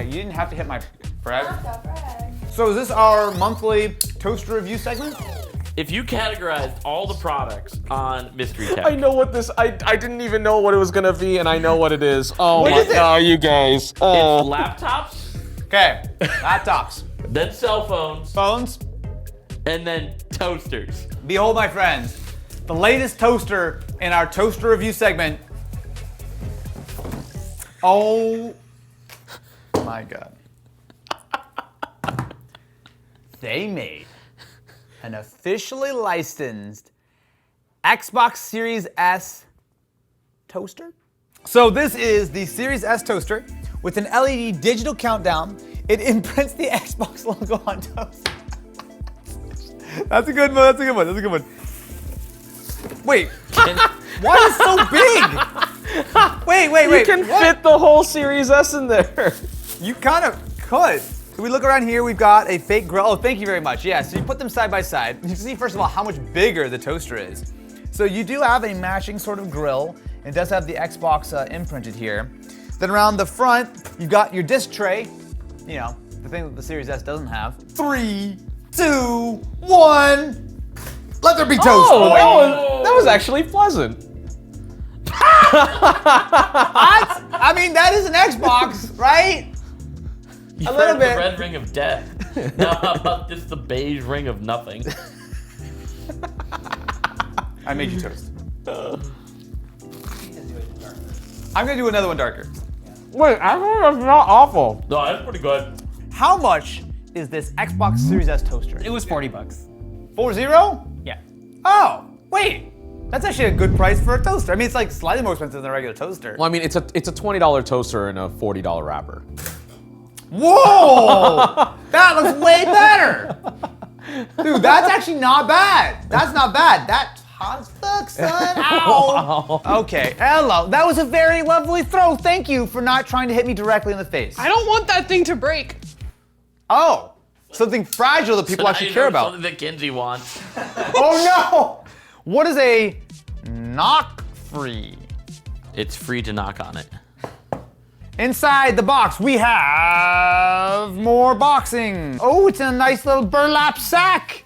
you didn't have to hit my Fred. Not Fred. So is this our monthly toaster review segment? If you categorized all the products on Mystery Tech, I know what this. I didn't even know what it was gonna be, and I know what it is. Oh What my is it? god, you guys. it's Oh. laptops, Okay, laptops, then cell phones, phones. and then toasters. Behold, my friends, the latest toaster in our toaster review segment. Oh my god. They made an officially licensed Xbox Series S toaster. So this is the Series S toaster with an LED digital countdown. It imprints the Xbox logo on toast. That's a good one, that's a good one, that's a good one. Wait, why is it so big? Wait. You can what? fit the whole Series S in there. You kind of could. So we look around here, we've got a fake grill. Oh, thank you very much. Yeah, so you put them side by side. You can see, first of all, how much bigger the toaster is. So you do have a matching sort of grill. It does have the Xbox imprinted here. Then around the front, you've got your disc tray. You know, the thing that the Series S doesn't have. 3, 2, 1. Let there be toast. Oh, that was actually pleasant. I mean, that is an Xbox, right? You A little heard bit. the red ring of death. Now how about this, the beige ring of nothing? I made you toast. I'm gonna do another one darker. Wait, I think that's not awful. No, that's pretty good. How much is this Xbox Series S toaster? It was $40. 40? Yeah. Oh, wait. That's actually a good price for a toaster. I mean, it's like slightly more expensive than a regular toaster. Well, I mean, it's a $20 toaster and a $40 wrapper. Whoa! That looks way better. Dude, that's actually not bad. That's not bad. That's hot as fuck, son. Ow. Okay, hello. That was a very lovely throw. Thank you for not trying to hit me directly in the face. I don't want that thing to break. Oh, something fragile that people Now actually you care know about. Something that Kinsey wants. Oh no! What is a knock-free? It's free to knock on it. Inside the box, we have more boxing. Oh, it's in a nice little burlap sack.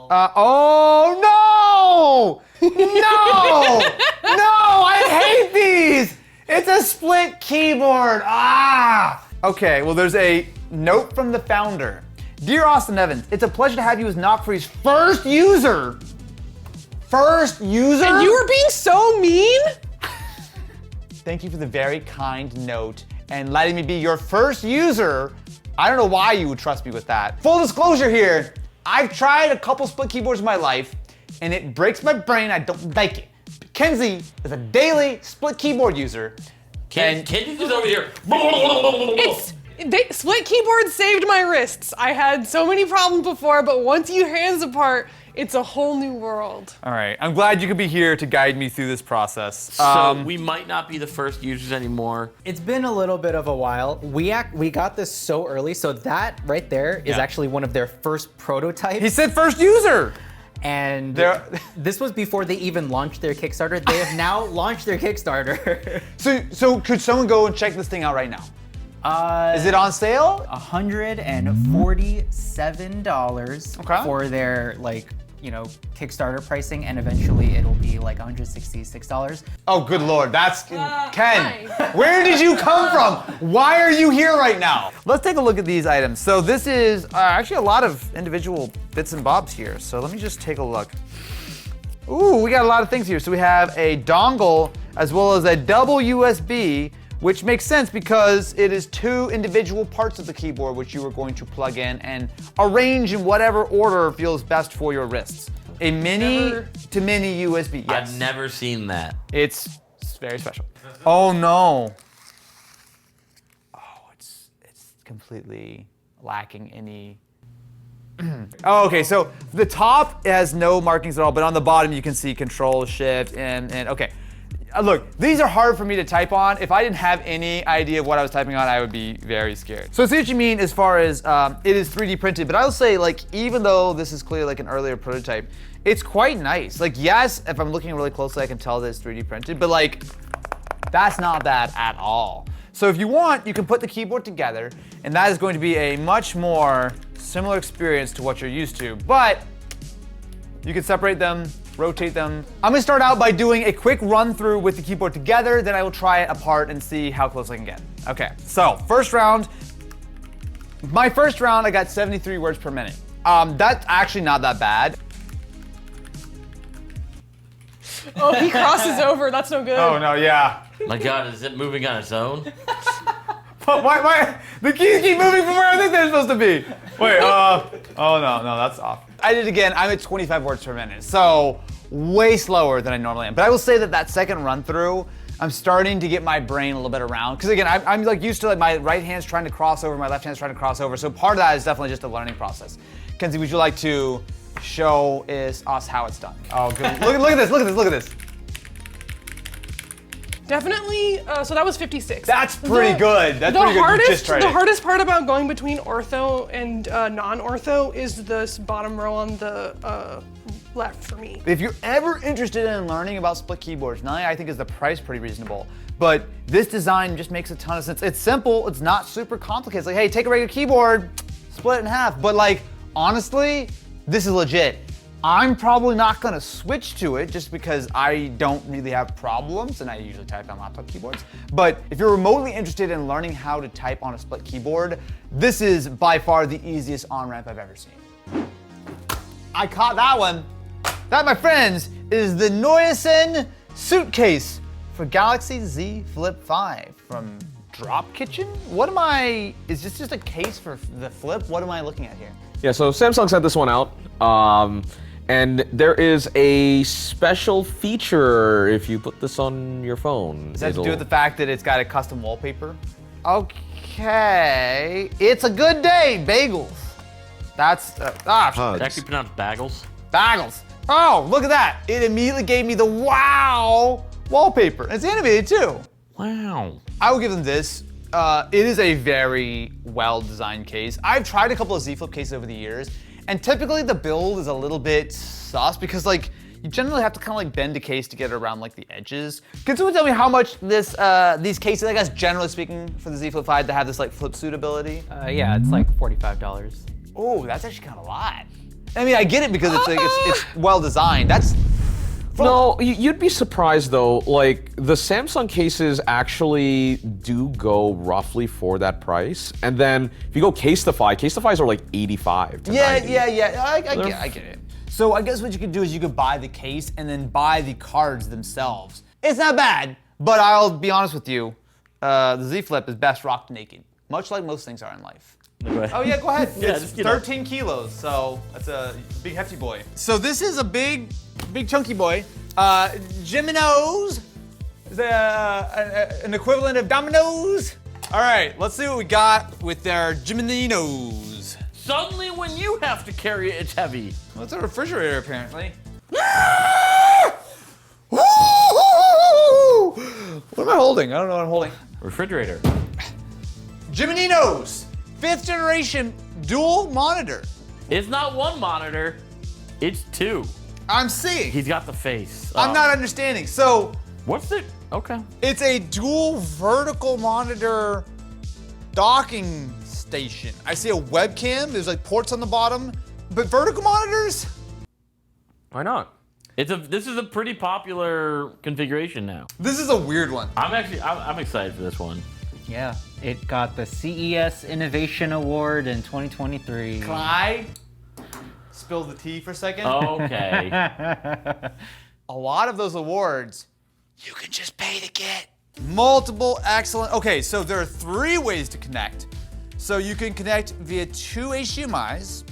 Oh no! No! No! I hate these! It's a split keyboard. Ah! Okay, well, there's a note from the founder. Dear Austin Evans, it's a pleasure to have you as Knock-Free's first user. First user? And you were being so mean? Thank you for the very kind note and letting me be your first user. I don't know why you would trust me with that. Full disclosure here, I've tried a couple split keyboards in my life and it breaks my brain. I don't like it. Kenzie is a daily split keyboard user. Kinsey's just over here. Split keyboards saved my wrists. I had so many problems before, but once you hands apart, it's a whole new world. All right, I'm glad you could be here to guide me through this process. So we might not be the first users anymore. It's been a little bit of a while. We got this so early, so that right there is actually one of their first prototypes. He said first user. And this was before they even launched their Kickstarter. They have now launched their Kickstarter. So could someone go and check this thing out right now? Is it on sale? $147 for their Kickstarter pricing, and eventually it'll be like $166. Oh, good Lord, that's Ken. Hi. Where did you come from? Why are you here right now? Let's take a look at these items. So this is actually a lot of individual bits and bobs here. So let me just take a look. Ooh, we got a lot of things here. So we have a dongle as well as a double USB, which makes sense because it is two individual parts of the keyboard which you are going to plug in and arrange in whatever order feels best for your wrists. A mini to mini USB, yes. I've never seen that. It's very special. Oh no. Oh, it's completely lacking any. Oh, okay, so the top has no markings at all, but on the bottom you can see Control, Shift, and okay. Look, these are hard for me to type on. If I didn't have any idea of what I was typing on, I would be very scared. So I see what you mean as far as it is 3D printed, but I will say, even though this is clearly an earlier prototype, it's quite nice. Yes, if I'm looking really closely, I can tell that it's 3D printed, but that's not bad at all. So if you want, you can put the keyboard together, and that is going to be a much more similar experience to what you're used to. But you can separate them, rotate them. I'm gonna start out by doing a quick run through with the keyboard together, then I will try it apart and see how close I can get. Okay, so first round. My first round, I got 73 words per minute. That's actually not that bad. Oh, he crosses over. That's no good. Oh no, yeah. My God, is it moving on its own? But why? The keys keep moving from where I think they're supposed to be. Wait, oh no, that's off. I did it again. I'm at 25 words per minute, so way slower than I normally am. But I will say that second run through, I'm starting to get my brain a little bit around. Because again, I'm like used to like my right hand's trying to cross over, my left hand's trying to cross over. So part of that is definitely just a learning process. Kenzie, would you like to show us how it's done? Oh, good. Look at this. Definitely. So that was 56. That's pretty good. That's pretty good. You just tried The it. hardest part about going between ortho and non-ortho is this bottom row on the left for me. If you're ever interested in learning about split keyboards, not only I think is the price pretty reasonable, but this design just makes a ton of sense. It's simple. It's not super complicated. It's like, hey, take a regular keyboard, split it in half. But like, honestly, this is legit. I'm probably not gonna switch to it just because I don't really have problems and I usually type on laptop keyboards. But if you're remotely interested in learning how to type on a split keyboard, this is by far the easiest on-ramp I've ever seen. I caught that one. That, my friends, is the Noyesen suitcase for Galaxy Z Flip 5 from Drop Kitchen. Is this just a case for the Flip? What am I looking at here? Yeah, so Samsung sent this one out. And there is a special feature if you put this on your phone. Does that have to do with the fact that it's got a custom wallpaper? Okay. It's a good day, bagels. That's, It's actually pronounced bagels. bagels. Oh, look at that. It immediately gave me the wow wallpaper. And it's animated too. Wow. I will give them this. It is a very well-designed case. I've tried a couple of Z Flip cases over the years, and typically the build is a little bit sus because like you generally have to kind of like bend the case to get it around like the edges. Can someone tell me how much these cases, I guess generally speaking for the Z Flip 5 to have this like flip suit ability? Yeah, it's like $45. Oh, that's actually kind of a lot. I mean, I get it because it's like it's well designed. That's No, you'd be surprised though. Like the Samsung cases actually do go roughly for that price, and then if you go Casetifys are like 85 to 90. Yeah. I get it. So I guess what you could do is you could buy the case and then buy the cards themselves. It's not bad, but I'll be honest with you, the Z Flip is best rocked naked, much like most things are in life. Oh yeah, go ahead. Yeah, it's just get up. 13 kilos, so that's a big hefty boy. So this is a big chunky boy. Giminos, an equivalent of Dominoes. All right, let's see what we got with their Gimininos. Suddenly, when you have to carry it, it's heavy. Well, it's a refrigerator apparently. What am I holding? I don't know what I'm holding. Refrigerator. Gimininos, 5th generation dual monitor. It's not one monitor, it's two. I'm seeing. He's got the face. I'm not understanding. So What's it? Okay. it's a dual vertical monitor docking station. I see a webcam. There's like ports on the bottom, but vertical monitors? Why not? This is a pretty popular configuration now. This is a weird one. I'm excited for this one. Yeah, it got the CES Innovation Award in 2023. Can I spill the tea for a second? Okay. A lot of those awards, you can just pay to get. Multiple excellent. Okay, so there are 3 ways to connect. So you can connect via 2 HDMIs,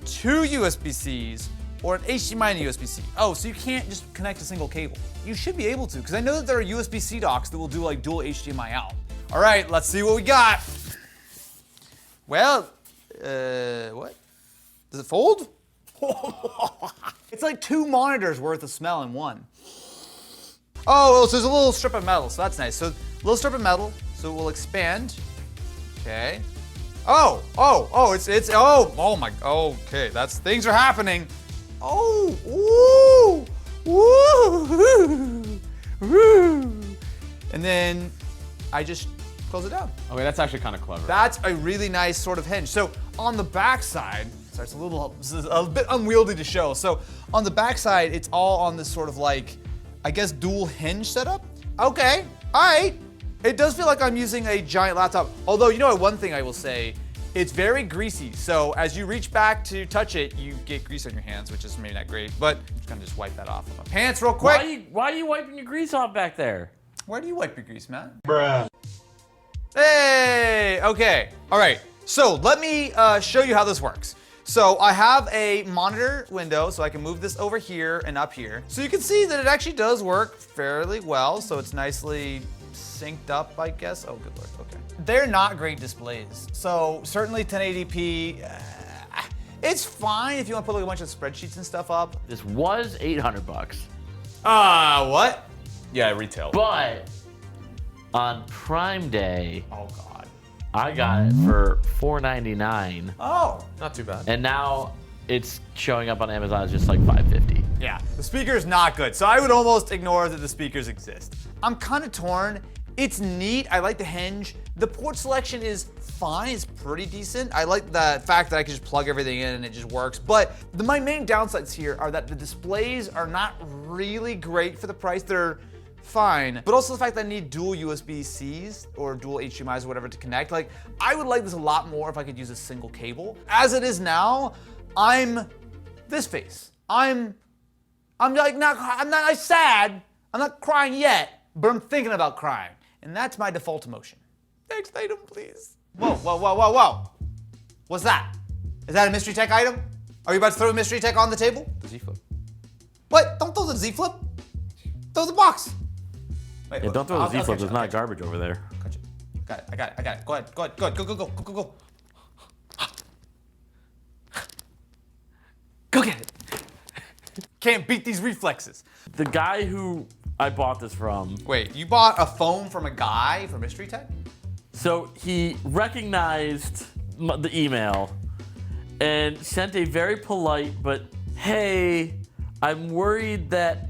2 USB-Cs, or an HDMI and USB-C. Oh, so you can't just connect a single cable. You should be able to, because I know that there are USB-C docks that will do like dual HDMI out. All right, let's see what we got. Well, what? Does it fold? It's like 2 monitors worth of smell in one. Oh, so there's a little strip of metal, so that's nice. So little strip of metal, so it will expand. Okay. Oh my, okay, things are happening. Oh, ooh, woo, woo. And then I just close it down. Okay, that's actually kind of clever. That's a really nice sort of hinge. So on the back side, sorry, this is a bit unwieldy to show. So on the back side, it's all on this sort of like, I guess, dual hinge setup. Okay, all right. It does feel like I'm using a giant laptop. Although, you know what, one thing I will say, it's very greasy. So as you reach back to touch it, you get grease on your hands, which is maybe not great, but I'm just gonna just wipe that off with my pants real quick. Why are you wiping your grease off back there? Where do you wipe your grease, man? Bruh. Hey, okay, all right. So let me show you how this works. So I have a monitor window, so I can move this over here and up here. So you can see that it actually does work fairly well. So it's nicely synced up, I guess. Oh, good lord, okay. They're not great displays. So certainly 1080p, it's fine if you want to put like a bunch of spreadsheets and stuff up. This was $800. What? Yeah, retail. But on Prime Day, Oh God. I got it for $4.99, Oh. Not too bad. and now it's showing up on Amazon as just like $5.50. Yeah, the speaker's not good, so I would almost ignore that the speakers exist. I'm kind of torn. It's neat, I like the hinge. The port selection is fine, it's pretty decent. I like the fact that I can just plug everything in and it just works. But my main downsides here are that the displays are not really great for the price. They're fine, but also the fact that I need dual USB-Cs or dual HDMIs or whatever to connect. Like, I would like this a lot more if I could use a single cable. As it is now, I'm this face. I'm sad. I'm not crying yet, but I'm thinking about crying. And that's my default emotion. Next item, please. Whoa, whoa, whoa, whoa, whoa. What's that? Is that a mystery tech item? Are you about to throw a mystery tech on the table? The Z Flip. What? Don't throw the Z Flip. Throw the box. Wait, Yeah, don't throw I'll the Z Flip. catch There's it, not garbage over there. Catch it. Got it. I got it. Go ahead. Go. Go get it. Can't beat these reflexes. The guy who I bought this from, Wait, you bought a phone from a guy for Mystery Tech? so he recognized the email and sent a very polite, but hey, I'm worried that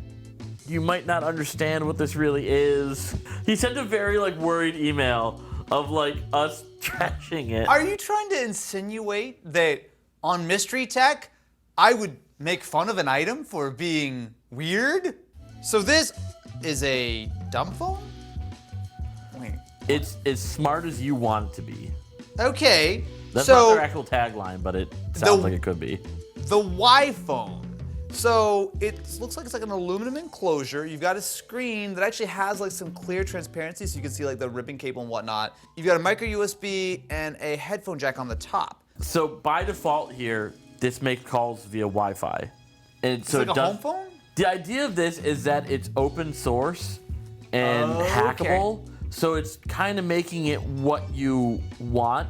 you might not understand what this really is. He sent a very like worried email of like us trashing it. Are you trying to insinuate that on Mystery Tech, I would make fun of an item for being weird? So this is a dumb phone? Wait. It's as smart as you want it to be. Okay. That's so not their actual tagline, but it sounds like it could be. the Y phone. So it looks like it's like an aluminum enclosure. You've got a screen that actually has like some clear transparency so you can see like the ribbon cable and whatnot. You've got a micro USB and a headphone jack on the top. So by default here, this makes calls via Wi-Fi. And so It's like it a does, home phone? The idea of this is that it's open source and Okay. hackable. So it's kind of making it what you want,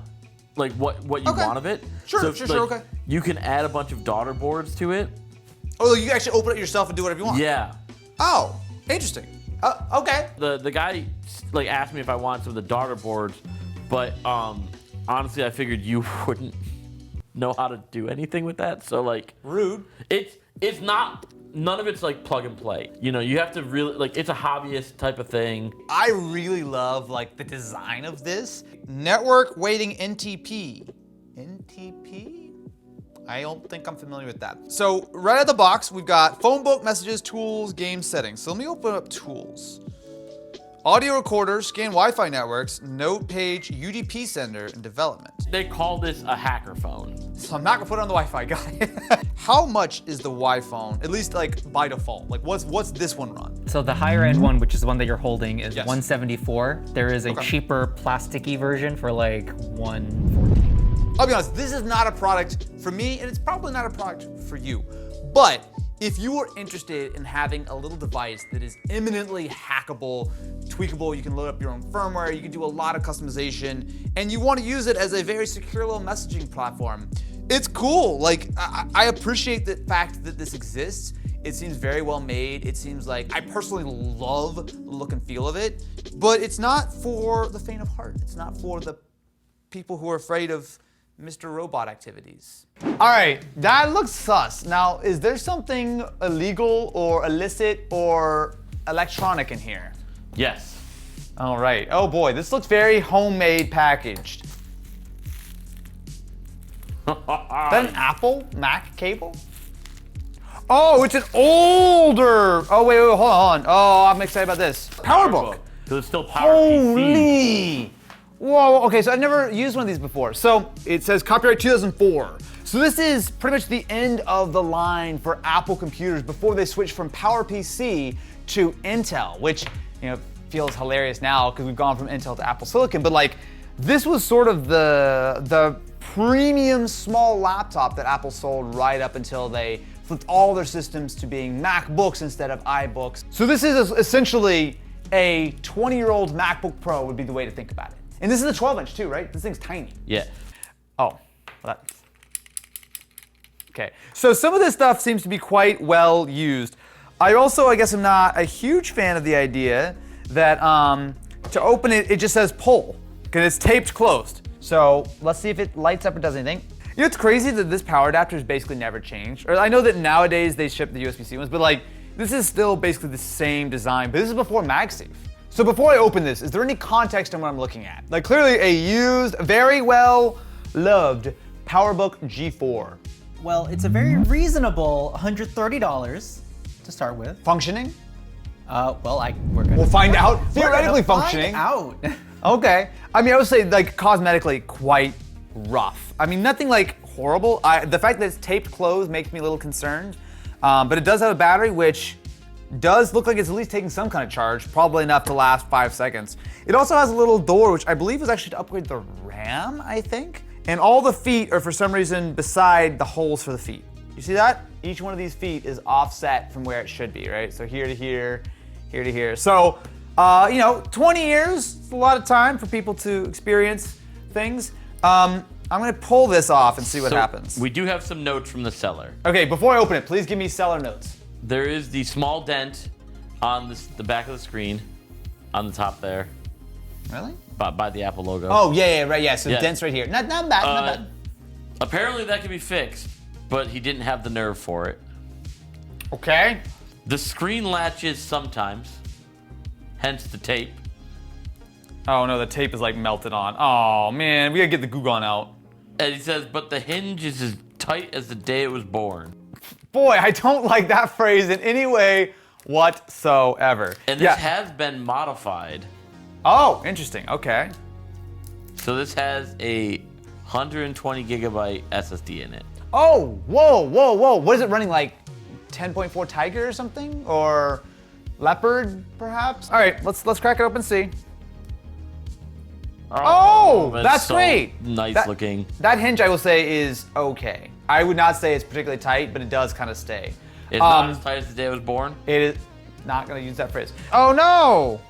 like what you Okay. want of it. Sure, so sure, like, okay. You can add a bunch of daughter boards to it. Oh, you can actually open it yourself and do whatever you want. Yeah. Oh, interesting. Okay. The guy like asked me if I want some of the daughter boards, but honestly I figured you wouldn't know how to do anything with that. So like Rude. it's not, none of it's like plug and play. You know, you have to really like, it's a hobbyist type of thing. I really love like the design of this. Network weighting NTP. NTP? I don't think I'm familiar with that. So right out of the box, we've got phone book, messages, tools, game settings. So let me open up tools. Audio recorder, scan Wi-Fi networks, note page, UDP sender, and development. They call this a hacker phone. So I'm not gonna put it on the Wi-Fi guy. How much is the Wi-Phone, at least like by default? Like what's this one run? So the higher end one, which is the one that you're holding, is Yes. 174. There is a Okay. cheaper plasticky version for like 114. I'll be honest, this is not a product for me, and it's probably not a product for you. But if you are interested in having a little device that is eminently hackable, tweakable, you can load up your own firmware, you can do a lot of customization, and you want to use it as a very secure little messaging platform, it's cool. Like, I appreciate the fact that this exists. It seems very well made. It seems like, I personally love the look and feel of it, but it's not for the faint of heart. It's not for the people who are afraid of Mr. Robot activities. All right, that looks sus. Now, is there something illegal or illicit or electronic in here? Yes. All right. Oh boy, this looks very homemade packaged. Is that an Apple Mac cable? Oh, it's an older. Oh wait, hold on. Oh, I'm excited about this. PowerBook. So it's still PowerPC. Holy! Whoa. Okay, so I've never used one of these before. So it says copyright 2004. So this is pretty much the end of the line for Apple computers before they switch from PowerPC to Intel, which feels hilarious now because we've gone from Intel to Apple Silicon. But like, this was sort of the premium small laptop that Apple sold right up until they flipped all their systems to being MacBooks instead of iBooks. So this is essentially a 20-year-old MacBook Pro would be the way to think about it. And this is a 12-inch too, right? This thing's tiny. Yeah. Oh, well, okay. So some of this stuff seems to be quite well used. I guess I'm not a huge fan of the idea that to open it, it just says pull, because it's taped closed. So let's see if it lights up or does anything. It's crazy that this power adapter has basically never changed. Or I know that nowadays they ship the USB-C ones, but like, this is still basically the same design, but this is before MagSafe. So before I open this, is there any context on what I'm looking at? Like clearly a used, very well loved PowerBook G4. Well, it's a very reasonable $130 to start with. Functioning? We'll find out. Theoretically functioning. Out. Okay. I mean, I would say like cosmetically quite rough. I mean, nothing like horrible. The fact that it's taped closed makes me a little concerned. But it does have a battery, which does look like it's at least taking some kind of charge, probably enough to last 5 seconds. It also has a little door, which I believe is actually to upgrade the RAM, I think. And all the feet are for some reason beside the holes for the feet. You see that? Each one of these feet is offset from where it should be, right? So here to here, here to here. So, 20 years is a lot of time for people to experience things. I'm gonna pull this off and see what happens. We do have some notes from the seller. Okay, before I open it, please give me seller notes. There is the small dent on the back of the screen, on the top there. Really? By the Apple logo. Oh, yeah, right, yeah. So Yeah. dents right here. Not bad, not bad. Apparently that can be fixed, but he didn't have the nerve for it. Okay. The screen latches sometimes, hence the tape. Oh no, the tape is like melted on. Oh man, we gotta get the goo gone out. And he says, but the hinge is as tight as the day it was born. Boy, I don't like that phrase in any way whatsoever. And this has been modified. Oh, interesting, okay. So this has a 120 gigabyte SSD in it. Oh, whoa. What is it running, like 10.4 Tiger or something? Or Leopard, perhaps? All right, let's crack it open and see. Oh, that's so great. Nice looking. That hinge, I will say, is okay. I would not say it's particularly tight, but it does kind of stay. It's not as tight as the day it was born? It is not gonna use that phrase. Oh no!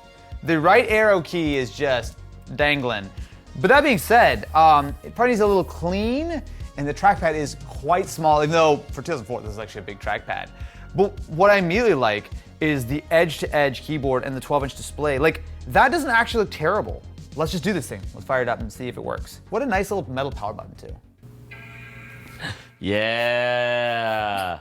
The right arrow key is just dangling. But that being said, it probably needs a little clean, and the trackpad is quite small, even though for 2004, this is actually a big trackpad. But what I immediately like is the edge-to-edge keyboard and the 12-inch display. Like, that doesn't actually look terrible. Let's just do this thing. Let's fire it up and see if it works. What a nice little metal power button, too. Yeah.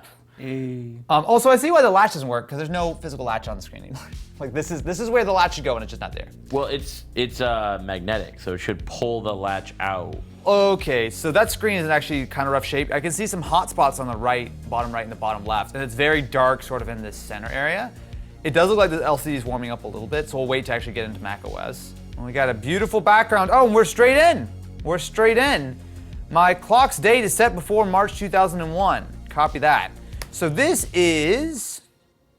Also, I see why the latch doesn't work, because there's no physical latch on the screen anymore. Like, this is where the latch should go, and it's just not there. Well, it's magnetic, so it should pull the latch out. Okay, so that screen is actually kind of rough shape. I can see some hot spots on the bottom right and the bottom left, and it's very dark sort of in this center area. It does look like the LCD is warming up a little bit, so we'll wait to actually get into macOS. And we got a beautiful background. Oh, and we're straight in. We're straight in. My clock's date is set before March 2001. Copy that. So this is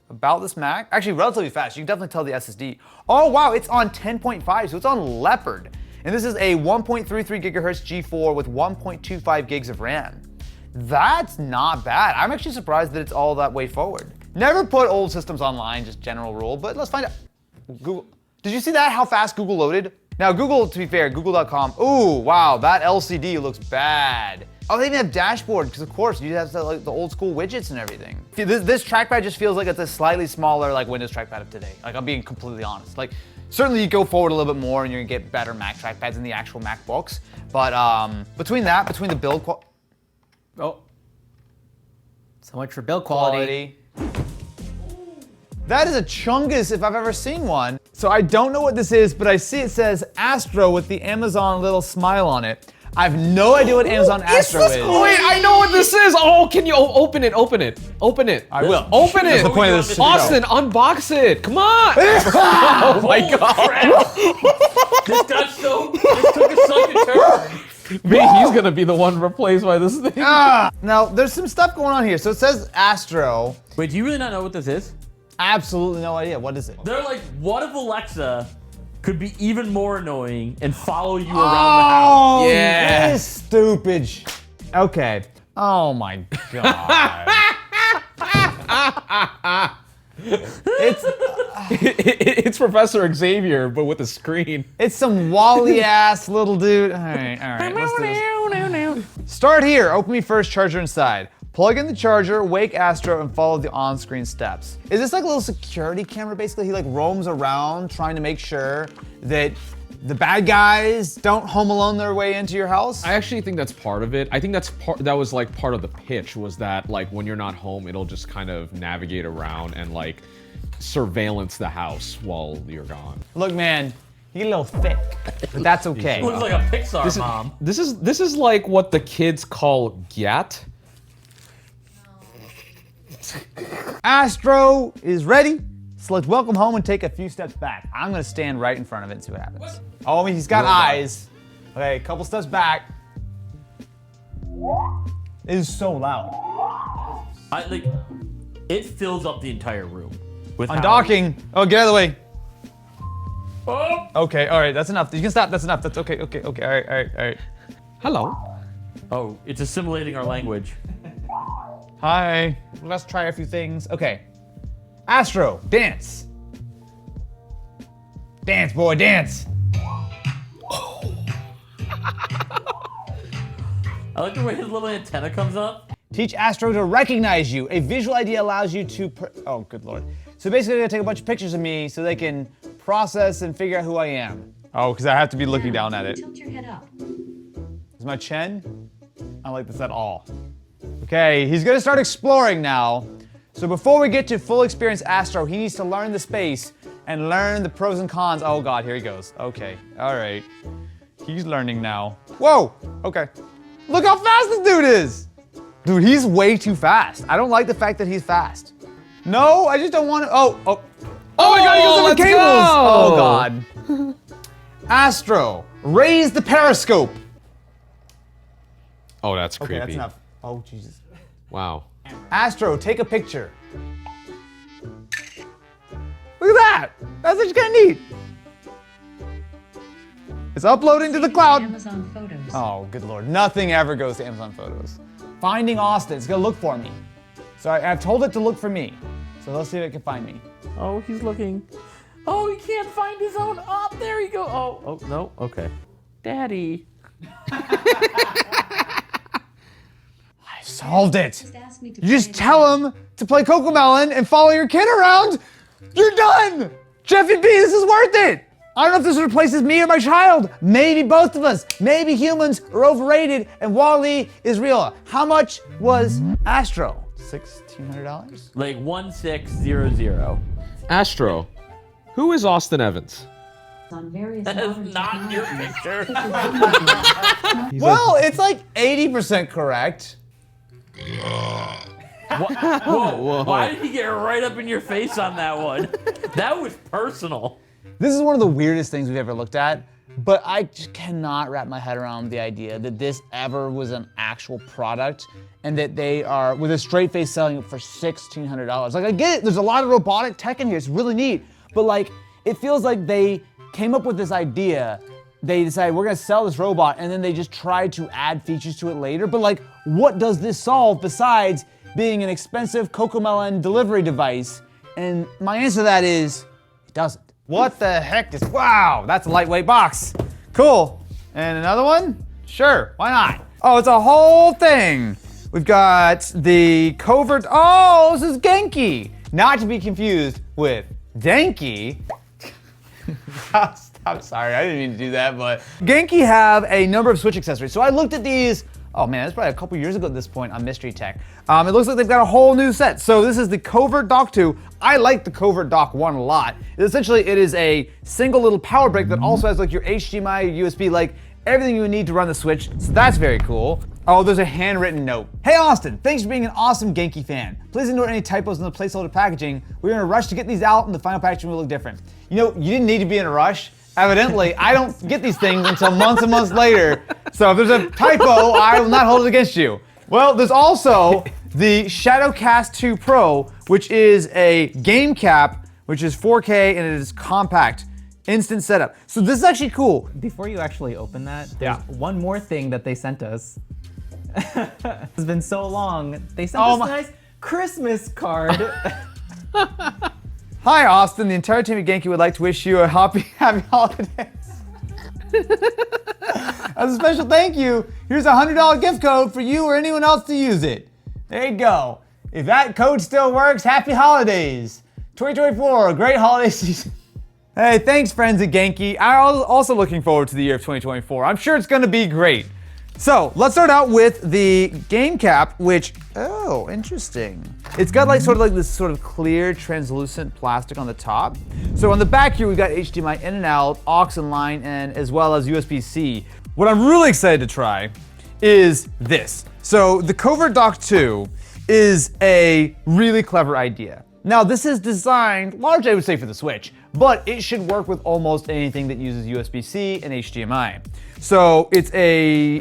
about this Mac. Actually, relatively fast. You can definitely tell the SSD. Oh, wow, it's on 10.5, so it's on Leopard. And this is a 1.33 gigahertz G4 with 1.25 gigs of RAM. That's not bad. I'm actually surprised that it's all that way forward. Never put old systems online, just general rule, but let's find out. Google. Did you see that, how fast Google loaded? Now Google, to be fair, google.com, ooh, wow, that LCD looks bad. Oh, they even have dashboard, because of course, you have like the old school widgets and everything. This trackpad just feels like it's a slightly smaller like Windows trackpad of today. Like, I'm being completely honest. Like, certainly you go forward a little bit more and you're gonna get better Mac trackpads in the actual MacBooks. But between the build quality. Oh. So much for build quality. That is a chungus if I've ever seen one. So I don't know what this is, but I see it says Astro with the Amazon little smile on it. I have no idea what Amazon Astro is. Wait, I know what this is. Oh, can you open it? Open it. Open it. I will. Open it. That's the point of this show. Austin, unbox it. Come on. Oh my god. This got so. This took a sudden turn. Maybe he's gonna be the one replaced by this thing. Now, there's some stuff going on here. So it says Astro. Wait, do you really not know what this is? Absolutely no idea. What is it? They're like, what if Alexa could be even more annoying and follow you around the house? Oh, Yeah. this stupid. Okay. Oh my god. It's Professor Xavier, but with a screen. It's some Wally ass little dude. All right. Let's do this. Start here. Open me first. Charger inside. Plug in the charger, wake Astro, and follow the on-screen steps. Is this like a little security camera, basically? He like roams around trying to make sure that the bad guys don't home alone their way into your house? I actually think that's part of it. I think that was like part of the pitch, was that like when you're not home, it'll just kind of navigate around and like surveillance the house while you're gone. Look, man, you get a little thick, but that's okay. Looks like a Pixar mom. This is like what the kids call GAT. Astro is ready. Select welcome home and take a few steps back. I'm gonna stand right in front of it and see what happens. Oh, I mean, he's got eyes. Okay, a couple steps back. It is so loud. It fills up the entire room. With Undocking. Oh, get out of the way. Oh. Okay, all right, that's enough. You can stop. That's enough. That's okay. Okay. All right. Hello. Oh, it's assimilating our language. Hi. Let's try a few things. Okay. Astro, dance. Dance, boy, dance. I like the way his little antenna comes up. Teach Astro to recognize you. A visual ID allows you to. Oh, good lord. So basically, they're gonna take a bunch of pictures of me so they can process and figure out who I am. Oh, because I have to be looking down at it. Tilt your head up. Is my chin? I don't like this at all. Okay, he's gonna start exploring now. So before we get to full experience Astro, he needs to learn the space and learn the pros and cons. Oh god, here he goes. Okay, all right. He's learning now. Whoa, okay. Look how fast this dude is. Dude, he's way too fast. I don't like the fact that he's fast. No, I just don't want to, oh my god, he goes over let's cables. go. Oh god. Astro, raise the periscope. Oh, that's Okay, creepy. that's enough. Oh, Jesus. Wow. Astro, take a picture. Look at that. That's just kind of neat. It's uploading to the cloud. Amazon Photos. Oh, good lord. Nothing ever goes to Amazon Photos. Finding Austin. It's going to look for me. So I've told it to look for me. So let's see if it can find me. Oh, he's looking. Oh, he can't find his own. Oh, there you go. Oh, no. Okay. Daddy. Solved it. Just ask me to You just play tell him to play Cocomelon and follow your kid around. You're done. Jeffy B, this is worth it. I don't know if this replaces me or my child. Maybe both of us. Maybe humans are overrated and Wall-E is real. How much was Astro? $1,600? Like 1600. Astro, who is Austin Evans? on various That is modern not your technologies. picture. Well, it's like 80% correct. Whoa, why did he get right up in your face on that one? That was personal. This is one of the weirdest things we've ever looked at, but I just cannot wrap my head around the idea that this ever was an actual product and that they are, with a straight face, selling it for $1,600. Like, I get it, there's a lot of robotic tech in here, it's really neat, but like, it feels like they came up with this idea, they decided we're gonna sell this robot, and then they just tried to add features to it later, but like, what does this solve besides being an expensive Cocomelon delivery device? And my answer to that is, it doesn't. What the heck is, wow, that's a lightweight box. Cool. And another one? Sure, why not? Oh, it's a whole thing. We've got the covert, oh, this is Genki. Not to be confused with Denki. I'm sorry, I didn't mean to do that, but Genki have a number of Switch accessories. So I looked at these oh man, that's probably a couple years ago at this point on Mystery Tech. It looks like they've got a whole new set. So this is the Covert Dock 2. I like the Covert Dock 1 a lot. Essentially, it is a single little power brick that also has like your HDMI, USB, like everything you would need to run the Switch. So that's very cool. Oh, there's a handwritten note. Hey Austin, thanks for being an awesome Genki fan. Please ignore any typos in the placeholder packaging. We're in a rush to get these out and the final packaging will look different. You know, you didn't need to be in a rush. Evidently, I don't get these things until months and months later. So if there's a typo, I will not hold it against you. Well, there's also the Shadowcast 2 Pro, which is a game cap, which is 4K and it is compact. Instant setup. So this is actually cool. Before you actually open that, there's one more thing that they sent us. It's been so long. They sent us a nice Christmas card. Hi Austin, the entire team at Genki would like to wish you a happy holidays. As a special thank you, here's a $100 gift code for you or anyone else to use it. There you go. If that code still works, happy holidays. 2024, a great holiday season. Hey, thanks friends at Genki. I'm also looking forward to the year of 2024. I'm sure it's gonna be great. So let's start out with the game cap, which, oh, interesting. It's got like sort of like this sort of clear, translucent plastic on the top. So on the back here, we've got HDMI in and out, aux and line, and as well as USB-C. What I'm really excited to try is this. So the Covert Dock 2 is a really clever idea. Now this is designed largely, I would say, for the Switch, but it should work with almost anything that uses USB-C and HDMI. So it's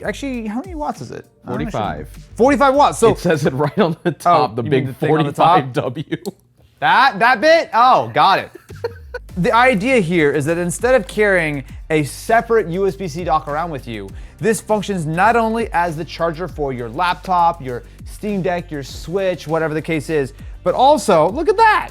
actually, how many watts is it? 45. 45 watts. So it says it right on the top, the you big mean the thing on the top? 45W. That bit? Oh, got it. The idea here is that instead of carrying a separate USB-C dock around with you, this functions not only as the charger for your laptop, your Steam Deck, your Switch, whatever the case is, but also, look at that.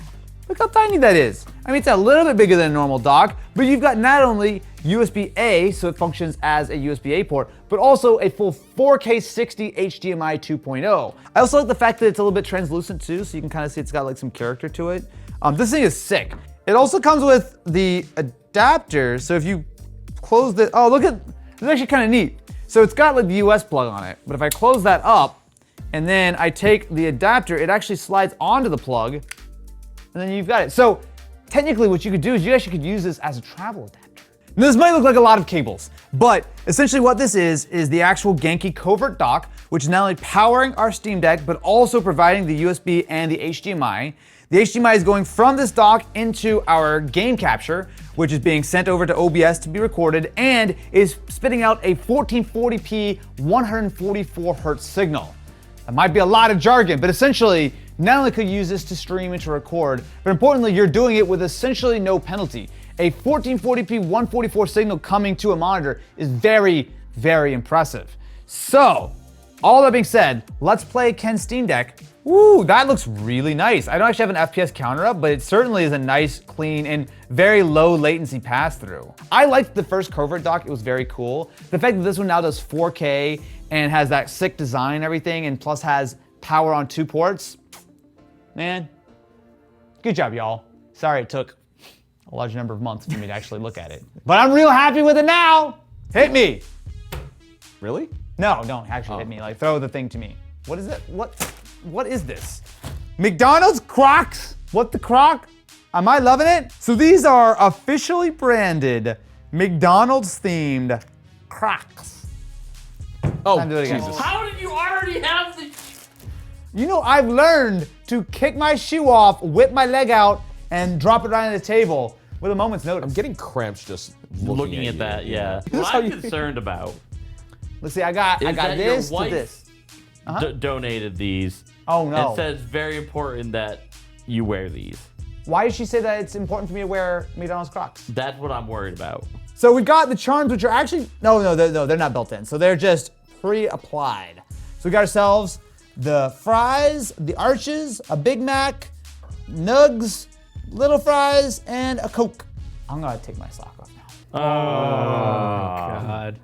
Look how tiny that is. I mean, it's a little bit bigger than a normal dock, but you've got not only USB-A, so it functions as a USB-A port, but also a full 4K 60 HDMI 2.0. I also like the fact that it's a little bit translucent too, so you can kind of see it's got like some character to it. This thing is sick. It also comes with the adapter, so if you close the, oh look at, it's actually kind of neat. So it's got like the US plug on it, but if I close that up, and then I take the adapter, it actually slides onto the plug, and then you've got it. So technically what you could do is you actually could use this as a travel adapter. Now, this might look like a lot of cables, but essentially what this is the actual Genki Covert Dock, which is not only powering our Steam Deck, but also providing the USB and the HDMI. The HDMI is going from this dock into our game capture, which is being sent over to OBS to be recorded, and is spitting out a 1440p 144 hertz signal. That might be a lot of jargon, but essentially, not only could you use this to stream and to record, but importantly, you're doing it with essentially no penalty. A 1440p 144 signal coming to a monitor is very, very impressive. So, all that being said, let's play Ken's Steam Deck. Ooh, that looks really nice. I don't actually have an FPS counter up, but it certainly is a nice, clean, and very low latency pass-through. I liked the first Covert Dock, it was very cool. The fact that this one now does 4K and has that sick design and everything, and plus has power on 2 ports, man, good job, y'all. Sorry it took a large number of months for me to actually look at it. But I'm real happy with it now. Hit me. Really? No, don't actually hit me. Like, throw the thing to me. What is it? What is this? McDonald's Crocs? What the croc? Am I loving it? So these are officially branded McDonald's themed Crocs. Oh, Time to do it again. Jesus. How did you already have the... You know, I've learned to kick my shoe off, whip my leg out, and drop it right on the table with a moment's notice. I'm getting cramps just Looking at that, yeah. This is What how I'm you- concerned about Let's see, I got is that this your wife to this. donated these. Oh no. It says very important that you wear these. Why did she say that it's important for me to wear McDonald's Crocs? That's what I'm worried about. So we got the charms, which are actually, no, they're not built in. So they're just pre-applied. So we got ourselves the fries, the arches, a Big Mac, nugs, little fries, and a Coke. I'm gonna take my sock off now. God.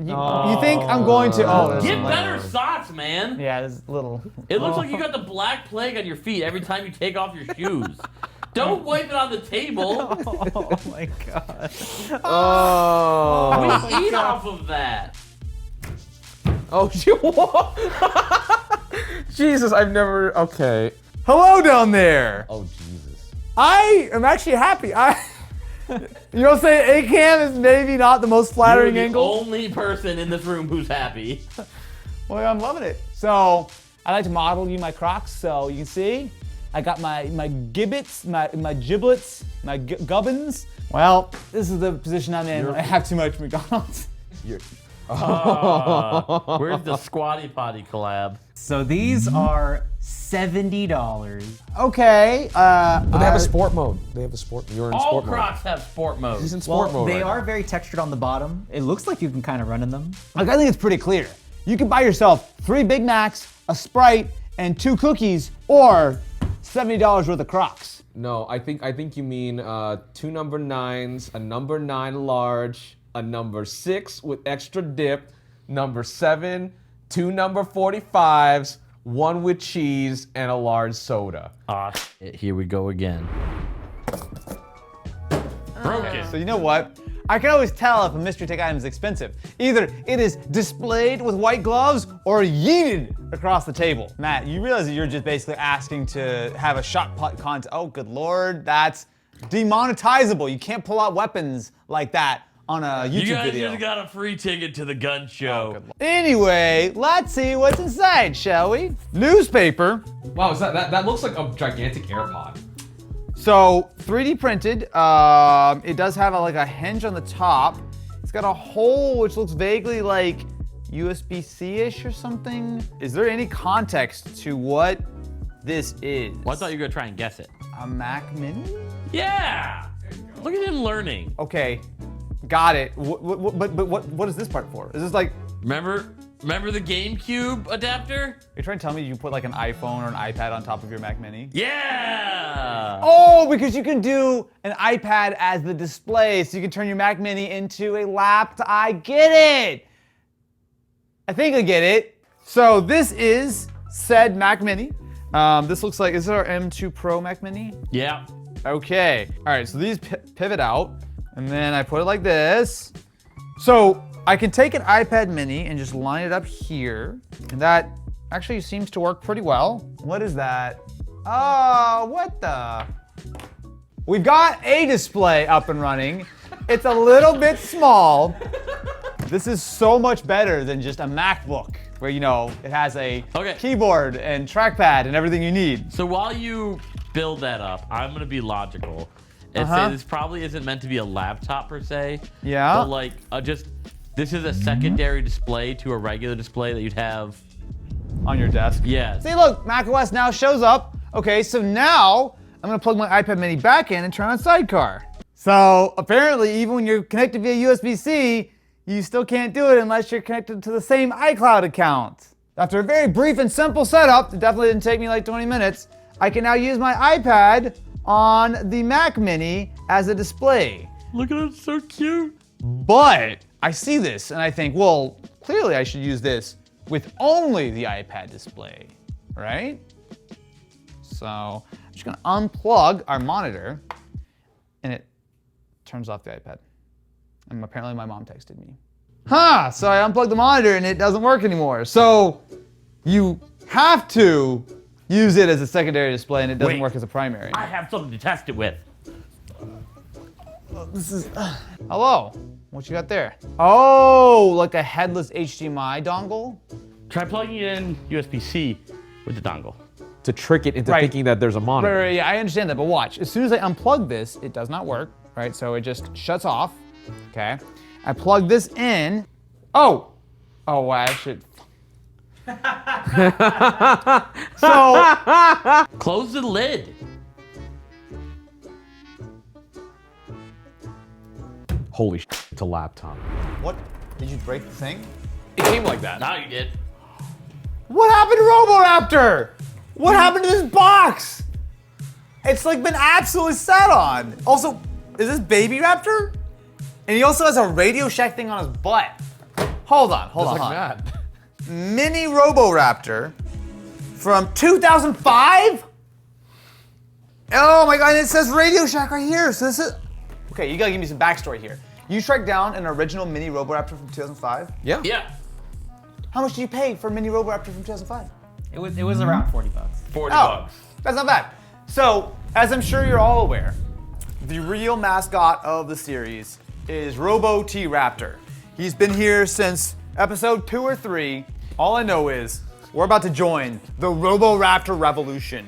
You think I'm going to, there's Get some, like- better socks, man. Yeah, there's little. It looks like you got the black plague on your feet every time you take off your shoes. Don't wipe it on the table. Oh my God. Oh. We eat off of that. Oh, Jesus, I've never. Okay. Hello down there. Oh, Jesus. I am actually happy. You know, say A-cam is maybe not the most flattering You're the angle. only person in this room who's happy. Well, I'm loving it. So I like to model you my Crocs, so you can see. I got my gibbets, my giblets, my gubbins. Well, this is the position I'm in when I have too much McDonald's. Where's the Squatty Potty collab? So these are $70. Okay. But they have a sport mode. They have a sport. You're in All sport Crocs have sport mode. mode. He's in sport Well, mode. they right are now. very textured on the bottom. It looks like you can kind of run in them. Like, I think it's pretty clear. You can buy yourself 3 Big Macs, a Sprite, and 2 cookies, or $70 worth of Crocs. No, I think you mean 2 number 9s, a number 9 large, a number 6 with extra dip, number 7, 2 number 45s, 1 with cheese, and a large soda. Ah, shit, here we go again. Broken. So you know what? I can always tell if a mystery take item is expensive. Either it is displayed with white gloves or yeeted across the table. Matt, you realize that you're just basically asking to have a shot put contest. Oh, good Lord, that's demonetizable. You can't pull out weapons like that on a YouTube You guys video. just got a free ticket to the gun show. Anyway, let's see what's inside, shall we? Newspaper. Wow, that looks like a gigantic AirPod. So 3D printed. It does have like a hinge on the top. It's got a hole which looks vaguely like USB-C-ish or something. Is there any context to what this is? Well, I thought you were gonna try and guess it. A Mac Mini? Yeah! Look at him learning. Okay, got it. But what is this part for? Is this like, Remember the GameCube adapter? you're trying to tell me you put like an iPhone or an iPad on top of your Mac Mini? Yeah! Oh, because you can do an iPad as the display, so you can turn your Mac Mini into a laptop. I get it. I think I get it. So this is said Mac Mini. This looks like, is it our M2 Pro Mac Mini? Yeah. Okay. All right, so these pivot out, and then I put it like this. So I can take an iPad mini and just line it up here, and that actually seems to work pretty well. What is that? Oh, what the? We've got a display up and running. It's a little bit small. This is so much better than just a MacBook, where, you know, it has a keyboard and trackpad and everything you need. So while you build that up, I'm gonna be logical and say this probably isn't meant to be a laptop per se. Yeah. But like, this is a secondary display to a regular display that you'd have On your desk. Yes. See, look, macOS now shows up. Okay, so now I'm gonna plug my iPad mini back in and turn on Sidecar. So apparently, even when you're connected via USB-C, you still can't do it unless you're connected to the same iCloud account. After a very brief and simple setup, it definitely didn't take me like 20 minutes, I can now use my iPad on the Mac Mini as a display. Look at it, it's so cute. But I see this and I think, well, clearly I should use this with only the iPad display, right? So I'm just gonna unplug our monitor and it turns off the iPad. And apparently my mom texted me. So I unplugged the monitor and it doesn't work anymore. So you have to use it as a secondary display and it doesn't work as a primary. I have something to test it with. Hello, what you got there? Oh, like a headless HDMI dongle? Try plugging it in USB-C with the dongle. To trick it into Right. thinking that there's a monitor. Right, yeah, I understand that, but watch. As soon as I unplug this, it does not work, right? So it just shuts off, okay? I plug this in. Oh, well, I should. So, Close the lid. Holy shit, it's a laptop. what? Did you break the thing? It came like that. Now you did. What happened to RoboRaptor? What happened to this box? It's like been absolutely sat on. Also, is this Baby Raptor? And he also has a Radio Shack thing on his butt. Hold on. Just like that. Mini RoboRaptor from 2005? Oh my god, and it says Radio Shack right here. So this is... Okay, you gotta give me some backstory here. You tracked down an original Mini RoboRaptor from 2005? Yeah. Yeah. How much did you pay for Mini Roboraptor from 2005? It was around 40 bucks. 40 Oh, bucks. that's not bad. So, as I'm sure you're all aware, the real mascot of the series is Robo T-Raptor. He's been here since episode 2 or 3. All I know is we're about to join the Roboraptor revolution.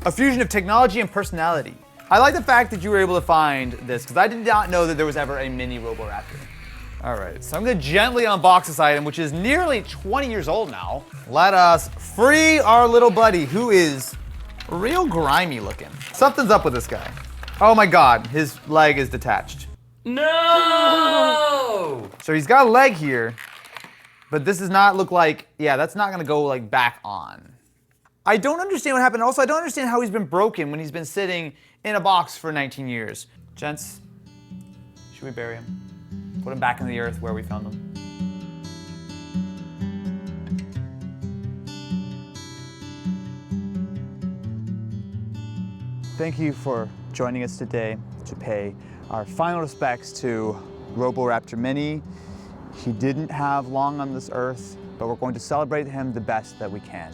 A fusion of technology and personality. I like the fact that you were able to find this because I did not know that there was ever a mini Roboraptor. All right, so I'm gonna gently unbox this item, which is nearly 20 years old now. Let us free our little buddy, who is real grimy looking. Something's up with this guy. Oh my God, his leg is detached. No! So he's got a leg here, but this does not look like, yeah, that's not gonna go like back on. I don't understand what happened. Also, I don't understand how he's been broken when he's been sitting in a box for 19 years. Gents, should we bury him? Put him back in the earth where we found him. Thank you for joining us today to pay our final respects to Roboraptor Mini. He didn't have long on this earth, but we're going to celebrate him the best that we can.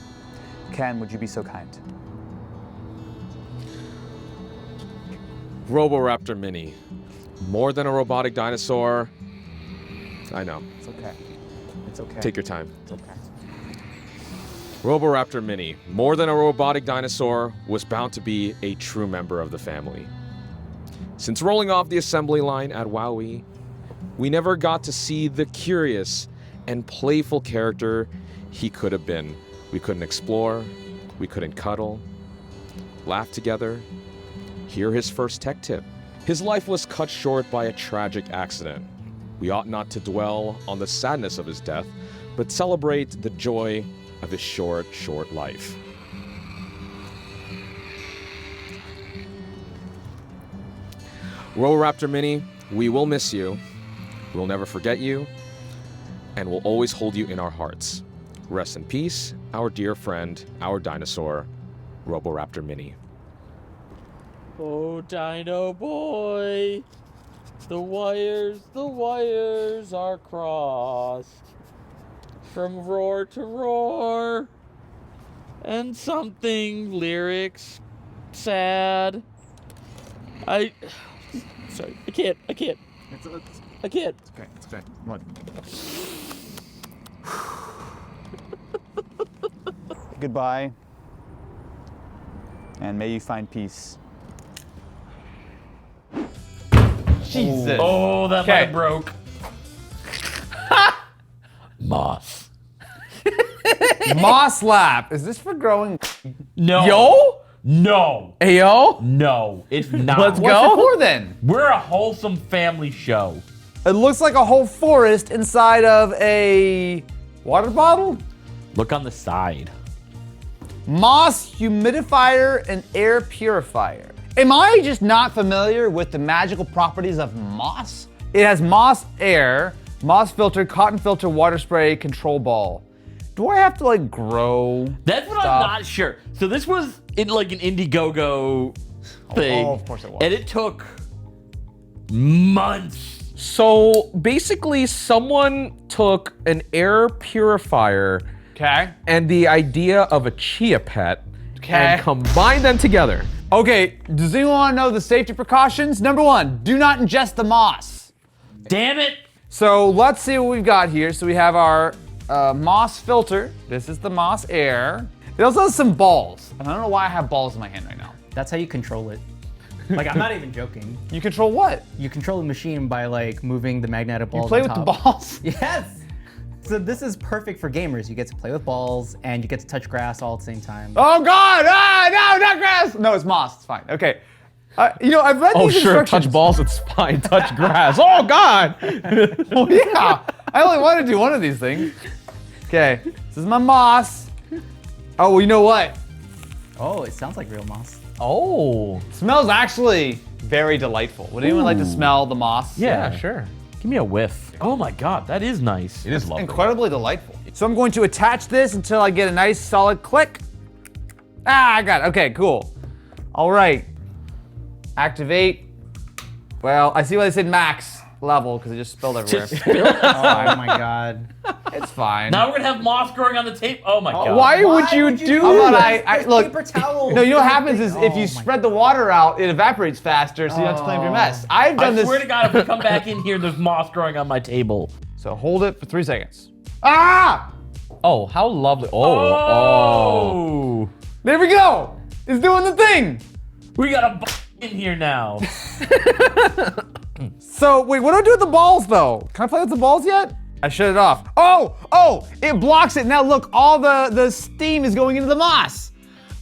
Ken, would you be so kind? Roboraptor Mini. More than a robotic dinosaur. I know. It's okay. It's okay. Take your time. It's okay. Roboraptor Mini, more than a robotic dinosaur, was bound to be a true member of the family. Since rolling off the assembly line at WowWee, we never got to see the curious and playful character he could have been. We couldn't explore, we couldn't cuddle, laugh together, hear his first tech tip. His life was cut short by a tragic accident. We ought not to dwell on the sadness of his death, but celebrate the joy of his short life. Roboraptor Mini, we will miss you. We'll never forget you, and we'll always hold you in our hearts. Rest in peace, our dear friend, our dinosaur, Roboraptor Mini. Oh, Dino Boy. The wires are crossed. From roar to roar. And something lyrics sad. Sorry, I can't. I can't. It's okay. It's okay. Come on. Goodbye. And may you find peace. Jesus. Oh, that Okay. might have broke. Moss. Moss Lap. Is this for growing? No. Yo? No. Ayo? No, it's not. Let's go. What's it for then? We're a wholesome family show. It looks like a whole forest inside of a water bottle. Look on the side. Moss humidifier and air purifier. Am I just not familiar with the magical properties of moss? It has moss air, moss filter, cotton filter, water spray, control ball. Do I have to like grow? That's what stuff? I'm not sure. So this was in like an Indiegogo thing. Oh, of course it was. And it took months. So basically, someone took an air purifier Okay. and the idea of a chia pet Okay. and combined them together. Okay, does anyone want to know the safety precautions? Number 1, do not ingest the moss. Damn it. So let's see what we've got here. So we have our moss filter. This is the moss air. It also has some balls. And I don't know why I have balls in my hand right now. That's how you control it. Like, I'm not even joking. You control what? You control the machine by like moving the magnetic balls. You play on with the top. balls? Yes. So this is perfect for gamers. You get to play with balls and you get to touch grass all at the same time. Oh God! Ah, no, not grass. No, it's moss. It's fine. Okay. You know, I've read Oh, these sure, instructions. touch balls, it's fine. Touch grass. Oh, God! Oh yeah. I only want to do one of these things. Okay. This is my moss. Oh, well, you know what? Oh, it sounds like real moss. Oh. Smells actually very delightful. Would anyone like to smell the moss? Yeah. Sure. Give me a whiff. Oh my God, that is nice. It is lovely. Incredibly delightful. So I'm going to attach this until I get a nice solid click. Ah, I got it. Okay, cool. All right. Activate. Well, I see why they said max. level because it just spilled everywhere. Oh my god. It's fine. Now we're gonna have moss growing on the tape. Oh my god. Why would you do How about that? I look? Paper towel. No, you know what happens is if Oh you my spread the water out, it evaporates faster, so you don't have to clean up your mess. I've done I this. swear to God, if we come back in here, there's moss growing on my table. So hold it for 3 seconds. Ah! Oh, how lovely. Oh. There we go. It's doing the thing. We got a in here now. So wait, what do I do with the balls though? Can I play with the balls yet? I shut it off. Oh, it blocks it. Now look, all the steam is going into the moss.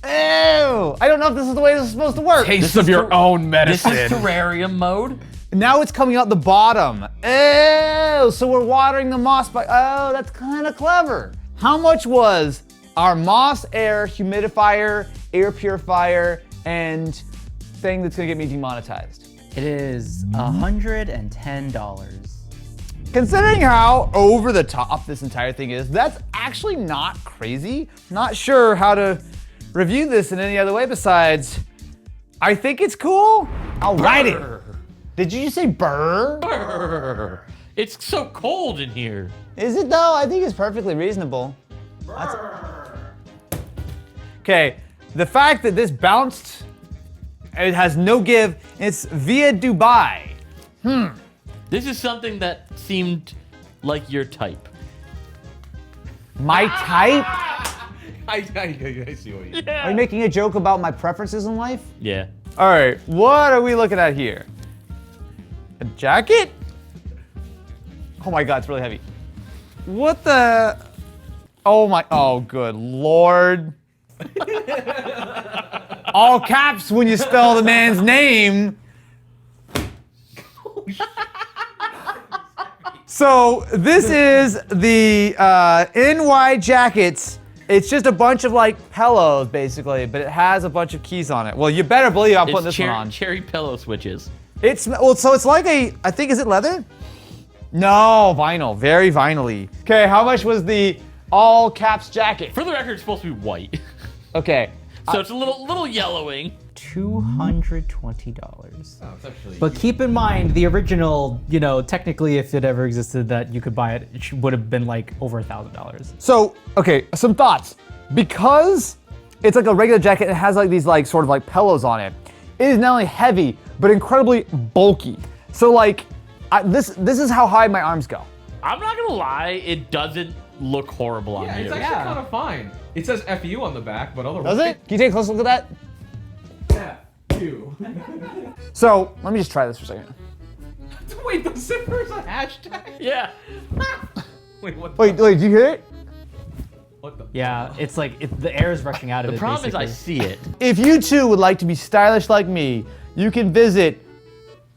Ew. I don't know if this is the way this is supposed to work. Taste of your own This medicine. is terrarium mode. Now it's coming out the bottom. Ew, so we're watering the moss by, oh, that's kind of clever. How much was our moss air humidifier, air purifier, and thing that's gonna get me demonetized? It is $110. Considering how over the top this entire thing is, that's actually not crazy. Not sure how to review this in any other way besides, I think it's cool. I'll write it. Did you just say burr? Brr. It's so cold in here. Is it though? I think it's perfectly reasonable. Okay, the fact that this bounced, it has no give, it's via Dubai. This is something that seemed like your type. My type? I see what you Are you making a joke about my preferences in life? Yeah. All right, what are we looking at here? A jacket? Oh my God, it's really heavy. What the? Oh good Lord. All caps when you spell the man's name. So this is the NY jackets. It's just a bunch of like pillows basically, but it has a bunch of keys on it. Well, you better believe I'm putting this one on. Cherry pillow switches. So it's like I think, is it leather? No, vinyl, very vinyl-y. Okay, how much was the all caps jacket? For the record, it's supposed to be white. Okay, So it's a little yellowing. $220. Oh, it's actually. But keep in mind, the original, technically, if it ever existed that you could buy it, would have been like over $1,000. so, okay, some thoughts. Because it's like a regular jacket, it has like these like sort of like pillows on it. It is not only heavy, but incredibly bulky. So like, this is how high my arms go. I'm not gonna lie, it doesn't look horrible on Yeah, you. it's actually kind of fine. It says FU on the back, but otherwise. Does it? Can you take a close look at that? FU. So, let me just try this for a second. Wait, the zipper's a hashtag? Yeah. Wait, what the? Wait, do you hear it? What the? Yeah, it's like the air is rushing out of The it. problem is I basically. see it. If you too would like to be stylish like me, you can visit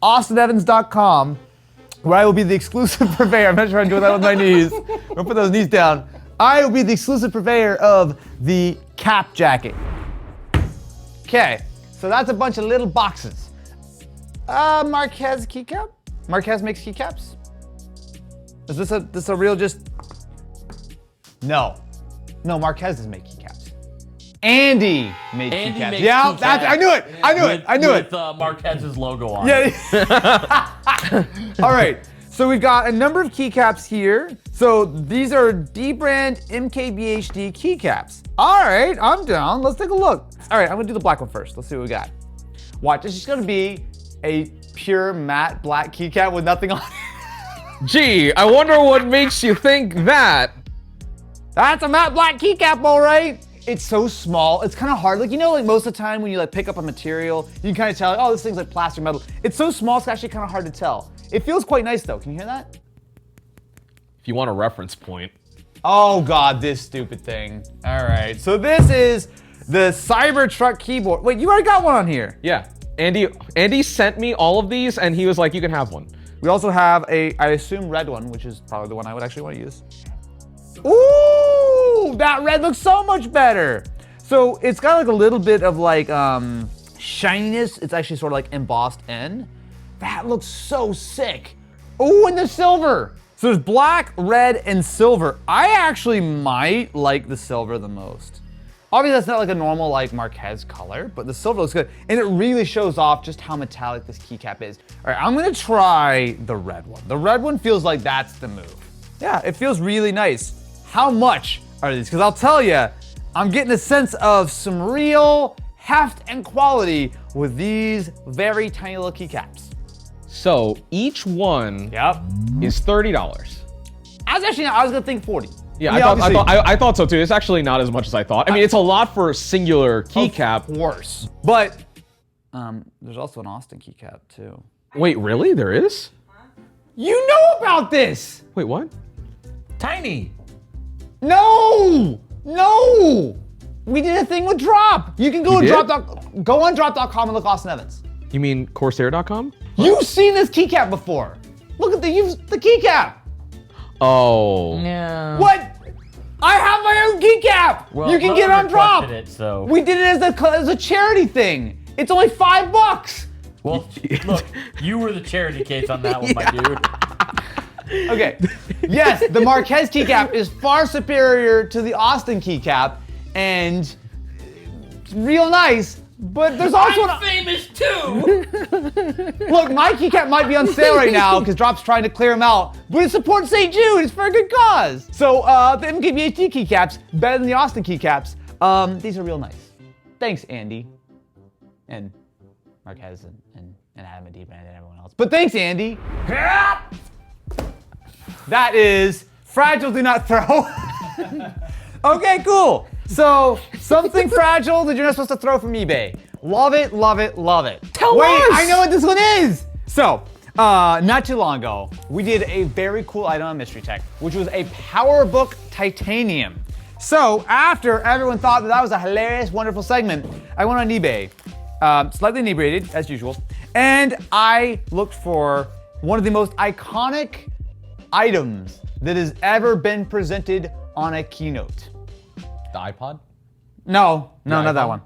austinevans.com, where I will be the exclusive purveyor. I'm not trying to do that with my knees. Don't put those knees down. I will be the exclusive purveyor of the cap jacket. Okay, so that's a bunch of little boxes. Marquez keycap? Marquez makes keycaps? Is this a real just? No, Marquez doesn't make keycaps. Andy made Andy keycaps. makes Yeah, keycaps. I knew it. I knew it. With Marquez's logo on. Yeah. All right. So we've got a number of keycaps here. So these are D-brand MKBHD keycaps. All right, I'm down. Let's take a look. All right, I'm gonna do the black one first. Let's see what we got. Watch, this is gonna be a pure matte black keycap with nothing on it. Gee, I wonder what makes you think that. That's a matte black keycap, all right. It's so small. It's kind of hard. Like, like most of the time when you like pick up a material, you can kind of tell, oh, this thing's like plastic metal. It's so small, it's actually kind of hard to tell. It feels quite nice though. Can you hear that? If you want a reference point. Oh God, this stupid thing. All right, so this is the Cybertruck keyboard. Wait, you already got one on here. Yeah, Andy sent me all of these, and he was like, "You can have one." We also have I assume red one, which is probably the one I would actually want to use. Ooh, that red looks so much better. So it's got like a little bit of like shininess. It's actually sort of like embossed in. That looks so sick. Ooh, and the silver. So there's black, red, and silver. I actually might like the silver the most. Obviously, that's not like a normal like Marquez color, but the silver looks good. And it really shows off just how metallic this keycap is. All right, I'm gonna try the red one. The red one feels like that's the move. Yeah, it feels really nice. How much are these? Because I'll tell you, I'm getting a sense of some real heft and quality with these very tiny little keycaps. So each one is $30. I was gonna think 40. Yeah, I thought so too. It's actually not as much as I thought. I mean, it's a lot for a singular keycap. Of course. But there's also an Austin keycap too. Wait, really? There is? You know about this? Wait, what? Tiny. No! We did a thing with Drop. You can go on drop.com and look Austin Evans. You mean Corsair.com? You've seen this keycap before. Look at the keycap. Oh. No. What? I have my own keycap. Well, you can no get it one on Drop. requested it, so. We did it as a charity thing. It's only $5. Well, look, you were the charity case on that one, my dude. Okay. Yes, the Marquez keycap is far superior to the Austin keycap, and it's real nice. But there's also I'm famous too. Look, my keycap might be on sale right now because Drop's trying to clear them out, but it supports St. Jude. It's for a good cause. So the MKBHD keycaps better than the Austin keycaps. These are real nice. Thanks, Andy, and Marquez, and Adam and D-Brand and everyone else. But thanks, Andy. That is fragile. Do not throw. Okay, cool. So, something fragile that you're not supposed to throw from eBay. Love it, love it, love it. Wait, I know what this one is. So, not too long ago, we did a very cool item on Mystery Tech, which was a PowerBook Titanium. So, after everyone thought that was a hilarious, wonderful segment, I went on eBay, slightly inebriated, as usual, and I looked for one of the most iconic items that has ever been presented on a keynote. The iPod? No, not that one.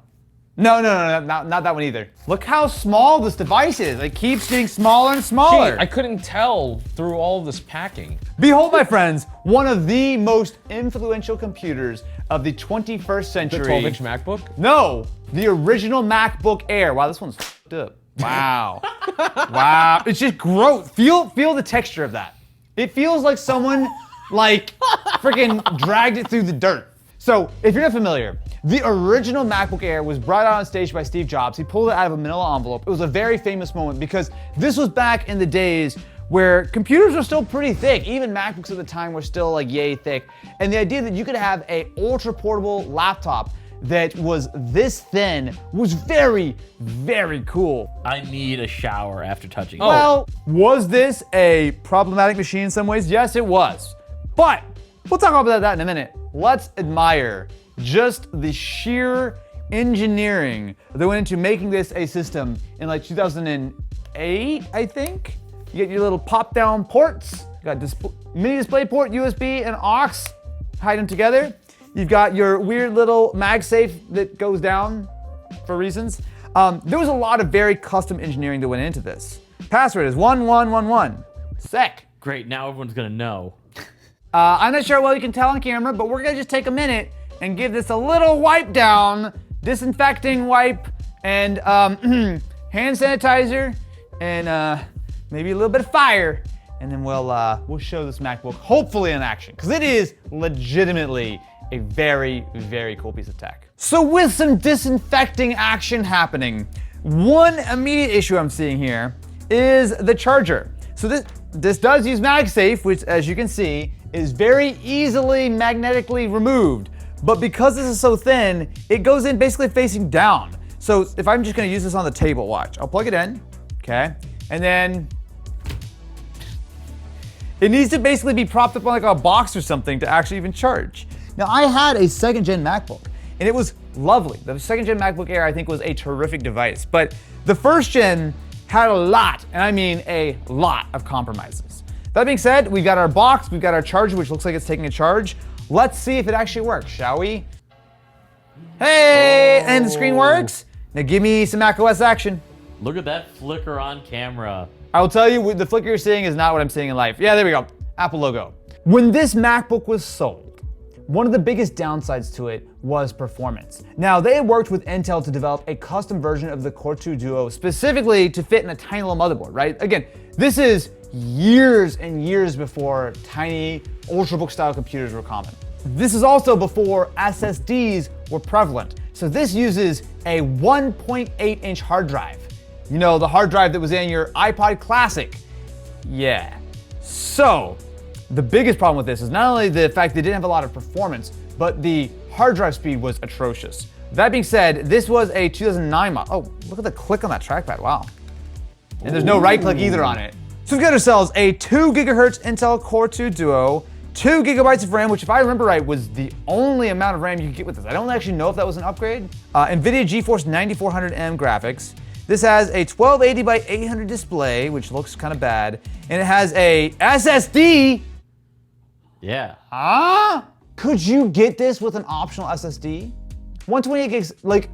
No, not that one either. Look how small this device is. It keeps getting smaller and smaller. Gee, I couldn't tell through all of this packing. Behold, my friends, one of the most influential computers of the 21st century. The 12-inch MacBook? No, the original MacBook Air. Wow, this one's f***ed up. Wow. Wow. It's just growth. Feel the texture of that. It feels like someone freaking dragged it through the dirt. So, if you're not familiar, the original MacBook Air was brought out on stage by Steve Jobs. He pulled it out of a manila envelope. It was a very famous moment because this was back in the days where computers were still pretty thick. Even MacBooks at the time were still like yay thick. And the idea that you could have a ultra portable laptop that was this thin was very, very cool. I need a shower after touching it. Well, was this a problematic machine in some ways? Yes, it was. But we'll talk about that in a minute. Let's admire just the sheer engineering that went into making this a system in like 2008, I think. You get your little pop-down ports. You got mini display port, USB, and aux. Hide them together. You've got your weird little MagSafe that goes down for reasons. There was a lot of very custom engineering that went into this. Password is 1111. Sick. Great, now everyone's gonna know. I'm not sure what you can tell on camera, but we're gonna just take a minute and give this a little wipe down, disinfecting wipe, and hand sanitizer, and maybe a little bit of fire, and then we'll show this MacBook hopefully in action, because it is legitimately a very, very cool piece of tech. So with some disinfecting action happening, one immediate issue I'm seeing here is the charger. So this does use MagSafe, which, as you can see, is very easily magnetically removed. But because this is so thin, it goes in basically facing down. So if I'm just gonna use this on the table, watch. I'll plug it in, okay? And then it needs to basically be propped up on like a box or something to actually even charge. Now I had a second gen MacBook and it was lovely. The second gen MacBook Air I think was a terrific device, but the first gen had a lot, and I mean a lot of compromises. That being said, we've got our box, we've got our charger, which looks like it's taking a charge. Let's see if it actually works, shall we? Hey, and the screen works. Now give me some macOS action. Look at that flicker on camera. I will tell you, the flicker you're seeing is not what I'm seeing in life. Yeah, there we go, Apple logo. When this MacBook was sold, one of the biggest downsides to it was performance. Now, they had worked with Intel to develop a custom version of the Core 2 Duo specifically to fit in a tiny little motherboard, right? Again, this is years and years before tiny Ultrabook style computers were common. This is also before SSDs were prevalent. So this uses a 1.8 inch hard drive. You know, the hard drive that was in your iPod Classic. Yeah. So, the biggest problem with this is not only the fact they didn't have a lot of performance, but the hard drive speed was atrocious. That being said, this was a 2009 model. Oh, look at the click on that trackpad, wow. And there's no right click either on it. So we've got ourselves a 2 gigahertz Intel Core 2 Duo, 2 gigabytes of RAM, which if I remember right was the only amount of RAM you could get with this. I don't actually know if that was an upgrade. NVIDIA GeForce 9400M graphics. This has a 1280 by 800 display, which looks kind of bad. And it has a SSD. Yeah. Could you get this with an optional SSD? 128 gigs, like,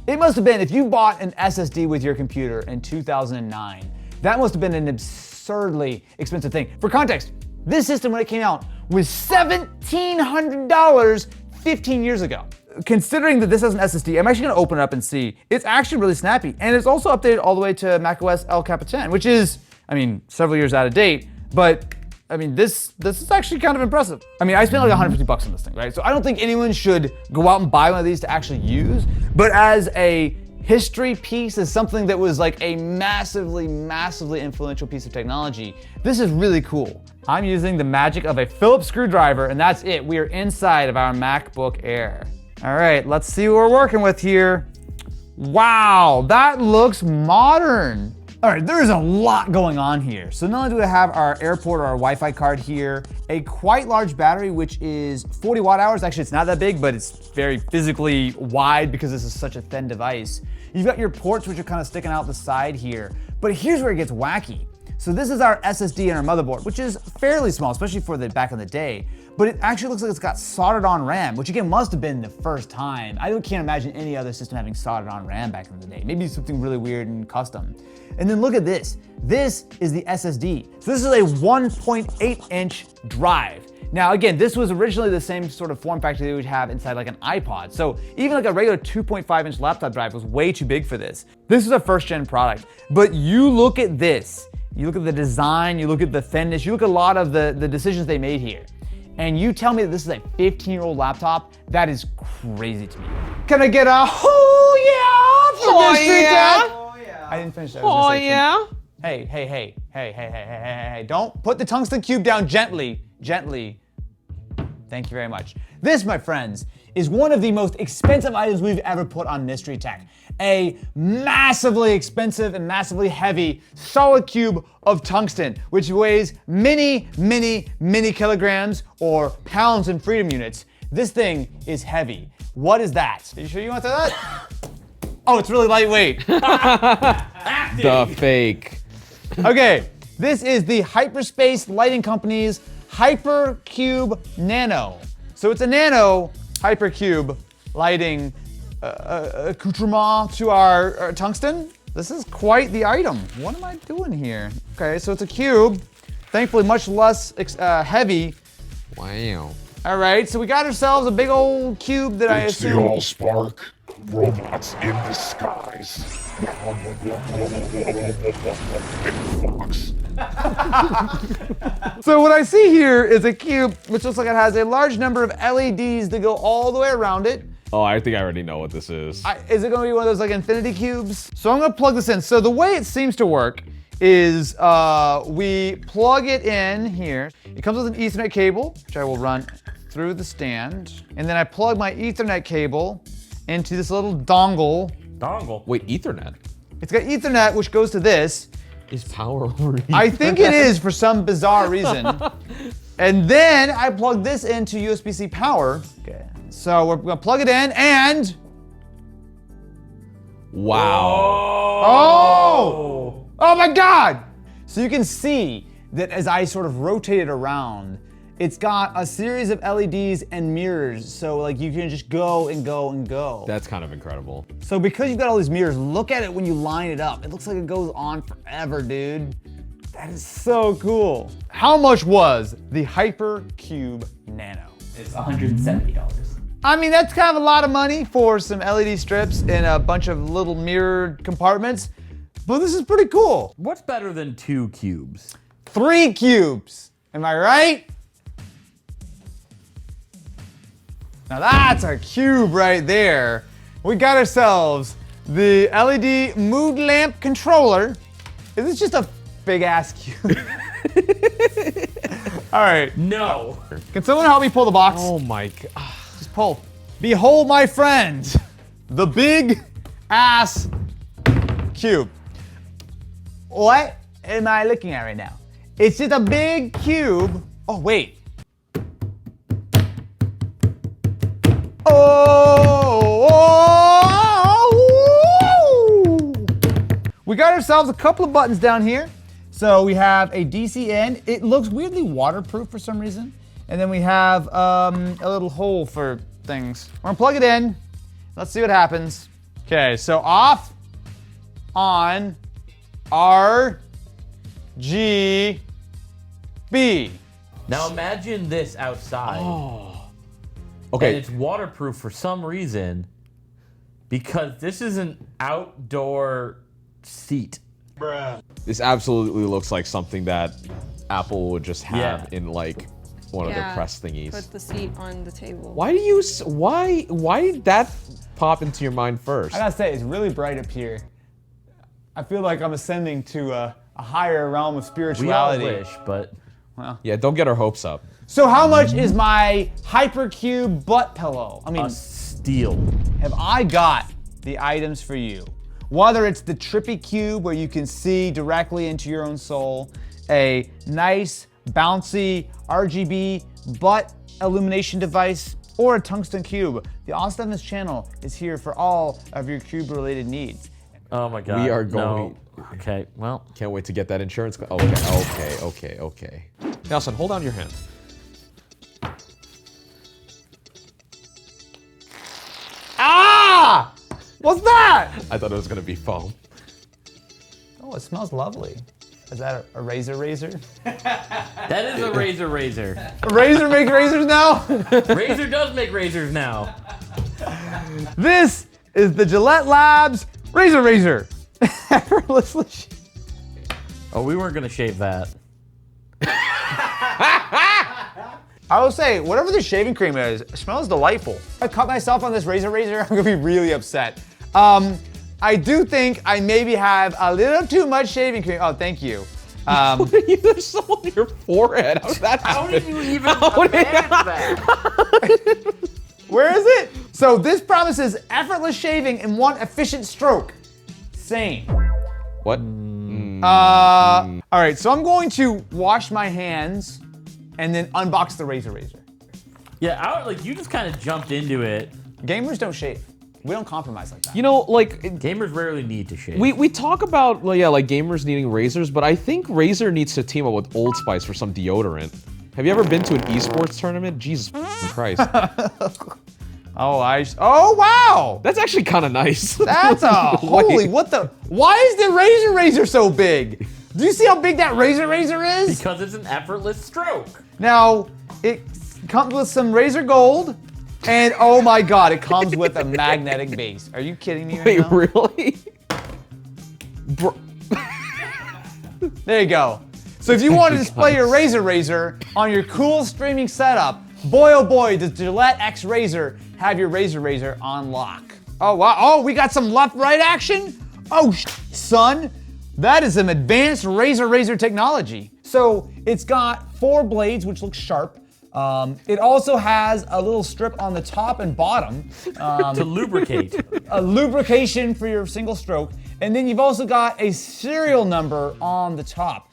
it must have been, if you bought an SSD with your computer in 2009, that must have been an absurdly expensive thing. For context, this system when it came out was $1,700 15 years ago. Considering that this has an SSD, I'm actually gonna open it up and see. It's actually really snappy, and it's also updated all the way to macOS El Capitan, which is, I mean, several years out of date, but I mean, this is actually kind of impressive. I mean, I spent like 150 bucks on this thing, right? So I don't think anyone should go out and buy one of these to actually use, but as a history piece, as something that was like a massively, massively influential piece of technology, this is really cool. I'm using the magic of a Phillips screwdriver, and that's it. We are inside of our MacBook Air. All right, let's see what we're working with here. Wow, that looks modern. All right, there is a lot going on here. So not only do we have our airport or our Wi-Fi card here, a quite large battery, which is 40 watt hours. Actually, it's not that big, but it's very physically wide because this is such a thin device. You've got your ports, which are kind of sticking out the side here. But here's where it gets wacky. So this is our SSD and our motherboard, which is fairly small, especially for the back in the day. But it actually looks like it's got soldered on RAM, which again must have been the first time. I can't imagine any other system having soldered on RAM back in the day. Maybe something really weird and custom. And then look at this. This is the SSD. So this is a 1.8 inch drive. Now again, this was originally the same sort of form factor that you would have inside like an iPod. So even like a regular 2.5 inch laptop drive was way too big for this. This is a first gen product. But you look at this. You look at the design, you look at the thinness, you look at a lot of the decisions they made here. And you tell me that this is a 15-year-old laptop, that is crazy to me. Can I get a oh yeah from Mystery Tech? Oh yeah. I didn't finish that. Oh yeah. Hey, don't put the tungsten cube down gently. Thank you very much. This, my friends, is one of the most expensive items we've ever put on Mystery Tech. A massively expensive and massively heavy solid cube of tungsten, which weighs many kilograms or pounds in freedom units. This thing is heavy. What is that? Are you sure you want that? Oh, it's really lightweight. The fake. Okay, this is the Hyperspace Lighting Company's Hypercube Nano. So it's a nano hypercube lighting accoutrement to our tungsten. This is quite the item. What am I doing here? Okay, so it's a cube, thankfully much less heavy. Wow. All right, so we got ourselves a big old cube that I It's the assume. Allspark. Robots in disguise. Fox. So what I see here is a cube which looks like it has a large number of LEDs that go all the way around it. Oh, I think I already know what this is. Is it gonna be one of those like infinity cubes? So I'm gonna plug this in. So the way it seems to work is we plug it in here. It comes with an Ethernet cable, which I will run through the stand. And then I plug my Ethernet cable into this little dongle. Wait, Ethernet? It's got Ethernet, which goes to this. Is power over Ethernet? I think it is for some bizarre reason. And then I plug this into USB-C power. Okay. So we're gonna plug it in and... Wow. Oh my God! So you can see that as I sort of rotate it around, it's got a series of LEDs and mirrors. So like you can just go and go and go. That's kind of incredible. So because you've got all these mirrors, look at it when you line it up. It looks like it goes on forever, dude. That is so cool. How much was the Hypercube Nano? It's $170. I mean, that's kind of a lot of money for some LED strips in a bunch of little mirrored compartments, but this is pretty cool. What's better than 2 cubes? 3 cubes. Am I right? Now that's a cube right there. We got ourselves the LED mood lamp controller. Is this just a big ass cube? All right. No. Can someone help me pull the box? Oh my god. Just pull. Behold, my friends, the big ass cube. What am I looking at right now? It's just a big cube. Oh, wait. Oh! We got ourselves a couple of buttons down here. So we have a DC end. It looks weirdly waterproof for some reason. And then we have a little hole for things. We're gonna plug it in. Let's see what happens. Okay, so off, on, R, G, B. Now imagine this outside. Okay. And it's waterproof for some reason because this is an outdoor seat. This absolutely looks like something that Apple would just have Yeah. in like one of their press thingies. Put the seat on the table. Why do you? Why did that pop into your mind first? I gotta say, it's really bright up here. I feel like I'm ascending to a higher realm of We all spirituality. wish, but Yeah, don't get our hopes up. So how much is my Hypercube butt pillow? I mean, a steal. have I got the items for you? Whether it's the Trippy Cube where you can see directly into your own soul, a nice, bouncy RGB butt illumination device, or a tungsten cube, the Awesomeness channel is here for all of your cube-related needs. Oh my god. We are going- No. Okay, well. Can't wait to get that insurance. Okay. Nelson, hold down your hand. Ah! What's that? I thought it was gonna be foam. Oh, it smells lovely. Is that a razor? That is a razor. A razor make razors now? Razor does make razors now. This is the Gillette Labs Razor. Effortlessly. Oh, we weren't gonna shave that. I will say, whatever the shaving cream is, it smells delightful. If I cut myself on this razor, I'm gonna be really upset. I do think I maybe have a little too much shaving cream. Oh, thank you. There's some on your forehead. How's that How happen? did you even manage that? Where is it? So this promises effortless shaving in one efficient stroke. Same. What? All right, so I'm going to wash my hands and then unbox the razor. Yeah, like you just kind of jumped into it. Gamers don't shave. We don't compromise like that. You know, like Gamers rarely need to shave. we talk about like gamers needing razors, but I think Razer needs to team up with Old Spice for some deodorant. Have you ever been to an esports tournament? Jesus Christ. Oh, oh wow! That's actually kind of nice. That's a holy, what the, why is the razor so big? Do you see how big that razor is? because it's an effortless stroke. Now, it comes with some razor gold, and oh my god, it comes with a magnetic base. Are you kidding me right Wait, now? really? Bro. There you go. So if you want to display your razor on your cool streaming setup, boy oh boy, does Gillette X Razor have your razor on lock. Oh wow, oh we got some left-right action? Oh son, that is some advanced razor technology. So it's got 4 blades, which look sharp. It also has a little strip on the top and bottom. To lubricate. A lubrication for your single stroke. And then you've also got a serial number on the top.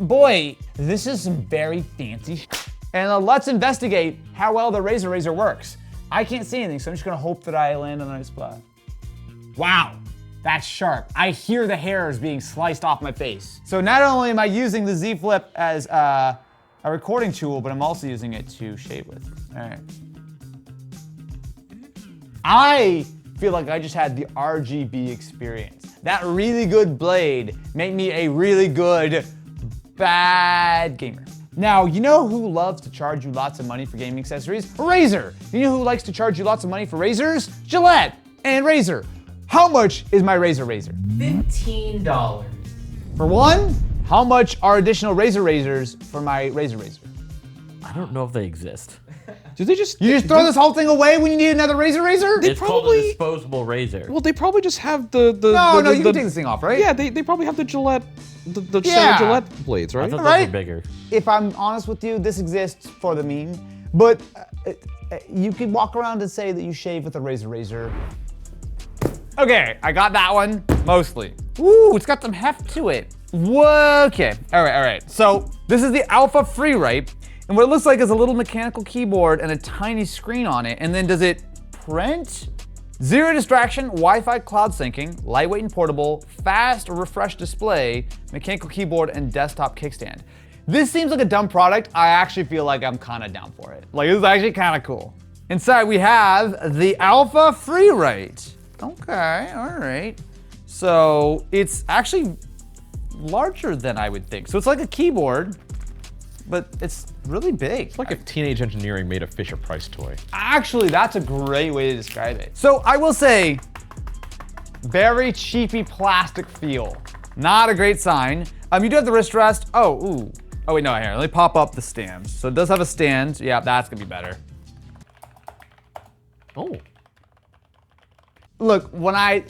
Boy, this is some very fancy And let's investigate how well the razor works. I can't see anything, so I'm just gonna hope that I land on a nice spot. Wow, that's sharp. I hear the hairs being sliced off my face. So not only am I using the Z Flip as a recording tool, but I'm also using it to shave with. All right. I feel like I just had the RGB experience. That really good blade made me a really good bad gamer. Now, you know who loves to charge you lots of money for gaming accessories? Razer. You know who likes to charge you lots of money for razors? Gillette and Razer. How much is my Razer? $15. For one, how much are additional razors for my Razer? I don't know if they exist. Do they just? You just throw this whole thing away when you need another razor? It's called a probably- disposable razor. Well, they probably just have the. No, you can take this thing off, right? Yeah, they probably have the Gillette, the Yeah. standard Gillette blades, I right? thought those Right? were bigger. If I'm honest with you, this exists for the meme, but you could walk around and say that you shave with a razor. Okay, I got that one, mostly. Ooh, it's got some heft to it. Whoa, okay, all right. So this is the Alpha Freeride, and what it looks like is a little mechanical keyboard and a tiny screen on it, and then does it print? Zero distraction, Wi-Fi cloud syncing, lightweight and portable, fast refresh display, mechanical keyboard, and desktop kickstand. This seems like a dumb product. I actually feel like I'm kind of down for it. Like, this is actually kind of cool. Inside we have the Alpha Freeride. Okay, all right. So it's actually larger than I would think. So it's like a keyboard, but it's really big. It's like if Teenage Engineering made a Fisher-Price toy. Actually, that's a great way to describe it. So I will say, very cheapy plastic feel. Not a great sign. You do have the wrist rest. Oh wait, no, here, let me pop up the stand. So it does have a stand. Yeah, that's gonna be better. Oh. Look, when I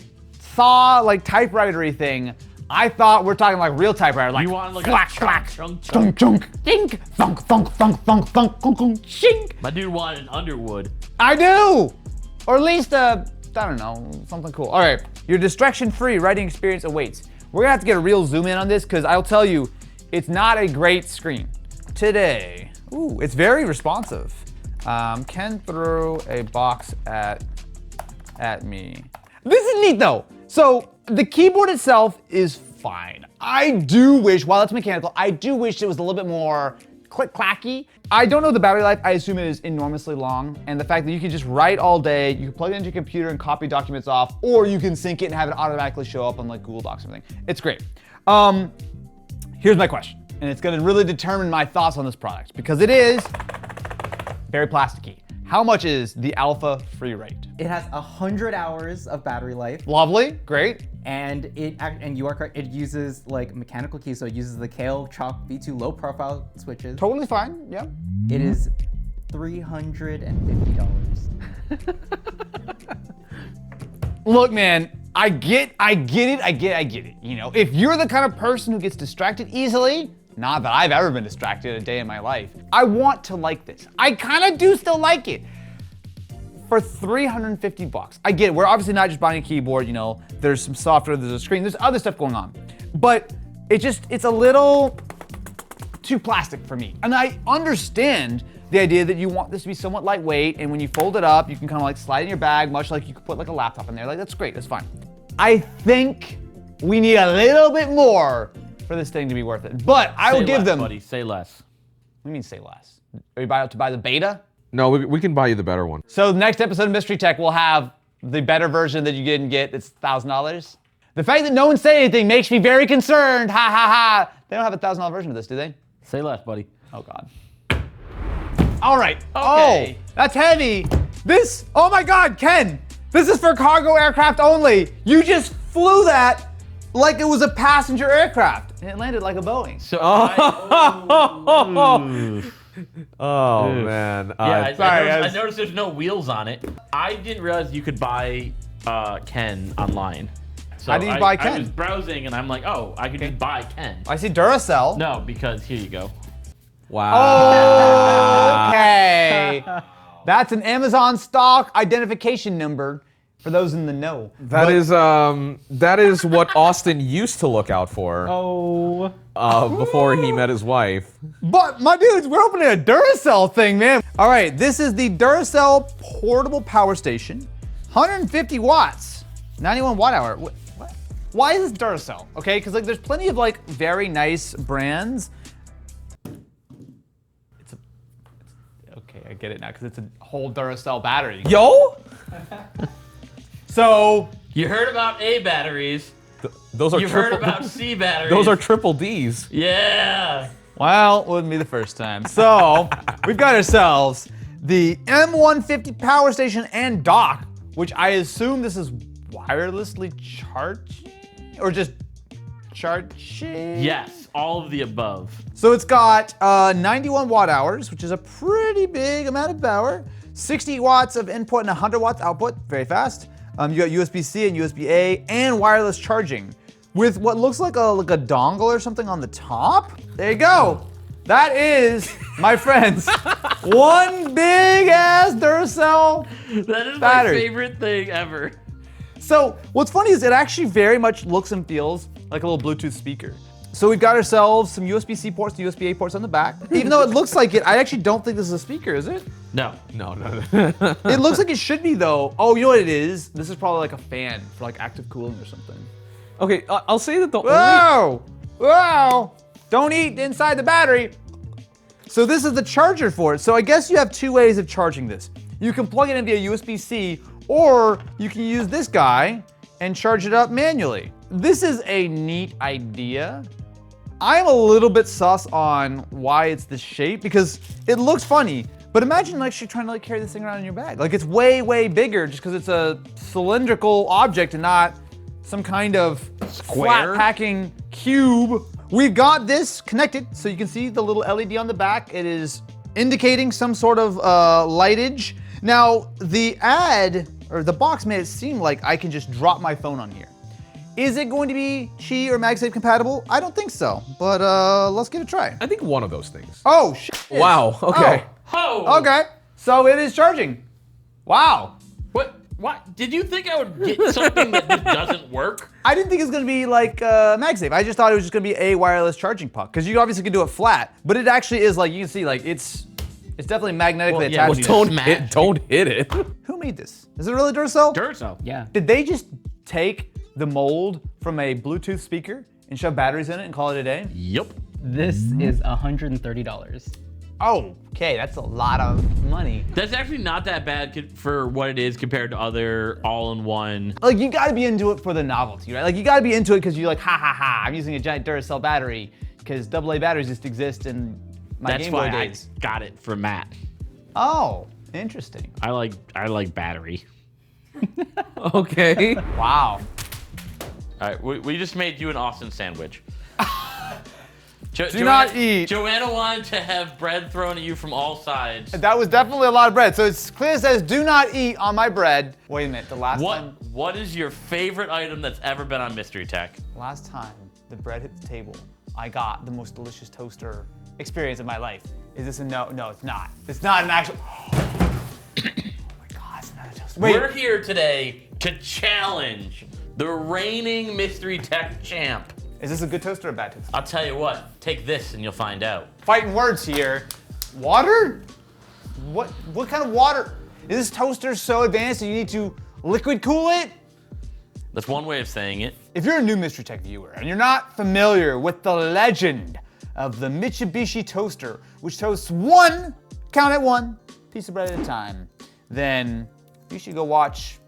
saw like typewriter-y thing, I thought we're talking like real typewriter, like You want like flack, a flack, chunk, chunk, chunk, dink, thunk, thunk, thunk, thunk, thunk, thunk, thunk, shink. My dude wanted an Underwood. I do! Or at least, I don't know, something cool. All right, your distraction-free writing experience awaits. We're gonna have to get a real zoom in on this because I'll tell you, it's not a great screen. Today, ooh, it's very responsive. Can throw a box at me. This is neat though. So the keyboard itself is fine. I do wish, while it's mechanical, I do wish it was a little bit more click-clacky. I don't know the battery life. I assume it is enormously long. And the fact that you can just write all day, you can plug it into your computer and copy documents off, or you can sync it and have it automatically show up on like Google Docs or something. It's great. Here's my question, and it's gonna really determine my thoughts on this product because it is very plasticky. How much is the Alpha Freeride? It has 100 hours of battery life, Lovely, great. and you are correct. It uses like mechanical keys, so it uses the Kale Chalk V2 low profile switches. Totally fine, yeah. It is $350. Look, man, I get it. You know, if you're the kind of person who gets distracted easily, not that I've ever been distracted a day in my life, I want to like this. I kind of do still like it. For $350, I get it. We're obviously not just buying a keyboard, you know, there's some software, there's a screen, there's other stuff going on. But it's a little too plastic for me. And I understand the idea that you want this to be somewhat lightweight, and when you fold it up, you can kind of like slide it in your bag, much like you could put like a laptop in there. Like, that's great, that's fine. I think we need a little bit more for this thing to be worth it. But I will give them. Buddy, say less. What do you mean say less? Are you about to buy the beta? No, we can buy you the better one. So the next episode of Mystery Tech will have the better version that you didn't get. It's $1,000. The fact that no one said anything makes me very concerned. Ha ha ha. They don't have a $1,000 version of this, do they? Say less, buddy. Oh God. All right. Okay. Oh, that's heavy. This, oh my God, Ken. This is for cargo aircraft only. You just flew that like it was a passenger aircraft. And it landed like a Boeing. So Oh man. I sorry, noticed there's no wheels on it. I didn't realize you could buy Ken online. So How do you buy I Ken? was browsing and I'm like, oh, I could just buy Ken. I see Duracell. No, because here you go. Wow. Oh, okay. That's an Amazon stock identification number for those in the know. That is what Austin used to look out for Oh. before he met his wife. But my dudes, we're opening a Duracell thing, man. All right, this is the Duracell portable power station, 150 watts, 91 watt hour. What? Why is this Duracell? Okay, because like there's plenty of like very nice brands. Okay, I get it now because it's a whole Duracell battery. Yo? So You heard about A batteries. Those are You've heard triple. about C batteries. Those are triple Ds. Yeah. Well, wouldn't be the first time. So, we've got ourselves the M150 power station and dock, which I assume this is wirelessly charging? Or just charging? Yes, all of the above. So it's got 91 watt hours, which is a pretty big amount of power. 60 watts of input and 100 watts output, very fast. You got USB-C and USB-A and wireless charging with what looks like a dongle or something on the top. There you go. That is, my friends, one big ass Duracell That is battery. my favorite thing ever. So what's funny is it actually very much looks and feels like a little Bluetooth speaker. So we've got ourselves some USB-C ports, USB-A ports on the back. Even though it looks like it, I actually don't think this is a speaker, is it? No. No. It looks like it should be though. Oh, you know what it is? This is probably like a fan for like active cooling or something. Okay, I'll say that the only... Whoa! Whoa! Don't eat inside the battery. So this is the charger for it. So I guess you have two ways of charging this. You can plug it in via USB-C, or you can use this guy and charge it up manually. This is a neat idea. I'm a little bit sus on why it's this shape because it looks funny, but imagine actually trying to like carry this thing around in your bag. Like it's way, way bigger just because it's a cylindrical object and not some kind of flat packing cube. We've got this connected so you can see the little LED on the back. It is indicating some sort of lightage. Now the ad or the box made it seem like I can just drop my phone on here. Is it going to be Qi or MagSafe compatible? I don't think so, but let's give it a try. I think one of those things. Oh, shit. Wow, okay. Oh. Okay, so it is charging. Wow. What? Did you think I would get something that just doesn't work? I didn't think it was gonna be like MagSafe. I just thought it was just gonna be a wireless charging puck, because you obviously can do it flat, but it actually is like, you can see like it's definitely magnetically Well, yeah, attached. well, Don't hit it. Who made this? Is it really Duracell? Duracell. Yeah. Did they just take the mold from a Bluetooth speaker and shove batteries in it and call it a day? Yep. This is $130. Oh, okay, that's a lot of money. That's actually not that bad for what it is compared to other all-in-one. Like, you gotta be into it for the novelty, right? Like, you gotta be into it because you're like, ha ha ha, I'm using a giant Duracell battery because AA batteries just exist in my That's Game Boy why I days. got it from Matt. Oh, interesting. I like battery. Okay. Wow. All right, we just made you an Austin sandwich. Do not eat. Joanna wanted to have bread thrown at you from all sides. That was definitely a lot of bread. So it's clear it says, do not eat on my bread. Wait a minute, the last What is your favorite item that's ever been on Mystery Tech? time the bread hit the table, I got the most delicious toaster experience of my life. Is this a no? No, it's not. It's not an actual, oh my God, it's not a toaster. Wait. We're here today to challenge the reigning Mystery Tech champ. Is this a good toaster or a bad toaster? I'll tell you what, take this and you'll find out. Fighting words here. Water? What kind of water? Is this toaster so advanced that you need to liquid cool it? That's one way of saying it. If you're a new Mystery Tech viewer and you're not familiar with the legend of the Mitsubishi toaster, which toasts one, count it one, piece of bread at a time, then you should go watch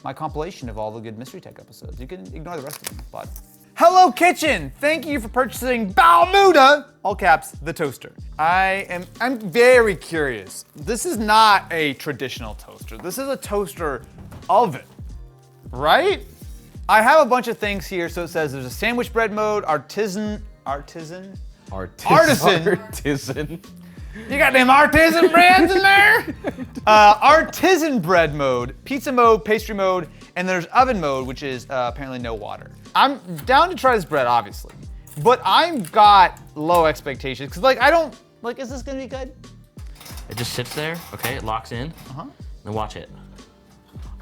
my compilation of all the good Mystery Tech episodes. You can ignore the rest of them, but. Hello Kitchen! Thank you for purchasing Balmuda, all caps, the toaster. I'm very curious. This is not a traditional toaster. This is a toaster oven, right? I have a bunch of things here. So it says there's a sandwich bread mode, artisan. You got them artisan breads in there? Artisan bread mode, pizza mode, pastry mode, and there's oven mode, which is apparently no water. I'm down to try this bread, obviously, but I've got low expectations because, like, I don't like. Is this gonna be good? It just sits there, okay? It locks in. Then watch it.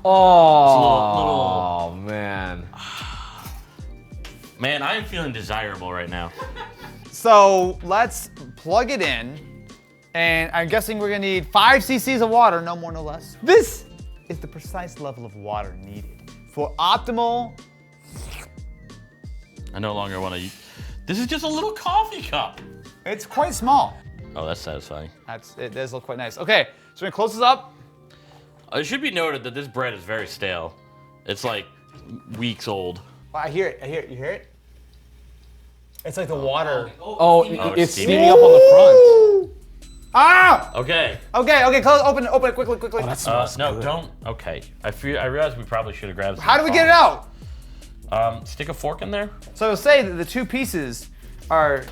Oh, man. Man, I am feeling desirable right now. So let's plug it in, and I'm guessing we're gonna need 5 cc's of water, no more, no less. This is the precise level of water needed for optimal. I no longer want to eat. This is just a little coffee cup. It's quite small. Oh, that's satisfying. It does look quite nice. Okay, so we're gonna close this up. It should be noted that this bread is very stale. It's like weeks old. I hear it. You hear it? It's like the water. Oh, it's it's steaming. steaming up on the Ah! Okay. Okay, close, open it quickly. front. That No, don't. Okay. I realized we probably should have grabbed some How do we get it out? Stick a fork in there. So I'll say that the two pieces are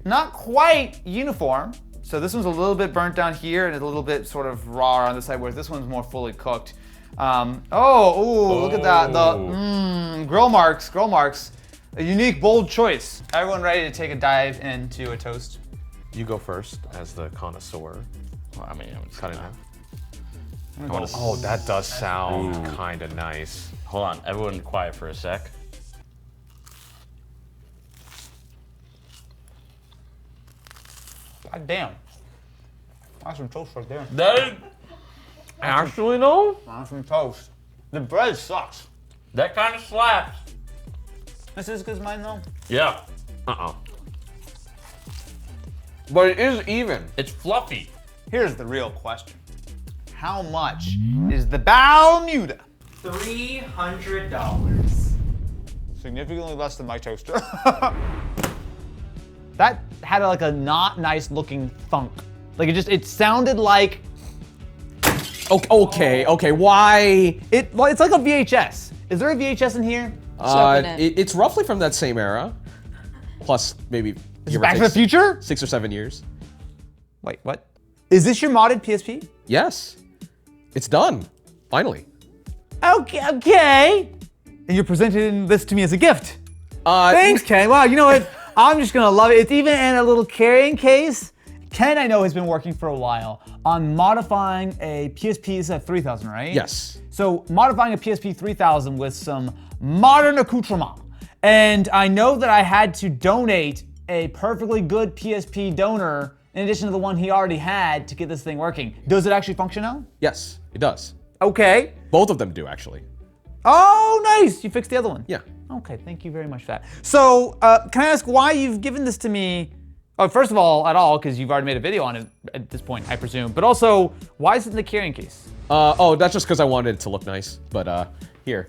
not quite uniform. So this one's a little bit burnt down here and a little bit sort of raw on this side, whereas this one's more fully cooked. Look at that. The grill marks. A unique, bold choice. Everyone ready to take a dive into a toast? You go first as the connoisseur. Well, I mean, I'm just Cut it gonna- now. Oh, that does sound kind of nice. Hold on, everyone quiet for a sec. God damn. That's some toast right there. That Actually, no. That's some toast. The bread sucks. kind of slaps. This is as good as mine though. Yeah, But it is even. it's fluffy. Here's the real question. How much is the Bermuda? $300. Significantly less than my toaster. That had like a not nice looking thunk. Like it sounded like Okay, why? it's like a VHS. Is there a VHS in here? Open it. It's roughly from that same era. Plus, maybe. Is it Back to the Future? 6 or 7 years. Wait, what? Is this your modded PSP? Yes. It's done. Finally. Okay. And you're presenting this to me as a gift. Thanks. Thanks, Ken. Wow, you know what? I'm just gonna love it. It's even in a little carrying case. Ken, I know, has been working for a while on modifying a PSP. This is a 3000, right? Yes. So modifying a PSP 3000 with some modern accoutrement. And I know that I had to donate a perfectly good PSP donor in addition to the one he already had to get this thing working. Does it actually function now? Yes, it does. Okay. Both of them do, actually. Oh, nice. You fixed the other one. Yeah. Okay, thank you very much for that. So, can I ask why you've given this to me? Oh, first of all, at all, because you've already made a video on it at this point, I presume. But also, why is it in the carrying case? That's just because I wanted it to look nice. But, here.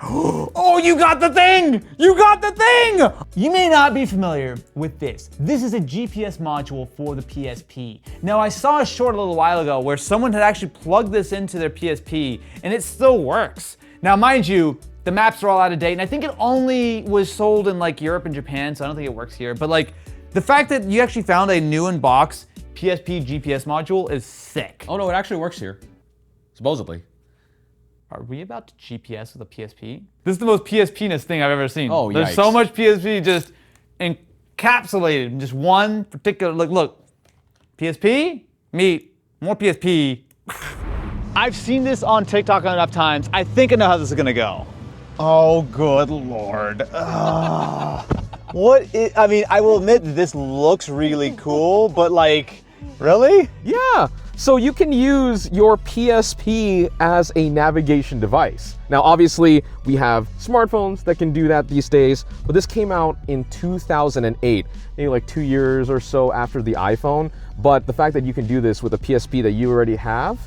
Oh, you got the thing! You got the thing! You may not be familiar with this. This is a GPS module for the PSP. Now, I saw a short a little while ago where someone had actually plugged this into their PSP, and it still works. Now, mind you, the maps are all out of date, and I think it only was sold in like Europe and Japan, so I don't think it works here. But like, the fact that you actually found a new in box PSP GPS module is sick. Oh, no, it actually works here. Supposedly. Are we about to GPS with a PSP? This is the most PSP-ness thing I've ever seen. Oh, There's yikes. so much PSP just encapsulated in just one particular, look, PSP, meet more PSP. I've seen this on TikTok enough times. I think I know how this is gonna go. Oh, good Lord. I mean, I will admit that this looks really cool, but like, really? Yeah. So you can use your PSP as a navigation device. Now, obviously, we have smartphones that can do that these days, but this came out in 2008, maybe like 2 years or so after the iPhone. But the fact that you can do this with a PSP that you already have,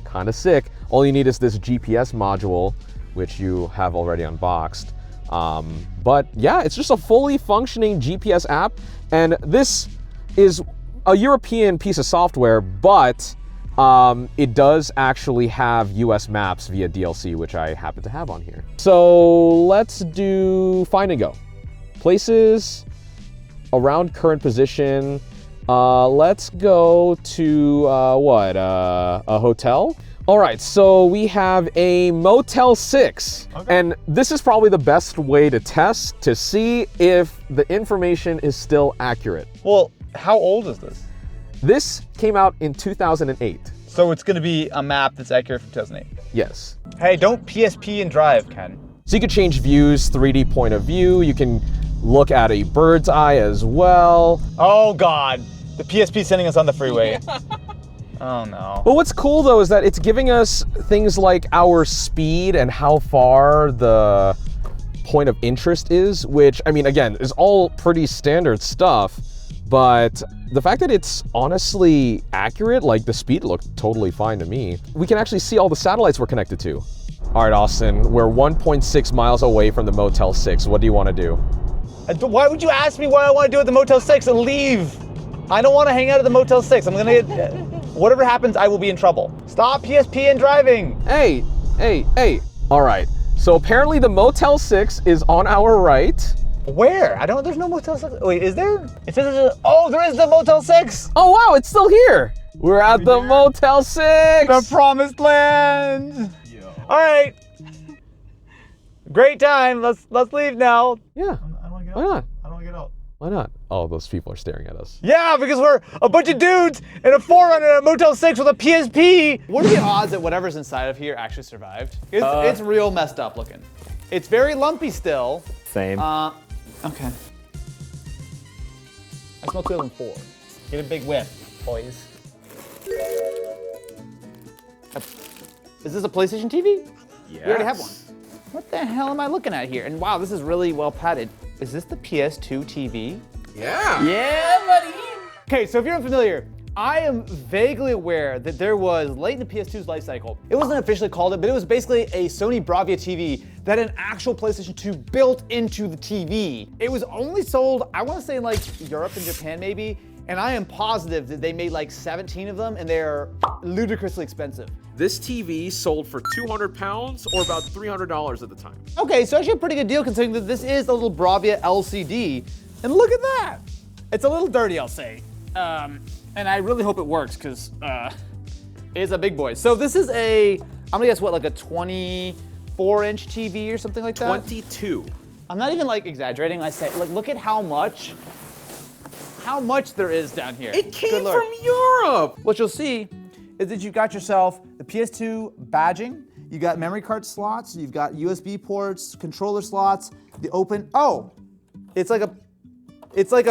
kind of sick. All you need is this GPS module, which you have already unboxed. But yeah, it's just a fully functioning GPS app, and this is a European piece of software, but it does actually have US maps via DLC, which I happen to have on here. So let's do find and go. Places around current position. Let's go to a hotel. All right, so we have a Motel 6. Okay. And this is probably the best way to test to see if the information is still accurate. Well, how old is this? This came out in 2008. So it's gonna be a map that's accurate from 2008. Yes. Hey, don't PSP and drive, Ken. So you can change views, 3D point of view. You can look at a bird's eye as well. Oh God, the PSP sending us on the freeway. Oh no. But what's cool though is that it's giving us things like our speed and how far the point of interest is, which, I mean, again, is all pretty standard stuff. But the fact that it's honestly accurate, like the speed looked totally fine to me. We can actually see all the satellites we're connected to. All right, Austin, we're 1.6 miles away from the Motel 6. What do you want to do? Why would you ask me what I want to do at the Motel 6 and leave? I don't want to hang out at the Motel 6. I'm gonna get, whatever happens, I will be in trouble. Stop PSP and driving. Hey. All right. So apparently the Motel 6 is on our right. Where? There's no Motel 6. Wait, is there? It says, oh, there is the Motel 6. Oh wow, it's still here. We're at the Motel 6. The promised land. All right. Great time. Let's leave now. Yeah. I don't want to get Why out. not? I don't want to get out. Why not? Oh, those people are staring at us. Yeah, because we're a bunch of dudes in a 4Runner at a Motel 6 with a PSP. What are the odds that whatever's inside of here actually survived? It's real messed up looking. It's very lumpy still. Same. Okay. I smell 2004. Get a big whiff, boys. Is this a PlayStation TV? Yeah. We already have one. What the hell am I looking at here? And wow, this is really well padded. Is this the PS2 TV? Yeah. Yeah, buddy. Okay, so if you're unfamiliar, I am vaguely aware that there was late in the PS2's life cycle. It wasn't officially called it, but it was basically a Sony Bravia TV that had an actual PlayStation 2 built into the TV. It was only sold, I want to say in like Europe and Japan maybe, and I am positive that they made like 17 of them and they're ludicrously expensive. This TV sold for 200 pounds or about $300 at the time. Okay, so actually a pretty good deal considering that this is a little Bravia LCD. And look at that. It's a little dirty, I'll say. And I really hope it works because it's a big boy. So this is I'm gonna guess what, like a 24-inch TV or something like that? 22. I'm not even like exaggerating. I say, like, look at how much there is down here. It came Good Lord. from Europe. What you'll see is that you've got yourself the PS2 badging, you got memory card slots, you've got USB ports, controller slots, the open, it's like a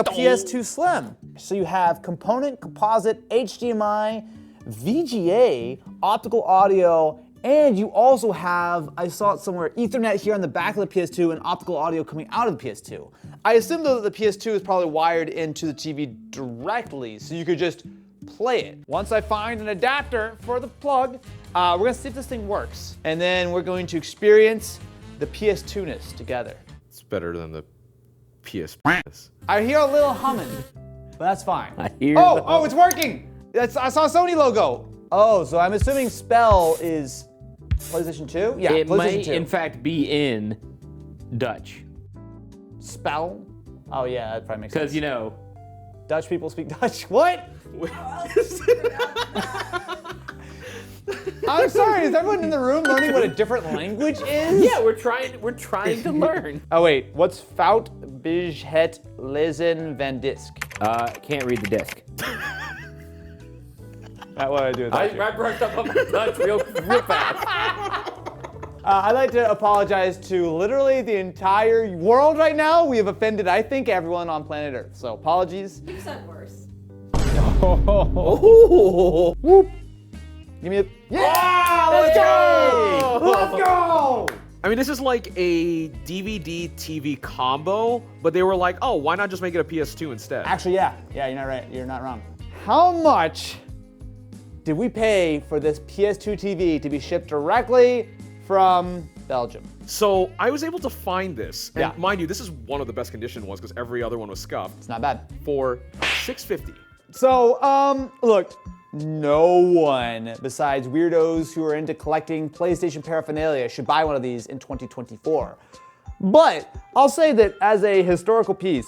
PS2 Slim. So you have component, composite, HDMI, VGA, optical audio, and you also have, I saw it somewhere, Ethernet here on the back of the PS2 and optical audio coming out of the PS2. I assume though that the PS2 is probably wired into the TV directly, so you could just play it. Once I find an adapter for the plug, we're gonna see if this thing works. And then we're going to experience the PS2-ness together. It's better than the PS. I hear a little humming, but that's fine. I hear Oh, it's working! I saw a Sony logo. Oh, so I'm assuming spell is PlayStation 2? Yeah, It PlayStation might, 2. in fact, be in Dutch. Spell? Oh yeah, that probably makes sense. Because, you know, Dutch people speak Dutch. What? I'm sorry, is everyone in the room learning what a different language is? yeah, we're trying to learn. Oh wait, what's fout bij het lezen van disk? Can't read the disc. That's what I do with I that. brushed up on my Dutch real fast. I'd like to apologize to literally the entire world right now. We have offended, I think, everyone on planet Earth. So apologies. You said worse. Whoop. Give me a. Yeah! Let's go! Let's go! I mean, this is like a DVD TV combo, but they were like, oh, why not just make it a PS2 instead? Actually, yeah. Yeah, you're not right. You're not wrong. How much did we pay for this PS2 TV to be shipped directly from Belgium? So I was able to find this, and Yeah. mind you, this is one of the best conditioned ones because every other one was scuffed, It's not bad. for $650. So, look, no one besides weirdos who are into collecting PlayStation paraphernalia should buy one of these in 2024. But I'll say that as a historical piece,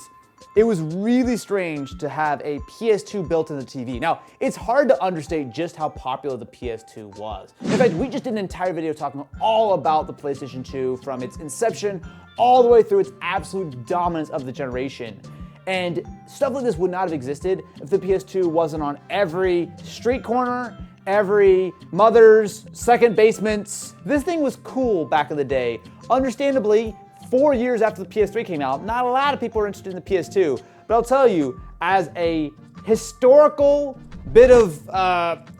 it was really strange to have a PS2 built in the TV. Now, it's hard to understate just how popular the PS2 was. In fact, we just did an entire video talking all about the PlayStation 2 from its inception all the way through its absolute dominance of the generation. And stuff like this would not have existed if the PS2 wasn't on every street corner, every mother's second basements. This thing was cool back in the day. Understandably, 4 years after the PS3 came out, not a lot of people are interested in the PS2. But I'll tell you, as a historical bit of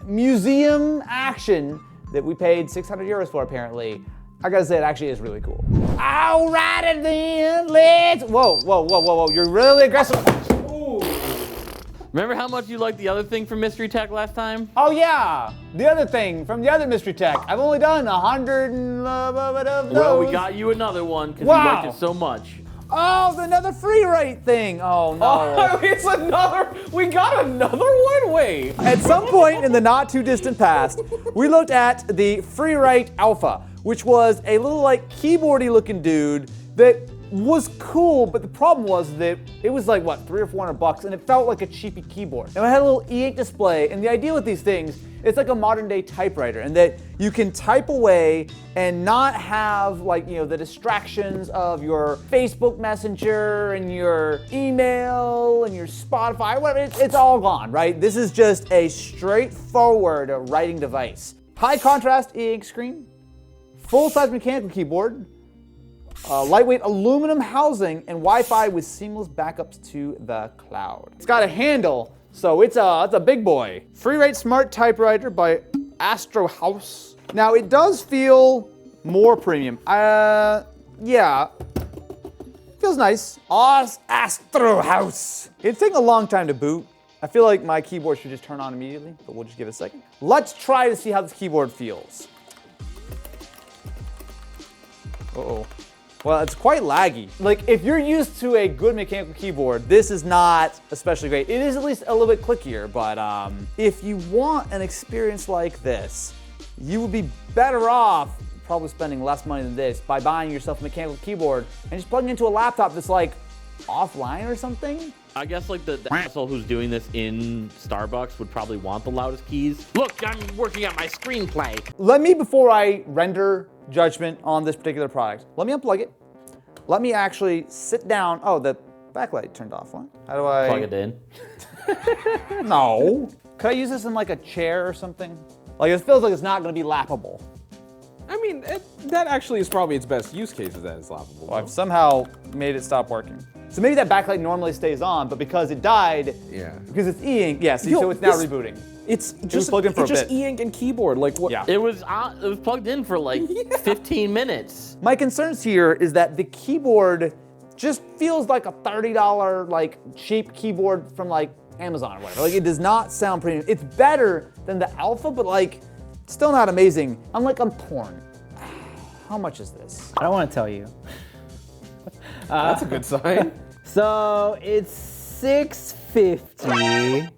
museum action that we paid 600 euros for apparently, I gotta say it actually is really cool. Alrighty then, let's, whoa, you're really aggressive. Ooh. Remember how much you liked the other thing from Mystery Tech last time? Oh yeah, the other thing from the other Mystery Tech. I've only done 100 and of those. Well, we got you another one because Wow. you liked it so much. Oh, another free rate thing. Oh no. Oh, it's another. We got another one. Wait. At some point in the not too distant past, we looked at the Free Write Alpha, which was a little like keyboardy looking dude that was cool, but the problem was that it was like what, $300 or $400, and it felt like a cheapy keyboard. And it had a little e-ink display, and the idea with these things, it's like a modern day typewriter, and that you can type away and not have like, you know, the distractions of your Facebook Messenger and your email and your Spotify, whatever, it's all gone, right? This is just a straightforward writing device. High contrast e-ink screen, full-size mechanical keyboard, lightweight aluminum housing, and Wi-Fi with seamless backups to the cloud. It's got a handle, so it's a big boy. Free Write Smart Typewriter by Astro House. Now it does feel more premium. Yeah, feels nice. Astro House. It's taking a long time to boot. I feel like my keyboard should just turn on immediately, but we'll just give it a second. Let's try to see how this keyboard feels. Uh-oh. Well, it's quite laggy. Like, if you're used to a good mechanical keyboard, this is not especially great. It is at least a little bit clickier, but if you want an experience like this, you would be better off probably spending less money than this by buying yourself a mechanical keyboard and just plugging into a laptop that's like offline or something. I guess like the asshole who's doing this in Starbucks would probably want the loudest keys. Look, I'm working on my screenplay. Let me, before I render judgment on this particular product, let me unplug it. Let me actually sit down. Oh, the backlight turned off. What? How do I Plug it in. No. Could I use this in like a chair or something? Like, it feels like it's not going to be lappable. I mean, that actually is probably its best use case, is that it's laughable. Well, I've somehow made it stop working. So maybe that backlight normally stays on, but because it died, because it's e-ink, yeah, see, so it's now rebooting. It's just plugged in for a bit. e-ink and keyboard. Like what? Yeah. It was plugged in for like 15 minutes. My concerns here is that the keyboard just feels like a $30 like cheap keyboard from like Amazon or whatever. Like, it does not sound premium. It's better than the Alpha, but like still not amazing. I'm torn. How much is this? I don't want to tell you. That's a good sign. So it's $650.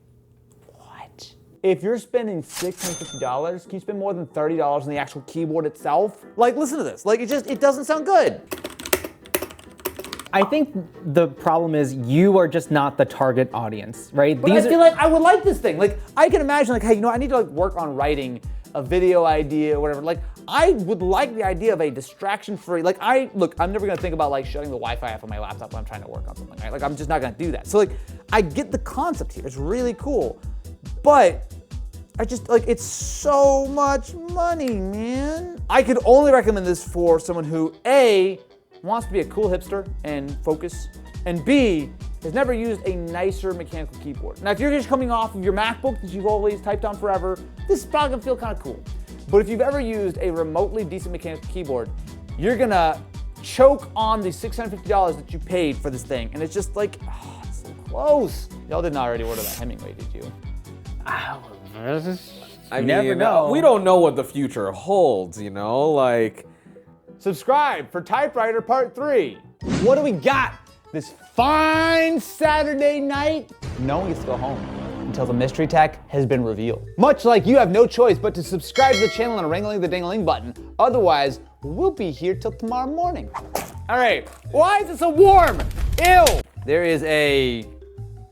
What? If you're spending $650, can you spend more than $30 on the actual keyboard itself? Like, listen to this. Like, it doesn't sound good. I think the problem is you are just not the target audience, right? But I feel like I would like this thing. Like, I can imagine, like, hey, you know, I need to like work on writing a video idea or whatever. Like, I would like the idea of a distraction-free. Like, I'm never gonna think about like shutting the Wi-Fi off on my laptop when I'm trying to work on something. Right? Like, I'm just not gonna do that. So like, I get the concept here. It's really cool, but I just like, it's so much money, man. I could only recommend this for someone who A, wants to be a cool hipster and focus, and B, has never used a nicer mechanical keyboard. Now, if you're just coming off of your MacBook that you've always typed on forever, this is probably gonna feel kind of cool. But if you've ever used a remotely decent mechanical keyboard, you're gonna choke on the $650 that you paid for this thing. And it's just like, oh, it's so close. Y'all didn't already order that Hemingway, did you? I mean, never know. We don't know what the future holds, you know? Like, Subscribe for Typewriter Part 3. What do we got this fine Saturday night? No one gets to go home until the mystery tech has been revealed. Much like you have no choice but to subscribe to the channel and ring the ding-a-ling button. Otherwise, we'll be here till tomorrow morning. All right, why is it so warm? Ew. There is a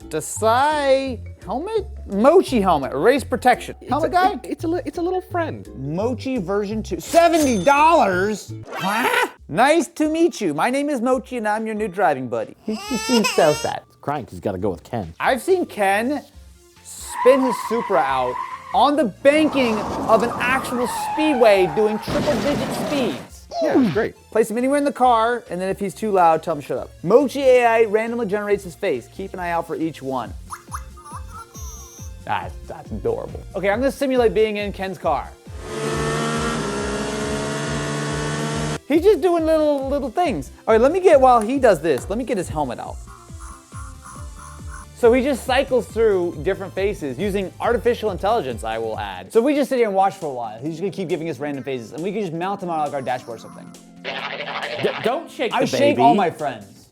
Desai helmet? Mochi helmet, race protection. Helmet guy? it's a little friend. Mochi version 2, $70? Huh? Nice to meet you. My name is Mochi and I'm your new driving buddy. He seems so sad. He's crying because he's got to go with Ken. I've seen Ken spin his Supra out on the banking of an actual speedway doing triple-digit speeds. Yeah, it's great. Place him anywhere in the car, and then if he's too loud, tell him to shut up. Mochi AI randomly generates his face. Keep an eye out for each one. That's adorable. Okay, I'm gonna simulate being in Ken's car. He's just doing little things. All right, let me get, while he does this, let me get his helmet out. So he just cycles through different faces using artificial intelligence, I will add. So we just sit here and watch for a while. He's just gonna keep giving us random faces, and we can just mount them on like our dashboard or something. Don't shake the I baby. shake all my friends.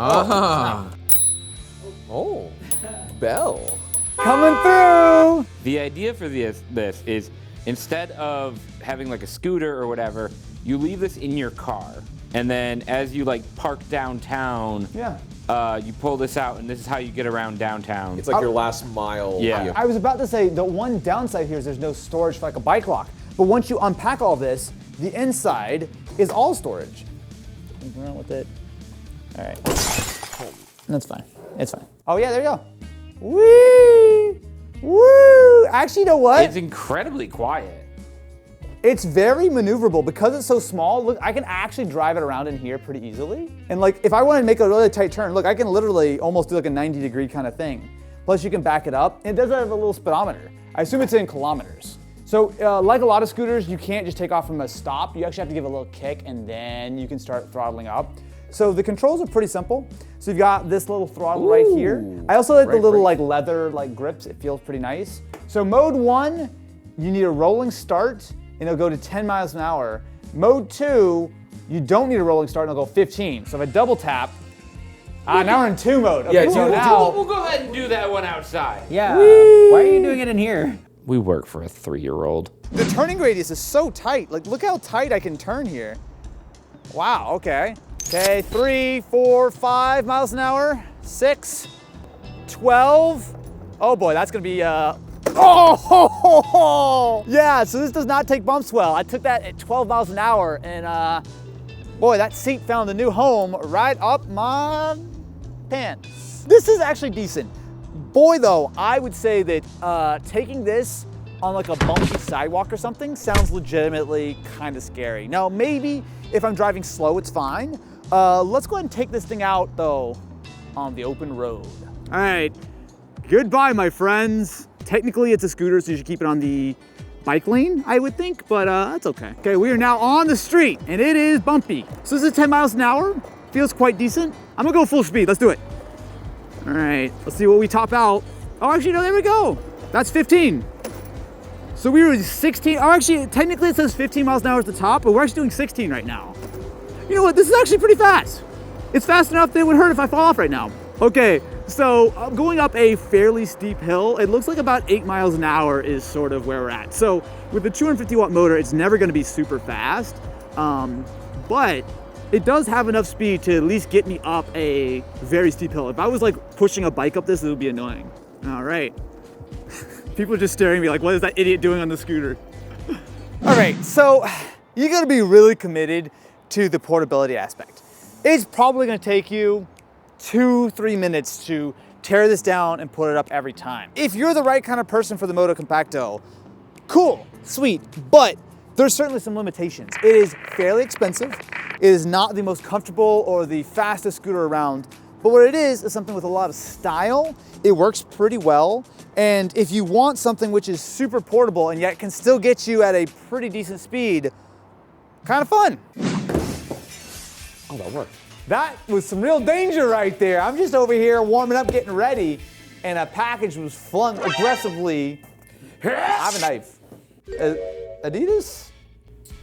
Ah. Oh, Bell. Coming through. The idea for this is instead of having like a scooter or whatever, you leave this in your car, and then as you like park downtown, you pull this out, and this is how you get around downtown. It's like your last mile. Yeah. I was about to say the one downside here is there's no storage for like a bike lock. But once you unpack all this, the inside is all storage. Go around with it. All right. That's fine. It's fine. Oh yeah, there you go. Whee! Woo! Actually, you know what? It's incredibly quiet. It's very maneuverable because it's so small. Look, I can actually drive it around in here pretty easily. And like, if I want to make a really tight turn, look, I can literally almost do like a 90-degree kind of thing. Plus, you can back it up. And it does have a little speedometer. I assume it's in kilometers. So, like a lot of scooters, you can't just take off from a stop. You actually have to give it a little kick, and then you can start throttling up. So the controls are pretty simple. So you've got this little throttle right here. I also like the little like leather like grips. It feels pretty nice. So mode 1, you need a rolling start and it'll go to 10 miles an hour. Mode 2, you don't need a rolling start and it'll go 15. So if I double tap, now we're in 2 mode. Okay, Yeah, so now, We'll go ahead and do that one outside. Yeah. Why are you doing it in here? We work for a 3-year-old. the turning radius is so tight. Like look how tight I can turn here. Wow, okay. Okay, 3, 4, 5 miles an hour, 6, 12. Oh boy, that's gonna be, yeah, so this does not take bumps well. I took that at 12 miles an hour and boy, that seat found a new home right up my pants. This is actually decent. Boy though, I would say that taking this on like a bumpy sidewalk or something sounds legitimately kind of scary. Now maybe if I'm driving slow, it's fine. Let's go ahead and take this thing out though on the open road. All right, goodbye my friends. Technically it's a scooter, so you should keep it on the bike lane, I would think, but that's okay. Okay, we are now on the street and it is bumpy. So this is 10 miles an hour, feels quite decent. I'm gonna go full speed, let's do it. All right, let's see what we top out. Oh, actually, no, there we go. That's 15. So we were 16, oh actually, technically it says 15 miles an hour at the top, but we're actually doing 16 right now. You know what, this is actually pretty fast. It's fast enough that it would hurt if I fall off right now. Okay, so I'm going up a fairly steep hill. It looks like about 8 miles an hour is sort of where we're at. So with the 250 watt motor, it's never gonna be super fast, but it does have enough speed to at least get me up a very steep hill. If I was like pushing a bike up this, it would be annoying. All right. People are just staring at me like, what is that idiot doing on the scooter? All right, so you gotta be really committed to the portability aspect. It's probably gonna take you 2-3 minutes to tear this down and put it up every time. If you're the right kind of person for the Moto Compacto, cool, sweet, but there's certainly some limitations. It is fairly expensive. It is not the most comfortable or the fastest scooter around, but what it is something with a lot of style. It works pretty well. And if you want something which is super portable and yet can still get you at a pretty decent speed, kind of fun. Oh, that worked. That was some real danger right there. I'm just over here warming up, getting ready, and a package was flung aggressively. I have a knife. Adidas?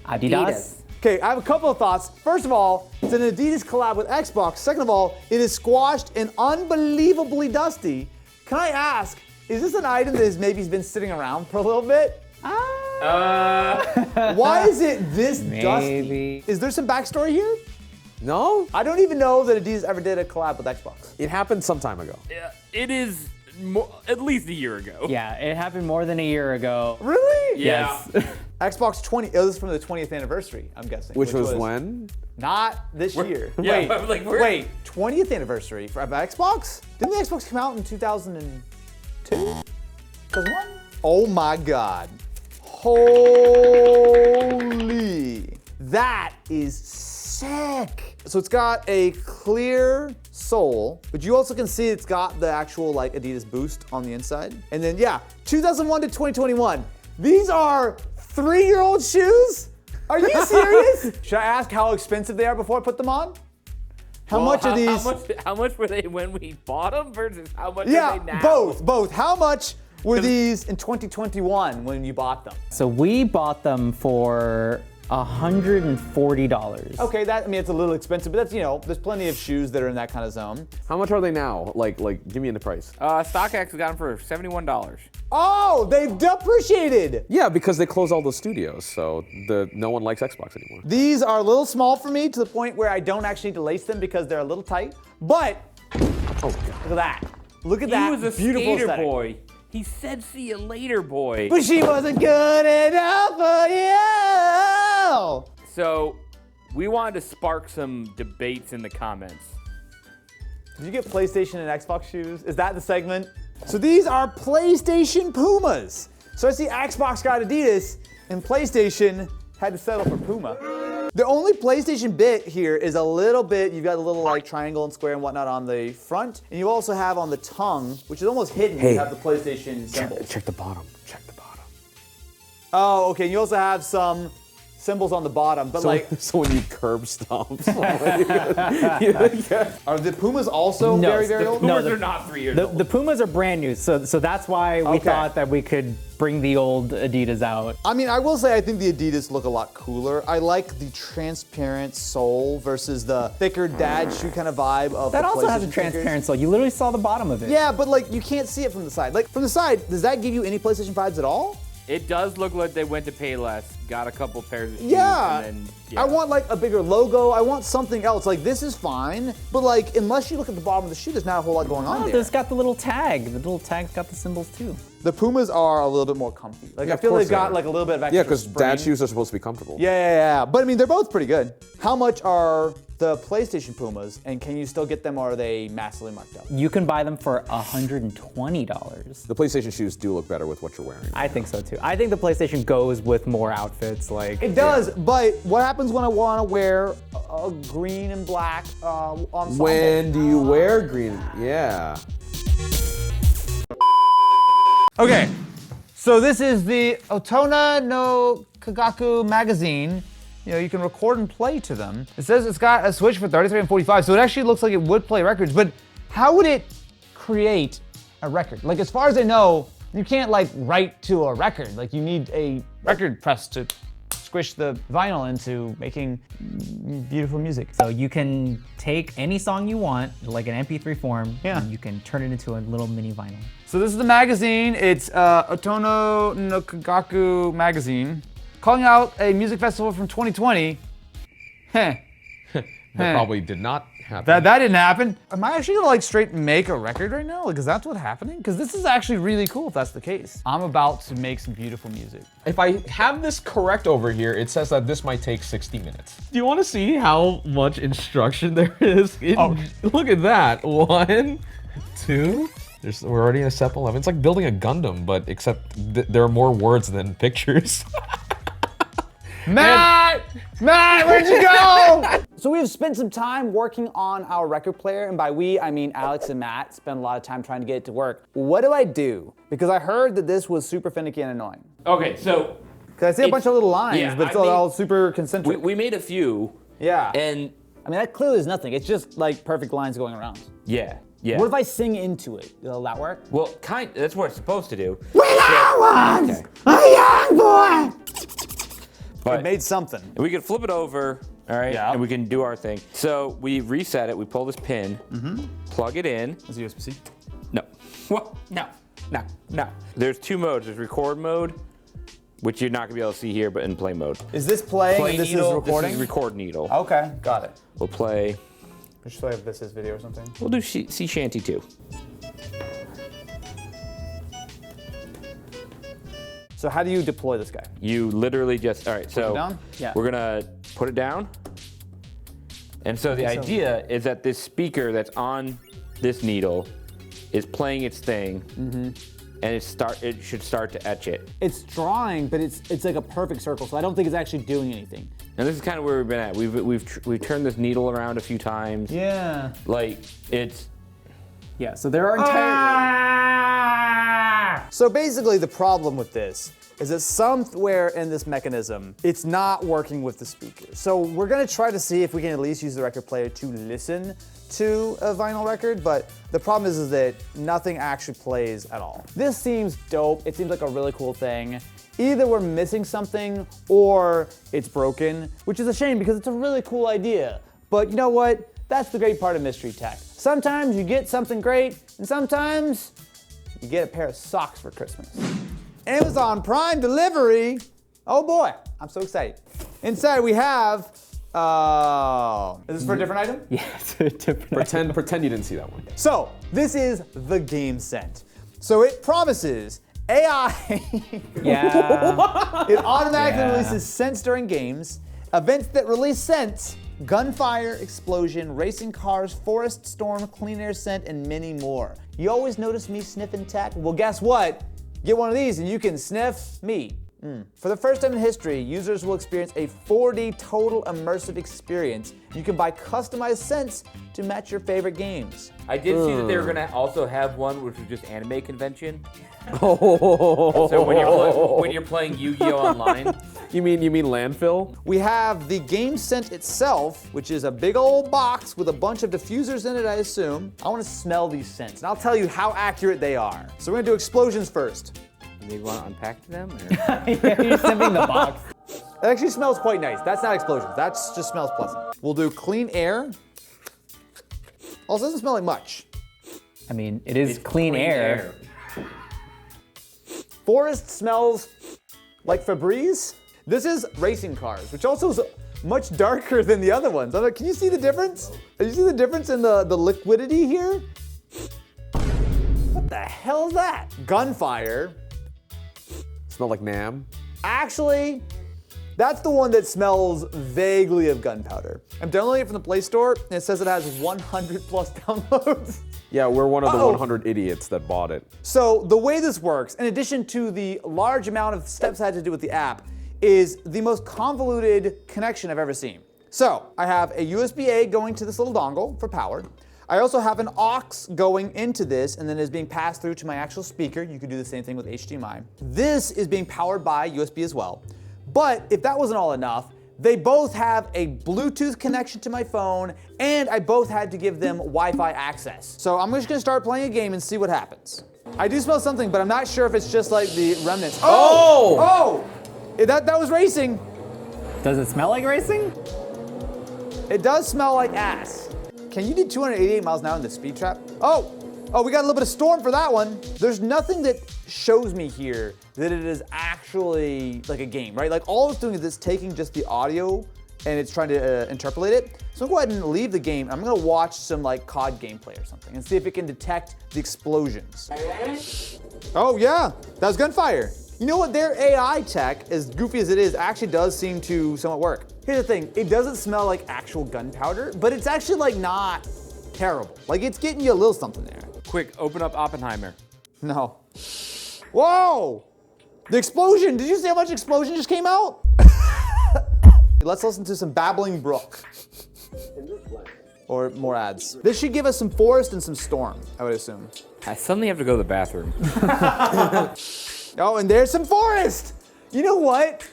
Adidas. Okay, I have a couple of thoughts. First of all, it's an Adidas collab with Xbox. Second of all, it is squashed and unbelievably dusty. Can I ask, is this an item that has maybe been sitting around for a little bit? Why is it this dusty? Is there some backstory here? No, I don't even know that Adidas ever did a collab with Xbox. it happened some time ago. Yeah, it is at least a year ago. Yeah, it happened more than a year ago. Really? Yeah. Yes. Xbox 20, it was from the 20th anniversary, I'm guessing. Which was when? Not this year. Yeah, I'm like, we're- wait, 20th anniversary for Xbox? Didn't the Xbox come out in 2002? 2001? Oh my God. Holy. That is sick. So it's got a clear sole, but you also can see it's got the actual like Adidas Boost on the inside. And then yeah, 2001 to 2021. These are 3-year-old shoes? Are you serious? Should I ask how expensive they are before I put them on? How much are these? How much were they when we bought them versus how much Yeah, are they now? both. How much were these in 2021 when you bought them? So we bought them for $140. Okay, it's a little expensive, but that's, there's plenty of shoes that are in that kind of zone. How much are they now? Like, give me the price. StockX got them for $71. Oh, they've depreciated. Yeah, because they closed all the studios, so no one likes Xbox anymore. These are a little small for me to the point where I don't actually need to lace them because they're a little tight. But look at that. Look at that. He was a beautiful skater aesthetic. boy. He said, "See you later, boy." But she wasn't good enough for you. So, we wanted to spark some debates in the comments. Did you get PlayStation and Xbox shoes? Is that the segment? So these are PlayStation Pumas. So I see Xbox got Adidas, and PlayStation had to settle for Puma. The only PlayStation bit here is a little bit, you've got a little like triangle and square and whatnot on the front, and you also have on the tongue, which is almost hidden, you have the PlayStation symbol. Check the bottom. Check the bottom. Oh, okay, you also have some symbols on the bottom, but So when you curb stomp. Are the Pumas also very, very old? Pumas are not 3 years old. The Pumas are brand new, so that's why we Okay. thought that we could bring the old Adidas out. I mean, I will say I think the Adidas look a lot cooler. I like the transparent sole versus the thicker dad shoe kind of vibe of That the also has a PlayStation transparent figures. sole. You literally saw the bottom of it. Yeah, but like you can't see it from the side. Like from the side, does that give you any PlayStation vibes at all? It does look like they went to Payless, got a couple pairs of shoes, Yeah. and then I want like a bigger logo. I want something else. Like this is fine, but like unless you look at the bottom of the shoe, there's not a whole lot going on Oh, there. there's got the little tag. The little tag's got the symbols too. The Pumas are a little bit more comfy. Like I of feel course they've got they are. like a little bit of extra Yeah, because dad spring. shoes are supposed to be comfortable. Yeah. But I mean, they're both pretty good. How much are the PlayStation Pumas, and can you still get them, or are they massively marked up? You can buy them for $120. The PlayStation shoes do look better with what you're wearing. I think so too. I think the PlayStation goes with more outfits. Like It does, but what happens when I want to wear a green and black ensemble? When do you wear green? Yeah. Okay, so this is the Otona no Kagaku magazine. You can record and play to them. It says it's got a switch for 33 and 45, so it actually looks like it would play records, but how would it create a record? Like, as far as I know, you can't like write to a record. Like, you need a record press to squish the vinyl into making beautiful music. So you can take any song you want, like an MP3 form, Yeah. and you can turn it into a little mini vinyl. So this is the magazine. It's Otono no Kagaku magazine, calling out a music festival from 2020. That probably did not happen. That didn't happen. Am I actually gonna like straight make a record right now? Like, is that what's happening? Because this is actually really cool if that's the case. I'm about to make some beautiful music. If I have this correct over here, it says that this might take 60 minutes. Do you want to see how much instruction there is? Look at that. 1, 2. We're already in a step 11. It's like building a Gundam, but except there are more words than pictures. Matt, where'd you go? So we have spent some time working on our record player, and by we, I mean Alex and Matt spent a lot of time trying to get it to work. What do I do? Because I heard that this was super finicky and annoying. Okay, so Because I see a bunch of little lines, yeah, but it's I mean, all super concentric. we made a few, Yeah. and I mean, that clearly is nothing. It's just like perfect lines going around. yeah. What if I sing into it? Will that work? Well, that's what it's supposed to do. When I was a young boy. But It made something. we can flip it over, all right, Yeah. and we can do our thing. So we reset it. We pull this pin, plug it in. Is it USB-C? No. What? No. There's 2 modes. There's record mode, which you're not gonna be able to see here, but in play mode. Is this playing Play and this needle. is recording? This is record needle. Okay, got it. We'll play. Just play if this is video or something. We'll do sea shanty too. So how do you deploy this guy? You literally just, all right, so it down? Yeah. we're gonna put it down. And so the idea is that this speaker that's on this needle is playing its thing, and it should start to etch it. It's drawing, but it's like a perfect circle, so I don't think it's actually doing anything. And this is kind of where we've been at. We've turned this needle around a few times. Yeah. Like it's Yeah, so there are entire. So basically the problem with this is that somewhere in this mechanism, it's not working with the speaker. So we're gonna try to see if we can at least use the record player to listen to a vinyl record, but the problem is that nothing actually plays at all. This seems dope. It seems like a really cool thing. either we're missing something or it's broken, which is a shame because it's a really cool idea. But you know what? That's the great part of mystery tech. Sometimes you get something great, and sometimes you get a pair of socks for Christmas. Amazon Prime delivery. Oh boy, I'm so excited. Inside we have, is this for a different item? Yeah, it's a different. Pretend you didn't see that one. So, this is the Game Scent. So it promises AI. Yeah. It automatically Yeah. releases scents during games, events that release scents, gunfire, explosion, racing cars, forest storm, clean air scent, and many more. You always notice me sniffing tech? Well, guess what? Get one of these and you can sniff me. For the first time in history, users will experience a 4D total immersive experience. You can buy customized scents to match your favorite games. I did see that they were gonna also have one which was just anime convention. Oh. So when you're playing Yu-Gi-Oh online, You mean landfill? We have the Game Scent itself, which is a big old box with a bunch of diffusers in it, I assume. I want to smell these scents, and I'll tell you how accurate they are. So we're gonna do explosions first. they want to unpack them. Or? Yeah, you're sniffing the box. It actually smells quite nice. That's not explosions. That just smells pleasant. We'll do clean air. Also, doesn't smell like much. I mean, it is clean air. Forest smells like Febreze. This is racing cars, which also is much darker than the other ones. Can you see the difference? Can you see the difference in the liquidity here? What the hell is that? Gunfire. Smell like Nam. Actually, that's the one that smells vaguely of gunpowder. I'm downloading it from the Play Store, and it says it has 100 plus downloads. Yeah, we're one of the Uh-oh. 100 idiots that bought it. So the way this works, in addition to the large amount of steps I had to do with the app, is the most convoluted connection I've ever seen. So I have a USB-A going to this little dongle for power. I also have an aux going into this and then is being passed through to my actual speaker. You could do the same thing with HDMI. This is being powered by USB as well. But if that wasn't all enough, they both have a Bluetooth connection to my phone, and I both had to give them Wi-Fi access. So I'm just gonna start playing a game and see what happens. I do smell something, but I'm not sure if it's just like the remnants. Oh! That was racing. Does it smell like racing? It does smell like ass. Can you do 288 miles an hour in the speed trap? Oh, we got a little bit of storm for that one. There's nothing that shows me here that it is actually like a game, right? Like all it's doing is it's taking just the audio and it's trying to interpolate it. So I'm gonna go ahead and leave the game. I'm gonna watch some like COD gameplay or something and see if it can detect the explosions. Oh yeah, that was gunfire. You know what, their AI tech, as goofy as it is, actually does seem to somewhat work. Here's the thing, it doesn't smell like actual gunpowder, but it's actually like not terrible. Like it's getting you a little something there. Quick, open up Oppenheimer. No. Whoa! The explosion, did you see how much explosion just came out? Let's listen to some babbling brook. Or more ads. This should give us some forest and some storm, I would assume. I suddenly have to go to the bathroom. Oh, and there's some forest! You know what?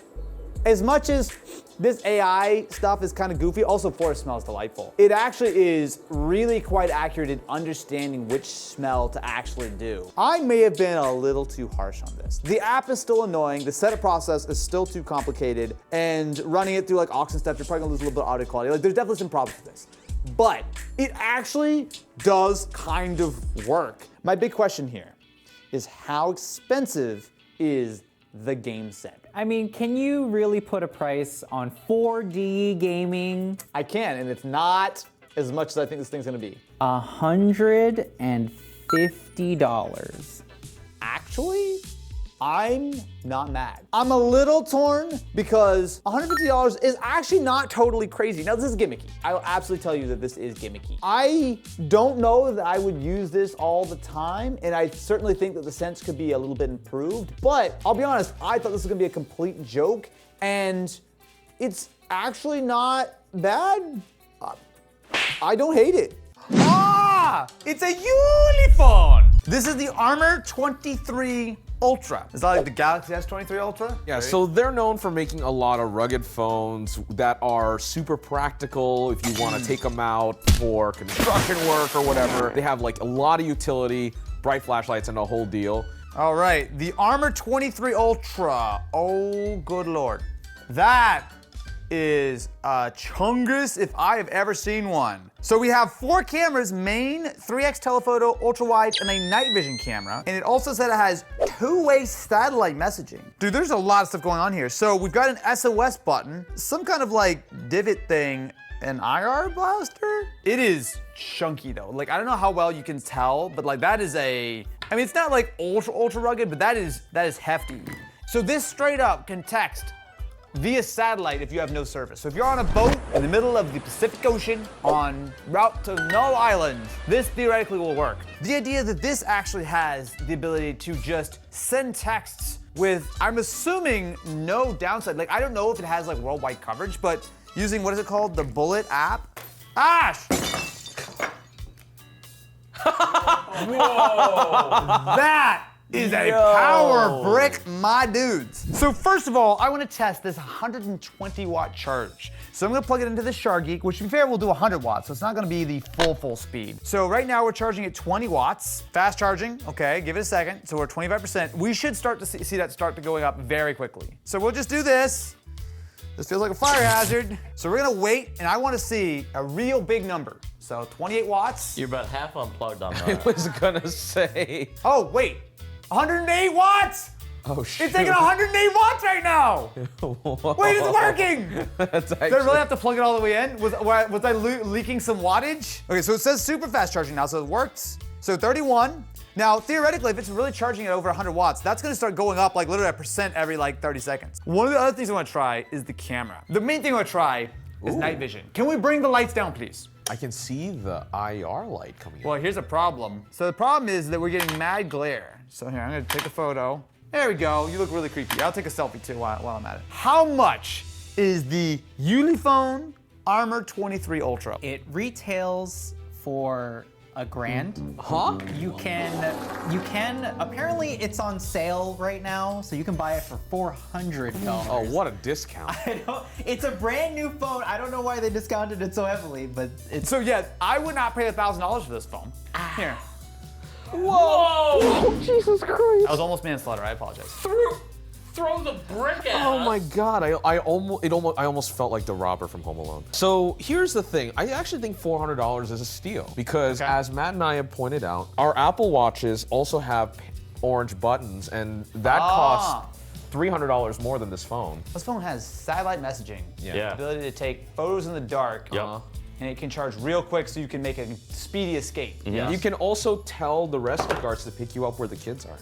As much as this AI stuff is kind of goofy, also forest smells delightful. It actually is really quite accurate in understanding which smell to actually do. I may have been a little too harsh on this. The app is still annoying, the setup process is still too complicated, and running it through like aux and stuff, you're probably gonna lose a little bit of audio quality. Like there's definitely some problems with this. But it actually does kind of work. My big question here is how expensive is the Game Scent? I mean, can you really put a price on 4D gaming? I can, and it's not as much as I think this thing's gonna be. $150. Actually, I'm not mad. I'm a little torn because $150 is actually not totally crazy. Now, this is gimmicky. I will absolutely tell you that this is gimmicky. I don't know that I would use this all the time, and I certainly think that the scents could be a little bit improved, but I'll be honest, I thought this was gonna be a complete joke, and it's actually not bad. I don't hate it. Ah, it's a uniphone. This is the Armor 23 Ultra. Is that like the Galaxy S23 Ultra? Yeah, so they're known for making a lot of rugged phones that are super practical if you want to take them out for construction work or whatever. They have like a lot of utility, bright flashlights, and a whole deal. All right, the Armor 23 Ultra. Oh, good lord. That is a chungus if I have ever seen one. So we have 4 cameras, main, 3x telephoto, ultra wide, and a night vision camera. And it also said it has 2-way satellite messaging. Dude, there's a lot of stuff going on here. So we've got an SOS button, some kind of like divot thing, an IR blaster. It is chunky though. Like, I don't know how well you can tell, but like that is I mean, it's not like ultra rugged, but that is hefty. So this straight up can text via satellite if you have no service. So if you're on a boat in the middle of the Pacific Ocean on route to no island, this theoretically will work. The idea that this actually has the ability to just send texts with, I'm assuming, no downside. Like, I don't know if it has like worldwide coverage, but using, what is it called? The Bullet app? Ash! Whoa! That is a power brick, my dudes. So first of all, I want to test this 120 watt charge. So I'm gonna plug it into the SharGeek, which to be fair will do 100 watts, so it's not gonna be the full speed. So right now we're charging at 20 watts. Fast charging, okay, give it a second. So we're 25%. We should start to see that start to going up very quickly. So we'll just do this. This feels like a fire hazard. So we're gonna wait, and I wanna see a real big number. So 28 watts. You're about half unplugged on I that. was gonna say. Oh, wait. 108 watts? Oh, shit. It's taking 108 watts right now. Wait, it's working. That's Did I really have to plug it all the way in? Was I leaking some wattage? Okay, so it says super fast charging now, so it works. So 31. Now, theoretically, if it's really charging at over 100 watts, that's gonna start going up like literally a percent every like 30 seconds. One of the other things I wanna try is the camera. The main thing I wanna try is night vision. Can we bring the lights down, please? I can see the IR light coming Well, here's a problem. So the problem is that we're getting mad glare. So here, I'm gonna take a photo. There we go, you look really creepy. I'll take a selfie too while I'm at it. How much is the Ulefone Armor 23 Ultra? It retails for $1,000. Huh? You can, apparently it's on sale right now, so you can buy it for $400. Oh, what a discount. It's a brand new phone. I don't know why they discounted it so heavily, but it's. So yeah, I would not pay $1,000 for this phone. Here. Whoa! Oh, Jesus Christ. That was almost manslaughter, I apologize. Throw the brick at Oh us. my God! I almost felt like the robber from Home Alone. So here's the thing: I actually think $400 is a steal because, as Matt and I have pointed out, our Apple Watches also have orange buttons, and that costs $300 more than this phone. This phone has satellite messaging. Yeah. Ability to take photos in the dark. Yep. And it can charge real quick so you can make a speedy escape. Yes. You can also tell the rescue guards to pick you up where the kids are.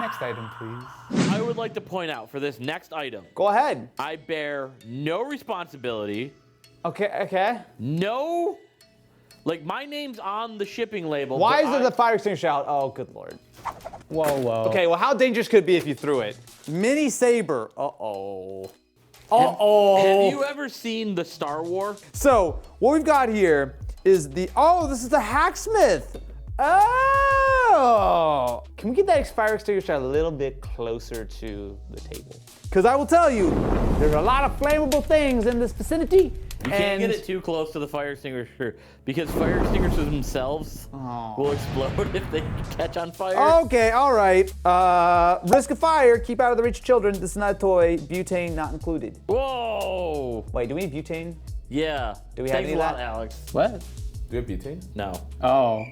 Next item, please. I would like to point out for this next item, Go ahead. I bear no responsibility. Okay. No, like my name's on the shipping label. Why but is it the fire extinguisher out? Oh, good lord. Whoa. Okay, well, how dangerous could it be if you threw it? Mini saber. Uh-oh. Uh-oh. Have you ever seen the Star Wars? So, what we've got here is this is the hacksmith. Oh! Can we get that fire extinguisher a little bit closer to the table? Because I will tell you, there's a lot of flammable things in this vicinity. You can't get it too close to the fire extinguisher because fire extinguishers themselves will explode if they catch on fire. Okay, all right. Risk of fire, keep out of the reach of children. This is not a toy. Butane not included. Whoa! Wait, do we need butane? Yeah. Do we have Thanks any a of lot, that? Alex. What? Do you have butane? No. Oh.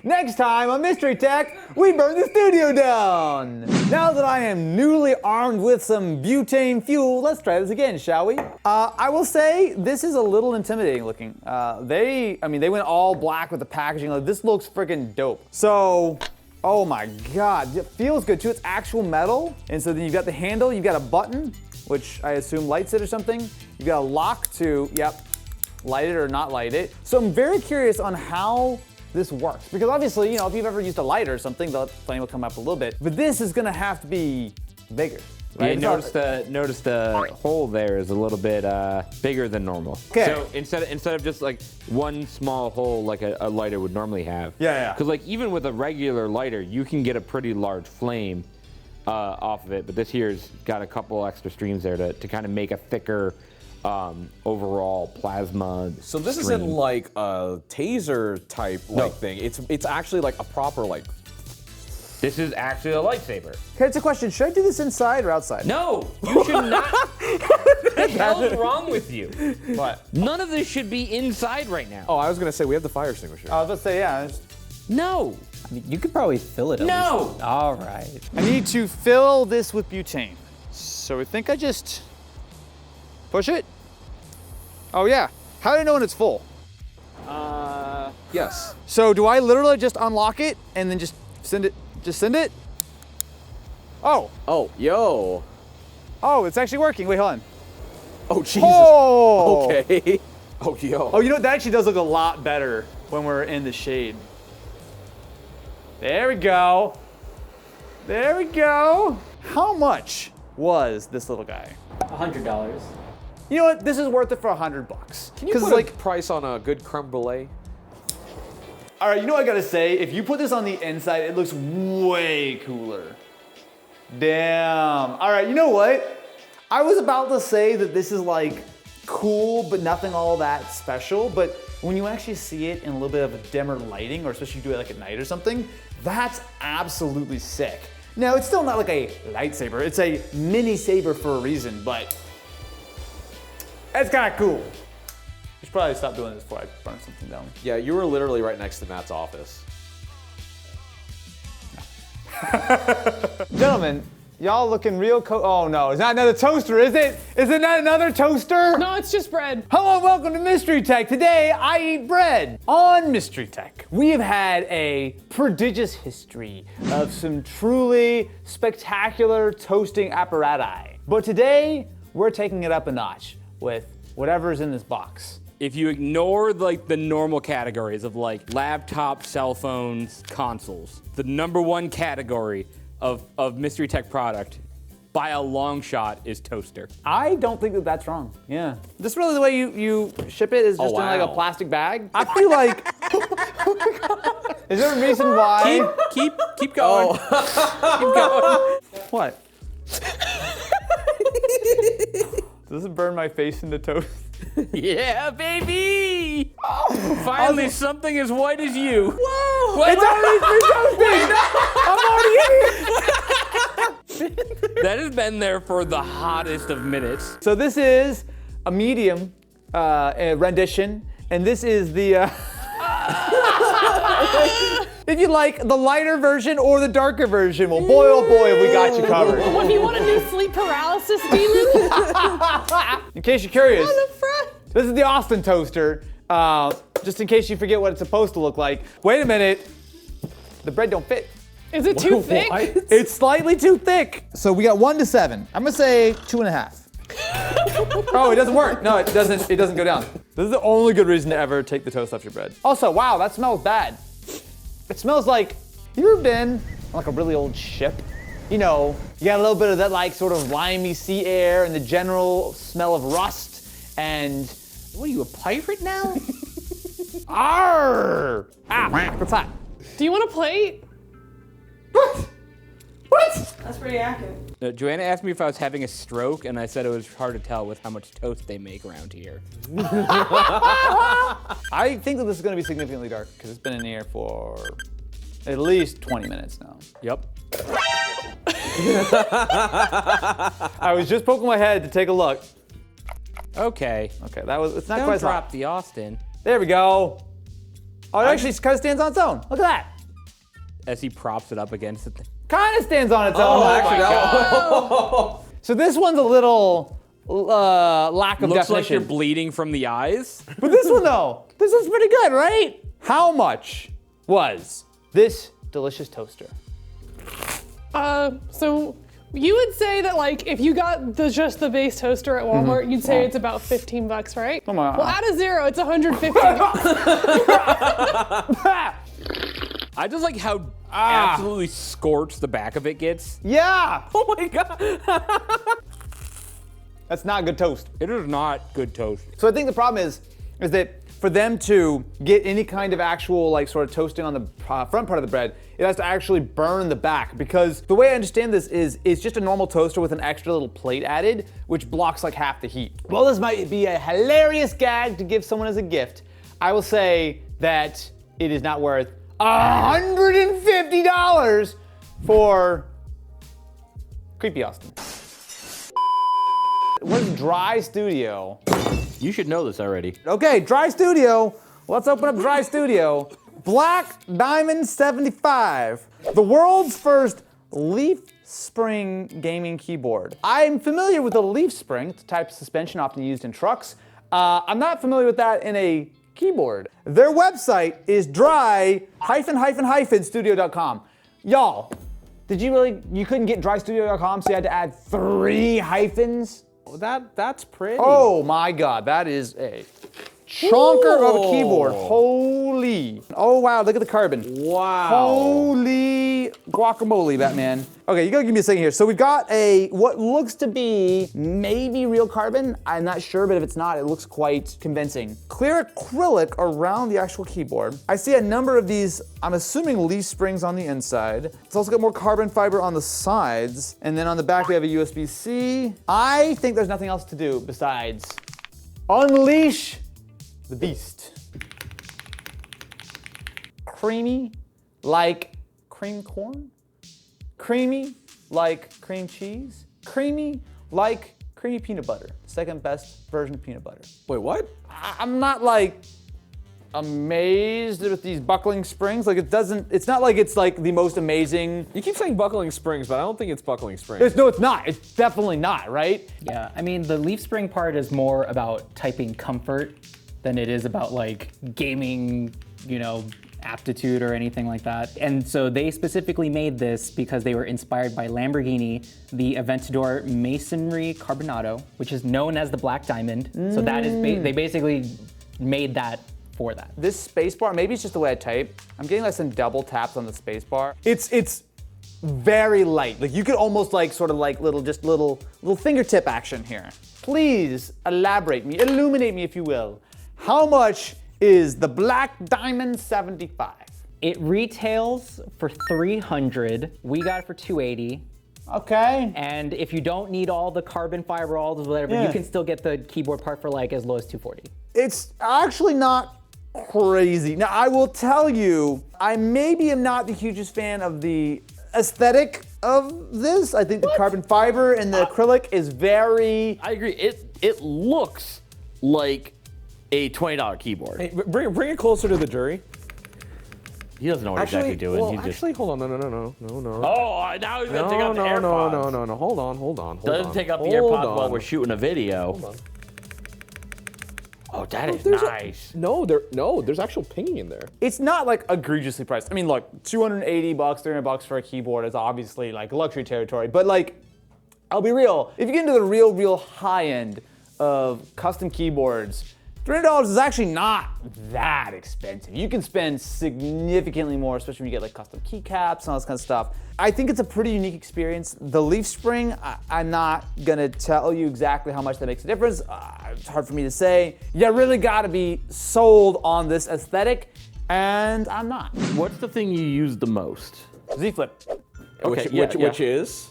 Next time on Mystery Tech, we burn the studio down. Now that I am newly armed with some butane fuel, let's try this again, shall we? I will say this is a little intimidating looking. They went all black with the packaging. Like, this looks freaking dope. So, oh my God, it feels good too. It's actual metal, and so then you've got the handle, you've got a button, which I assume lights it or something. You've got a lock to, light it or not light it. So I'm very curious on how this works. Because obviously, if you've ever used a lighter or something, the flame will come up a little bit. But this is gonna have to be bigger, right? Yeah, notice the hole there is a little bit bigger than normal. Okay. So instead of just like one small hole like a lighter would normally have. Yeah. Because like even with a regular lighter, you can get a pretty large flame off of it. But this here's got a couple extra streams there to kind of make a thicker overall plasma. So this stream. isn't like a taser type thing. It's actually like a proper like. This is actually a lightsaber. Okay, it's a question. Should I do this inside or outside? No, you should not. What the hell's wrong with you? What? None of this should be inside right now. Oh, I was gonna say we have the fire extinguisher. I was about to say, yeah. No. I mean, you could probably fill it. At No. least. All right. I need to fill this with butane. So I think I just push it. Oh yeah. How do I know when it's full? Yes. So do I literally just unlock it and then just send it? Just send it? Oh. Oh, yo. Oh, it's actually working. Wait, hold on. Oh, Jesus. Oh. Okay. Oh, yo. Oh, you know what? That actually does look a lot better when we're in the shade. There we go. There we go. How much was this little guy? $100. You know what? This is worth it for $100. Can you put a price on a good creme brulee? All right, you know what I gotta say? If you put this on the inside, it looks way cooler. Damn. All right, you know what? I was about to say that this is like cool, but nothing all that special. But when you actually see it in a little bit of a dimmer lighting, or especially do it like at night or something, that's absolutely sick. Now, it's still not like a lightsaber. It's a mini saber for a reason, but it's kind of cool. I should probably stop doing this before I burn something down. Yeah, you were literally right next to Matt's office. Gentlemen, y'all looking real oh no, it's not another toaster, is it? Is it not another toaster? No, it's just bread. Hello and welcome to Mystery Tech. Today, I eat bread. On Mystery Tech, we have had a prodigious history of some truly spectacular toasting apparatus. But today, we're taking it up a notch with whatever's in this box. If you ignore like the normal categories of like laptop, cell phones, consoles, the number one category of Mystery Tech product by a long shot is toaster. I don't think that that's wrong. Yeah. This really the way you ship it is just in like a wow. plastic bag? I feel like, is there a reason why? Keep going. Keep going. What? Does it burn my face into toast? Yeah, baby! Finally, something as white as you. Whoa! What? It's already been toasting! I'm already in it! That has been there for the hottest of minutes. So this is a medium rendition, and this is the, if you like, the lighter version or the darker version. Well, boy, oh boy, have we got you covered. What, if you want a new sleep paralysis demon? In case you're curious, On the front. this is the Austin toaster. Just in case you forget what it's supposed to look like. Wait a minute, the bread don't fit. Is it too thick? It's slightly too thick. So we got 1 to 7. I'm gonna say 2.5. Oh, it doesn't work. No, it doesn't go down. This is the only good reason to ever take the toast off your bread. Also, wow, that smells bad. It smells like, you ever been on like a really old ship? You know, you got a little bit of that like sort of limey sea air and the general smell of rust and, What are you, a pirate now? arr! Ah, what's that? Do you want a plate? What? What? That's pretty accurate. Joanna asked me if I was having a stroke, and I said it was hard to tell with how much toast they make around here. I think that this is gonna be significantly dark because it's been in the air for at least 20 minutes now. Yep. I was just poking my head to take a look. Okay. Okay, it's not Don't quite as hot. drop the Austin. There we go. Oh, it actually kind of stands on its own. Look at that. As he props it up against the thing. Kind of stands on its own. So this one's a little lack of Looks definition. like you're bleeding from the eyes. But this one though, this one's pretty good, right? How much was this delicious toaster? So you would say that like if you got just the base toaster at Walmart, you'd say it's about $15, right? Oh my God. Well, add a zero, it's 150. I just like how absolutely scorched the back of it gets. Yeah. Oh my god. That's not good toast. It is not good toast. So I think the problem is that for them to get any kind of actual like sort of toasting on the front part of the bread, it has to actually burn the back, because the way I understand this is it's just a normal toaster with an extra little plate added, which blocks like half the heat. Well, this might be a hilarious gag to give someone as a gift. I will say that it is not worth $150 for Creepy Austin. What is Dry Studio? You should know this already. Okay, Dry Studio. Let's open up Dry Studio. Black Diamond 75, the world's first leaf spring gaming keyboard. I'm familiar with the leaf spring, it's a type of suspension often used in trucks. I'm not familiar with that in a keyboard. Their website is dry-studio.com. Y'all, did you really, you couldn't get drystudio.com, so you had to add 3 hyphens? That's pretty. Oh my God, that is a chonker of a keyboard. Holy. Oh wow, look at the carbon. Wow. Holy guacamole, Batman. Okay, you gotta give me a second here. So we've got what looks to be maybe real carbon. I'm not sure, but if it's not, it looks quite convincing. Clear acrylic around the actual keyboard. I see a number of these, I'm assuming leaf springs on the inside. It's also got more carbon fiber on the sides. And then on the back we have a USB-C. I think there's nothing else to do besides unleash the beast. Creamy like cream corn. Creamy like cream cheese. Creamy like creamy peanut butter. Second best version of peanut butter. Wait, what? I'm not like amazed with these buckling springs. Like it's not like it's like the most amazing. You keep saying buckling springs, but I don't think it's buckling springs. No, it's not. It's definitely not, right? Yeah, I mean, the leaf spring part is more about typing comfort than it is about like gaming, aptitude or anything like that. And so they specifically made this because they were inspired by Lamborghini, the Aventador Masonry Carbonado, which is known as the Black Diamond. So that is, they basically made that for that. This space bar, maybe it's just the way I type. I'm getting like some double taps on the space bar. It's very light. Like you could almost like sort of like little fingertip action here. Please illuminate me if you will. How much is the Black Diamond 75? It retails for $300. We got it for $280. Okay. And if you don't need all the carbon fiber, all the whatever, you can still get the keyboard part for like as low as $240. It's actually not crazy. Now I will tell you, I maybe am not the hugest fan of the aesthetic of this. I think the carbon fiber and the acrylic is very... I agree. It looks like a $20 keyboard. Hey, bring it closer to the jury. He doesn't know what he's exactly doing. Well, He's just... actually, hold on, no. Oh, now he's gonna take out the AirPods. No, hold on. Doesn't take out the AirPods while we're shooting a video. Hold on. Oh, that is nice. There's actual pinging in there. It's not like egregiously priced. I mean, look, $280, $300 for a keyboard is obviously like luxury territory. But like, I'll be real. If you get into the real high end of custom keyboards, $300 is actually not that expensive. You can spend significantly more, especially when you get like custom keycaps and all this kind of stuff. I think it's a pretty unique experience. The leaf spring, I'm not gonna tell you exactly how much that makes a difference. It's hard for me to say. You really gotta be sold on this aesthetic, and I'm not. What's the thing you use the most? Z Flip, Okay, Which is?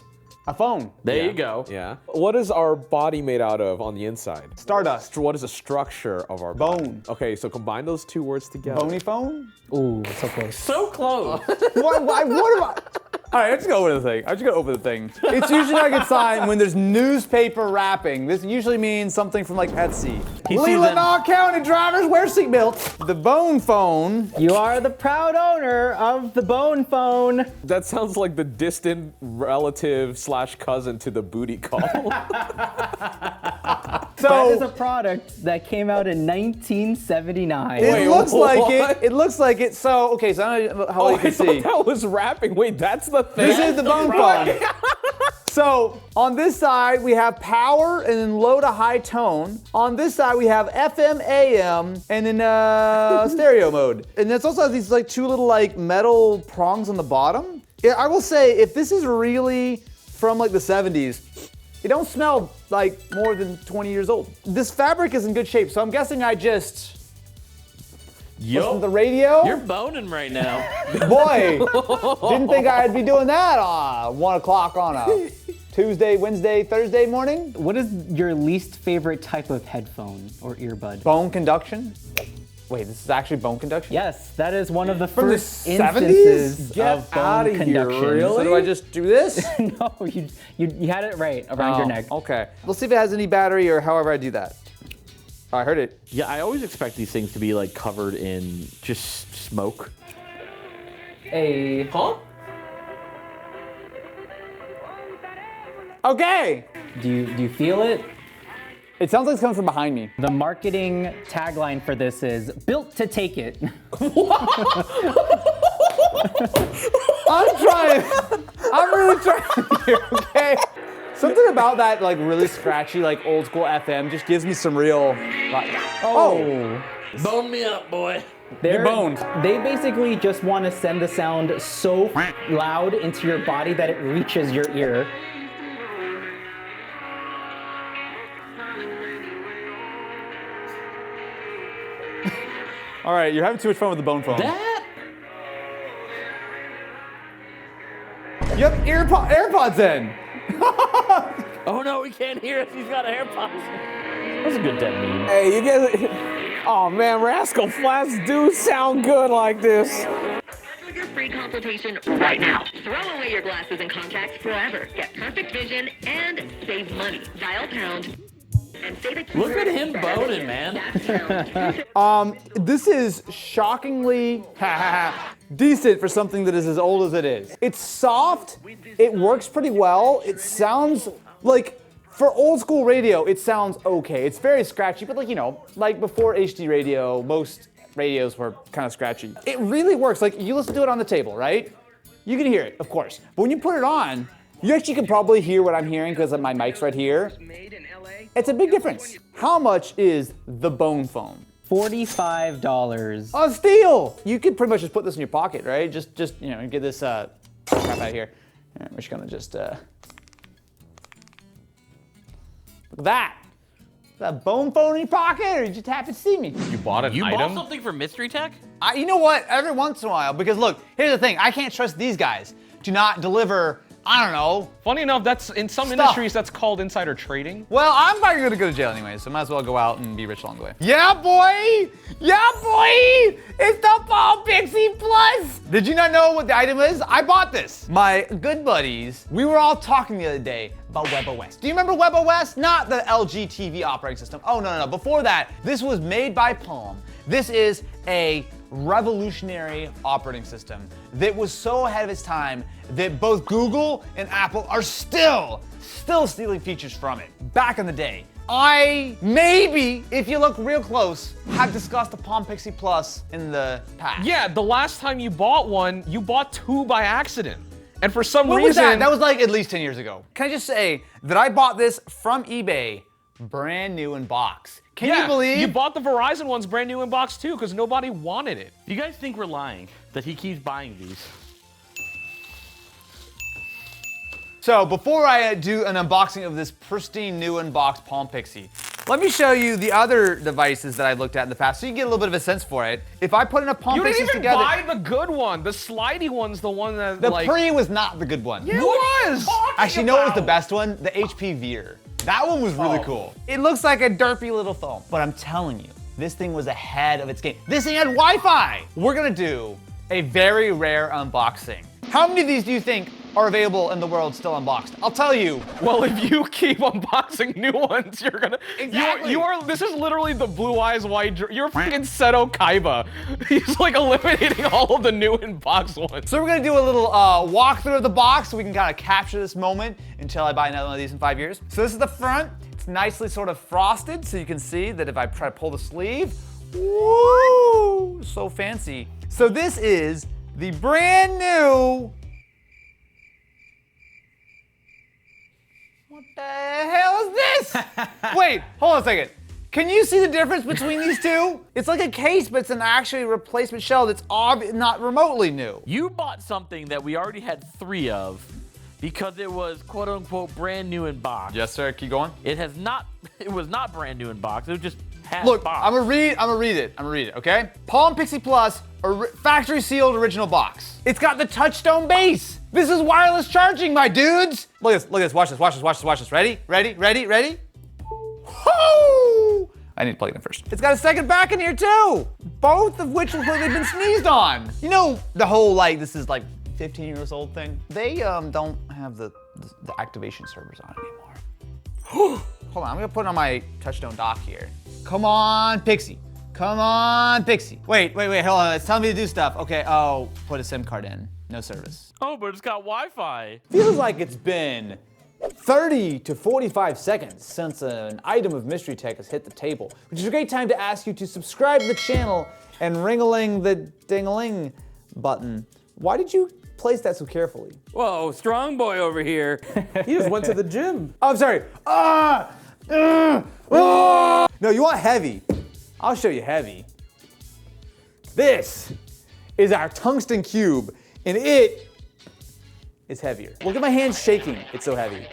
a phone, There you go. Yeah. What is our body made out of on the inside? Stardust, What is the structure of our body? Bone. Okay, so combine those two words together. bony phone. Ooh, so close. So close. What am I? All right, let's go over the thing. I'm just gonna open the thing. It's usually not a good sign when there's newspaper wrapping. This usually means something from like Etsy. Leelanau County drivers wear seatbelts. The Bone Phone. You are the proud owner of the Bone Phone. That sounds like the distant relative / cousin to the booty call. That is a product that came out in 1979. It looks like what? it. It looks like it. So okay, so I don't know how you I can thought see. that was wrapping. Wait, that's the thing? This is the Bone Phone. So on this side we have power and then low to high tone. On this side we have FM, AM, and then stereo mode. And this also has these like two little like metal prongs on the bottom. Yeah, I will say if this is really from like the 70s, it don't smell like more than 20 years old. This fabric is in good shape, so I'm guessing I just listen to the radio. You're boning right now. Boy, didn't think I'd be doing that 1 o'clock on a Tuesday, Wednesday, Thursday morning. What is your least favorite type of headphone or earbud? Bone conduction. Wait, this is actually bone conduction? Yes, that is one of the From the first 70s? instances Get of bone outta here, conduction. really? So do I just do this? No, you had it right around your neck. Okay. Let's see if it has any battery or however I do that. Oh, I heard it. Yeah, I always expect these things to be like covered in just smoke. Hey. Huh? Okay. Do you feel it? It sounds like it's coming from behind me. The marketing tagline for this is "Built to take it." I'm trying. I'm really trying here, okay? Something about that, like, really scratchy, like, old school FM just gives me some real. Oh. Bone me up, boy. They're boned. They basically just want to send the sound so loud into your body that it reaches your ear. All right, you're having too much fun with the bone phone. That? You have AirPods in. Oh no, we can't hear us. He's got AirPods. That's a good dead meme. Hey, you guys. Oh man, Rascal Flats do sound good like this. For your free consultation right now. Throw away your glasses and contacts forever. Get perfect vision and save money. Dial pound and save a Look at him boning, man. That's pound. This is shockingly decent for something that is as old as it is. It's soft. It works pretty well. It sounds like, for old school radio, it sounds okay. It's very scratchy, but like, you know, like before HD radio, most radios were kind of scratchy. It really works. Like, you listen to it on the table, right? You can hear it, of course. But when you put it on, you actually can probably hear what I'm hearing because my mic's right here. It's a big difference. How much is the bone phone? $45. A steal! You could pretty much just put this in your pocket, right? Just you know, get this crap out of here. All right, we're just gonna just look at that. Is that a bone phone in your pocket, or you just happen to see me? You bought an You item? bought something for Mystery Tech? You know what? Every once in a while, because look, here's the thing. I can't trust these guys to not deliver. I don't know. Funny enough, that's in some Stuff. industries that's called insider trading. Well, I'm probably gonna go to jail anyway, so might as well go out and be rich along the way. Yeah, boy! Yeah, boy! It's the Palm Pixie Plus! Did you not know what the item is? I bought this. My good buddies, we were all talking the other day about WebOS. Do you remember WebOS? Not the LG TV operating system. Oh, no. Before that, this was made by Palm. This is a revolutionary operating system that was so ahead of its time that both Google and Apple are still stealing features from it. Back in the day, I maybe, if you look real close, have discussed the Palm Pixie Plus in the past. Yeah, the last time you bought one, you bought two by accident. And for some When reason... was that? That was like at least 10 years ago. Can I just say that I bought this from eBay, brand new in box. Can yeah, you believe? you bought the Verizon ones brand new in box too, because nobody wanted it. You guys think we're lying that he keeps buying these? So before I do an unboxing of this pristine new unboxed Palm Pixie, let me show you the other devices that I looked at in the past so you can get a little bit of a sense for it. If I put in a Palm You Pixies didn't even together, buy the good one. The slidey one's the one that the like... Pre was not the good one. Yeah, it was! Actually, you know what was the best one? The HP Veer. That one was really cool. It looks like a derpy little phone, but I'm telling you, this thing was ahead of its game. This thing had Wi-Fi. We're gonna do a very rare unboxing. How many of these do you think are available in the world still unboxed? I'll tell you. Well, if you keep unboxing new ones, you're gonna... Exactly. You are, this is literally the Blue Eyes White... You're fucking Seto Kaiba. He's like eliminating all of the new in-box ones. So we're gonna do a little walkthrough of the box so we can kind of capture this moment until I buy another one of these in 5 years. So this is the front. It's nicely sort of frosted, so you can see that if I try to pull the sleeve, woo, so fancy. So this is the brand new, what the hell is this? Wait, hold on a second. Can you see the difference between these two? It's like a case, but it's an actually replacement shell that's not remotely new. You bought something that we already had 3 of because it was quote unquote brand new in box. Yes, sir, keep going. It was not brand new in box. It just hat Look, box. I'm gonna read it, okay? Palm Pixie Plus, factory sealed original box. It's got the touchstone base. This is wireless charging, my dudes. Look at this, watch this. Ready? Woo! I need to plug it in first. It's got a second back in here too. Both of which look like they've been sneezed on. You know, the whole this is 15 years old thing. They don't have the activation servers on anymore. Hold on, I'm gonna put it on my touchstone dock here. Come on, Pixie. Wait, hold on, it's telling me to do stuff. Okay, put a SIM card in. No service. Oh, but it's got Wi-Fi. Feels like it's been 30 to 45 seconds since an item of mystery tech has hit the table, which is a great time to ask you to subscribe to the channel and ring-a-ling the ding-a-ling button. Why did you place that so carefully? Whoa, strong boy over here. He just went to the gym. Oh, I'm sorry. No, you want heavy. I'll show you heavy. This is our tungsten cube, and it is heavier. Look at my hands shaking. It's so heavy.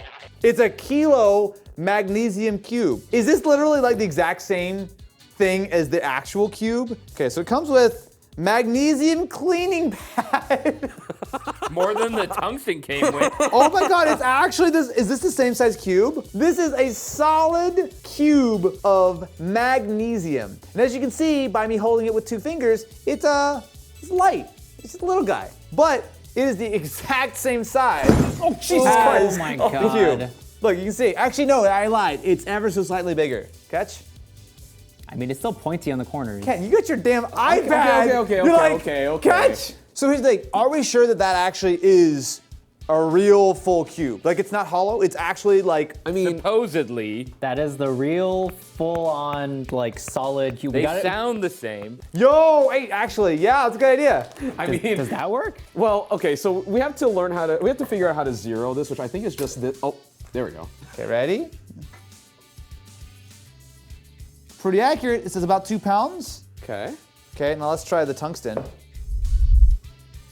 It's a kilo magnesium cube. Is this literally the exact same thing as the actual cube? Okay, so it comes with magnesium cleaning pad. More than the tungsten came with. Oh my God, it's actually this. Is this the same size cube? This is a solid cube of magnesium. And as you can see by me holding it with 2 fingers, it's light. It's just a little guy. But it is the exact same size. Oh, Jesus Christ. Oh my Cube. God. Look, you can see. Actually, no, I lied. It's ever so slightly bigger. Catch? I mean, it's still pointy on the corners. Ken, you got your damn iPad. Okay. Catch? So here's the thing. Are we sure that actually is a real full cube? It's not hollow? It's actually Supposedly. That is the real full-on, solid cube. They sound the same. Yo, hey, actually, yeah, that's a good idea. Does that work? Well, okay, so we have to figure out how to zero this, which I think is just this. Oh, there we go. Okay, ready? Pretty accurate. It says about 2 pounds. Okay. Okay, now let's try the tungsten.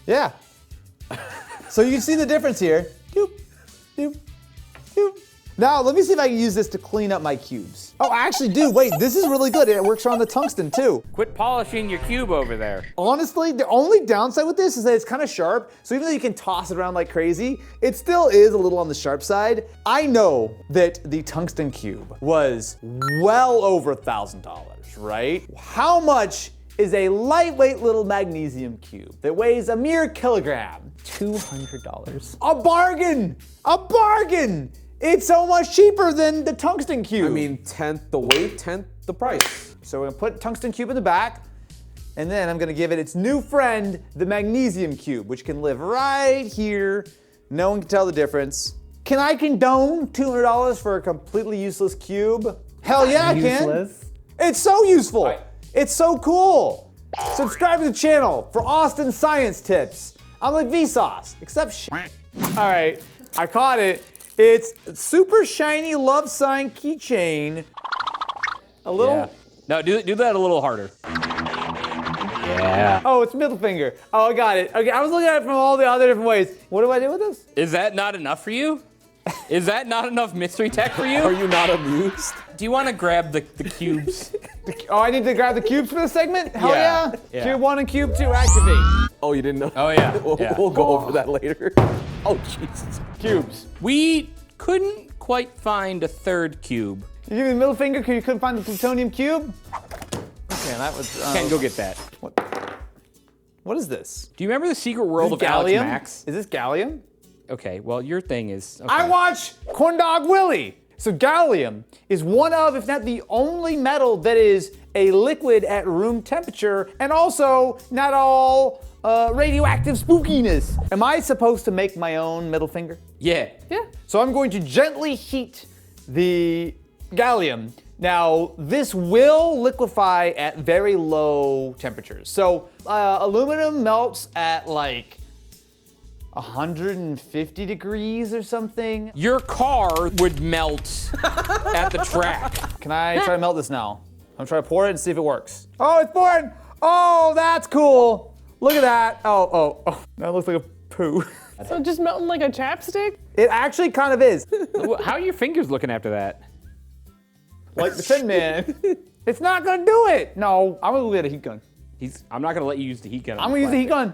Yeah. So you can see the difference here. Doop, doop, doop. Now, let me see if I can use this to clean up my cubes. Oh, I actually do. Wait, this is really good. It works around the tungsten, too. Quit polishing your cube over there. Honestly, the only downside with this is that it's kind of sharp. So even though you can toss it around like crazy, it still is a little on the sharp side. I know that the tungsten cube was well over $1,000, right? How much is a lightweight little magnesium cube that weighs a mere kilogram? $200. A bargain! A bargain! It's so much cheaper than the tungsten cube. I mean, 10th the weight, 10th the price. So we're gonna put tungsten cube in the back, and then I'm gonna give it its new friend, the magnesium cube, which can live right here. No one can tell the difference. Can I condone $200 for a completely useless cube? Hell yeah, I can. Useless? It's so useful. It's so cool. Subscribe to the channel for Austin science tips. I'm like Vsauce, except All right, I caught it. It's super shiny love sign keychain. A little. Yeah. No, do that a little harder. Yeah. Oh, it's middle finger. Oh, I got it. Okay, I was looking at it from all the other different ways. What do I do with this? Is that not enough for you? Is that not enough mystery tech for you? Are you not amused? Do you want to grab the cubes? Oh, I need to grab the cubes for the segment? Hell yeah. Yeah. Cube 1 and Cube 2 activate. Oh, you didn't know? Oh, yeah. We'll go over that later. Oh, Jesus. Cubes. We couldn't quite find a third cube. You give me the middle finger because you couldn't find the plutonium cube? Okay, that was. Can't go get that. What is this? Do you remember the secret world of Is this Alex gallium? Max? Is this gallium? Okay, well, your thing is. Okay. I watch Corn Dog Willie. So gallium is one of, if not the only metal that is a liquid at room temperature, and also not all radioactive spookiness. Am I supposed to make my own middle finger? Yeah. Yeah. So I'm going to gently heat the gallium. Now, this will liquefy at very low temperatures. So aluminum melts at 150 degrees or something. Your car would melt at the track. Can I try to melt this now? I'm trying to pour it and see if it works. Oh, it's pouring! Oh, that's cool. Look at that. Oh, that looks like a poo. So just melting like a chapstick? It actually kind of is. How are your fingers looking after that? like the Tin Man. It's not gonna do it. No, I'm gonna get a heat gun. I'm not gonna let you use the heat gun. I'm gonna use the heat gun.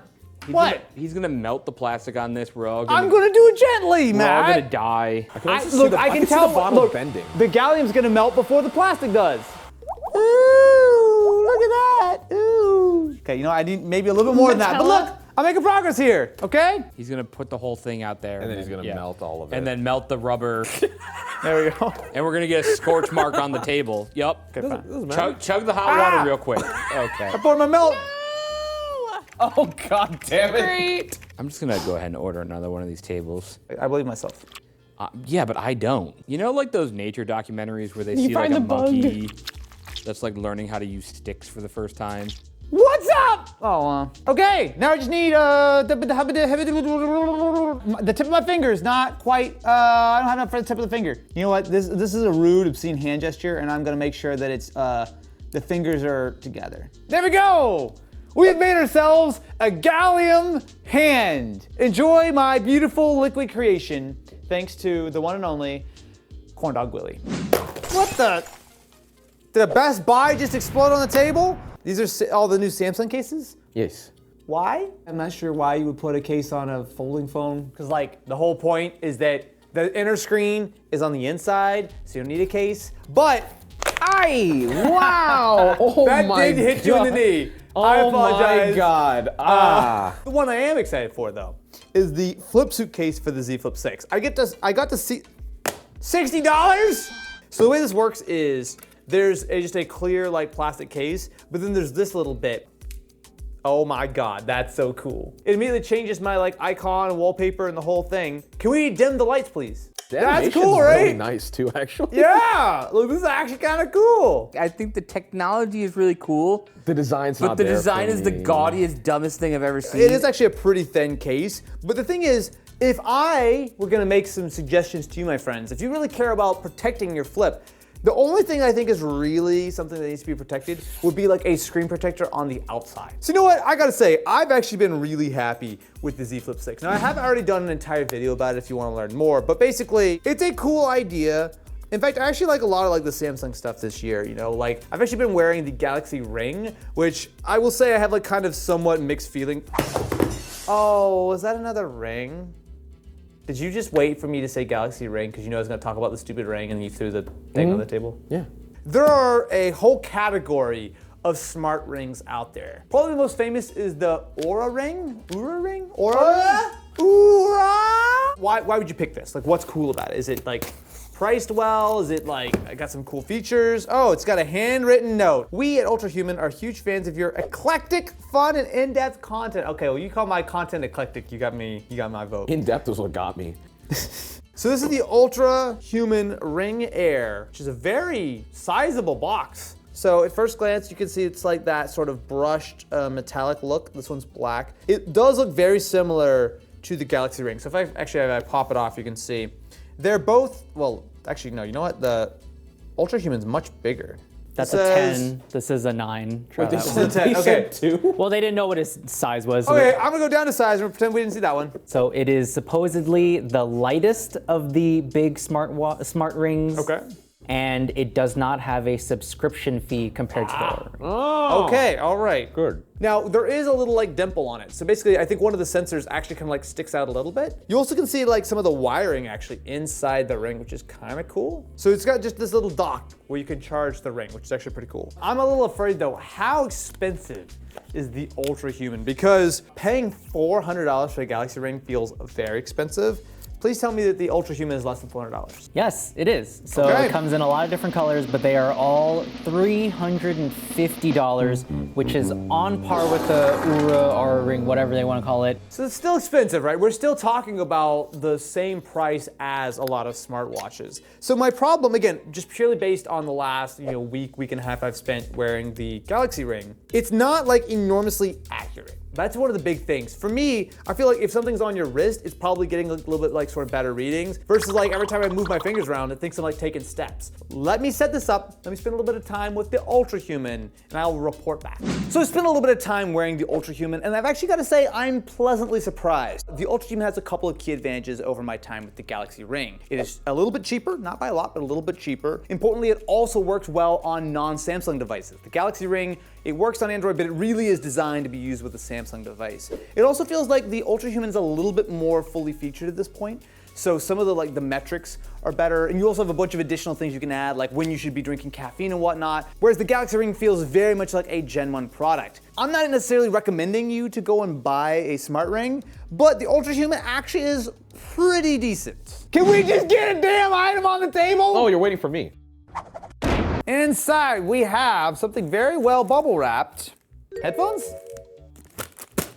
He's gonna melt the plastic on this. We're all I'm gonna do it gently, We're all Matt. gonna die. Look, I can tell. the bottom Look, bending. the gallium's gonna melt before the plastic does. Ooh, look at that. Ooh. Okay, you know, I need maybe a little bit more than that. But look, I'm making progress here, okay? He's gonna put the whole thing out there. And then he's gonna melt all of it. And then melt the rubber. There we go. And we're gonna get a scorch mark on the table. Yup. Okay, fine. Chug the hot water real quick. Okay. I poured my milk. Oh god damn it. Great. I'm just gonna go ahead and order another one of these tables. I believe myself. Yeah, but I don't. You know, like those nature documentaries where they You see like find a the bug. monkey that's like learning how to use sticks for the first time. What's up? Oh, okay. Now I just need the tip of my fingers. Not quite. I don't have enough for the tip of the finger. You know what? This is a rude, obscene hand gesture, and I'm gonna make sure that it's the fingers are together. There we go. We have made ourselves a gallium hand. Enjoy my beautiful liquid creation, thanks to the one and only Corn Dog Willie. What the? Did a Best Buy just explode on the table? These are all the new Samsung cases? Yes. Why? I'm not sure why you would put a case on a folding phone. Because like the whole point is that the inner screen is on the inside, so you don't need a case. But, wow! Oh that my did hit you in the knee. Oh I apologize. my god. The one I am excited for though is the flip suit case for the Z Flip 6. I got to see $60? So the way this works is there's just a clear like plastic case, but then there's this little bit. Oh my god, that's so cool. It immediately changes my like icon and wallpaper and the whole thing. Can we dim the lights, please? That's cool, right? Really nice too, actually. Yeah, look, this is actually kind of cool. I think the technology is really cool. The design's But not the there design for is the me. gaudiest, dumbest thing I've ever seen. It is actually a pretty thin case, but the thing is, if I were gonna make some suggestions to you, my friends, if you really care about protecting your flip, the only thing I think is really something that needs to be protected would be like a screen protector on the outside. So you know what, I gotta say, I've actually been really happy with the Z Flip 6. Now I have already done an entire video about it if you wanna learn more, but basically, it's a cool idea. In fact, I actually like a lot of like the Samsung stuff this year, you know, like I've actually been wearing the Galaxy Ring, which I will say I have like kind of somewhat mixed feeling. Oh, is that another ring? Did you just wait for me to say Galaxy Ring because you know I was gonna talk about the stupid ring and you threw the thing on the table? Yeah. There are a whole category of smart rings out there. Probably the most famous is the Aura ring. Aura ring? Aura? Aura? Why would you pick this? Like, what's cool about it? Is it like priced well? Is it like, I got some cool features? Oh, it's got a handwritten note. We at Ultrahuman are huge fans of your eclectic, fun, and in-depth content. Okay, well, you call my content eclectic, you got my vote. In-depth is what got me. So this is the Ultrahuman Ring Air, which is a very sizable box. So at first glance, you can see it's like that sort of brushed metallic look. This one's black. It does look very similar to the Galaxy Ring. So if I pop it off, you can see. They're both, well, actually, no, you know what? The Ultrahuman's much bigger. That's a 10. This is a 9. Try that This is one. a 10, okay. Well, they didn't know what his size was. Okay, I'm gonna go down to size and pretend we didn't see that one. So it is supposedly the lightest of the big smart rings. Okay. And it does not have a subscription fee compared to the Aura. Oh. Okay, all right. Good. Now, there is a little like dimple on it. So basically, I think one of the sensors actually kind of like sticks out a little bit. You also can see like some of the wiring actually inside the ring, which is kind of cool. So it's got just this little dock where you can charge the ring, which is actually pretty cool. I'm a little afraid though, how expensive is the Ultrahuman? Because paying $400 for a Galaxy Ring feels very expensive. Please tell me that the Ultrahuman is less than $400. Yes, it is. So Okay. it comes in a lot of different colors, but they are all $350, which is on par with the Aura Ring, whatever they want to call it. So it's still expensive, right? We're still talking about the same price as a lot of smartwatches. So my problem, again, just purely based on the last week and a half I've spent wearing the Galaxy Ring, it's not like enormously accurate. That's one of the big things. For me, I feel like if something's on your wrist, it's probably getting a little bit like sort of better readings versus like every time I move my fingers around, it thinks I'm like taking steps. Let me set this up. Let me spend a little bit of time with the Ultrahuman and I'll report back. So I spent a little bit of time wearing the Ultrahuman and I've actually got to say I'm pleasantly surprised. The Ultrahuman has a couple of key advantages over my time with the Galaxy Ring. It is a little bit cheaper, not by a lot, but a little bit cheaper. Importantly, it also works well on non-Samsung devices. The Galaxy Ring, it works on Android, but it really is designed to be used with a Samsung device. It also feels like the Ultrahuman is a little bit more fully featured at this point. So some of the metrics are better, and you also have a bunch of additional things you can add, like when you should be drinking caffeine and whatnot, whereas the Galaxy Ring feels very much like a Gen 1 product. I'm not necessarily recommending you to go and buy a smart ring, but the Ultrahuman actually is pretty decent. Can we just get a damn item on the table? Oh, you're waiting for me. Inside, we have something very well bubble wrapped. Headphones?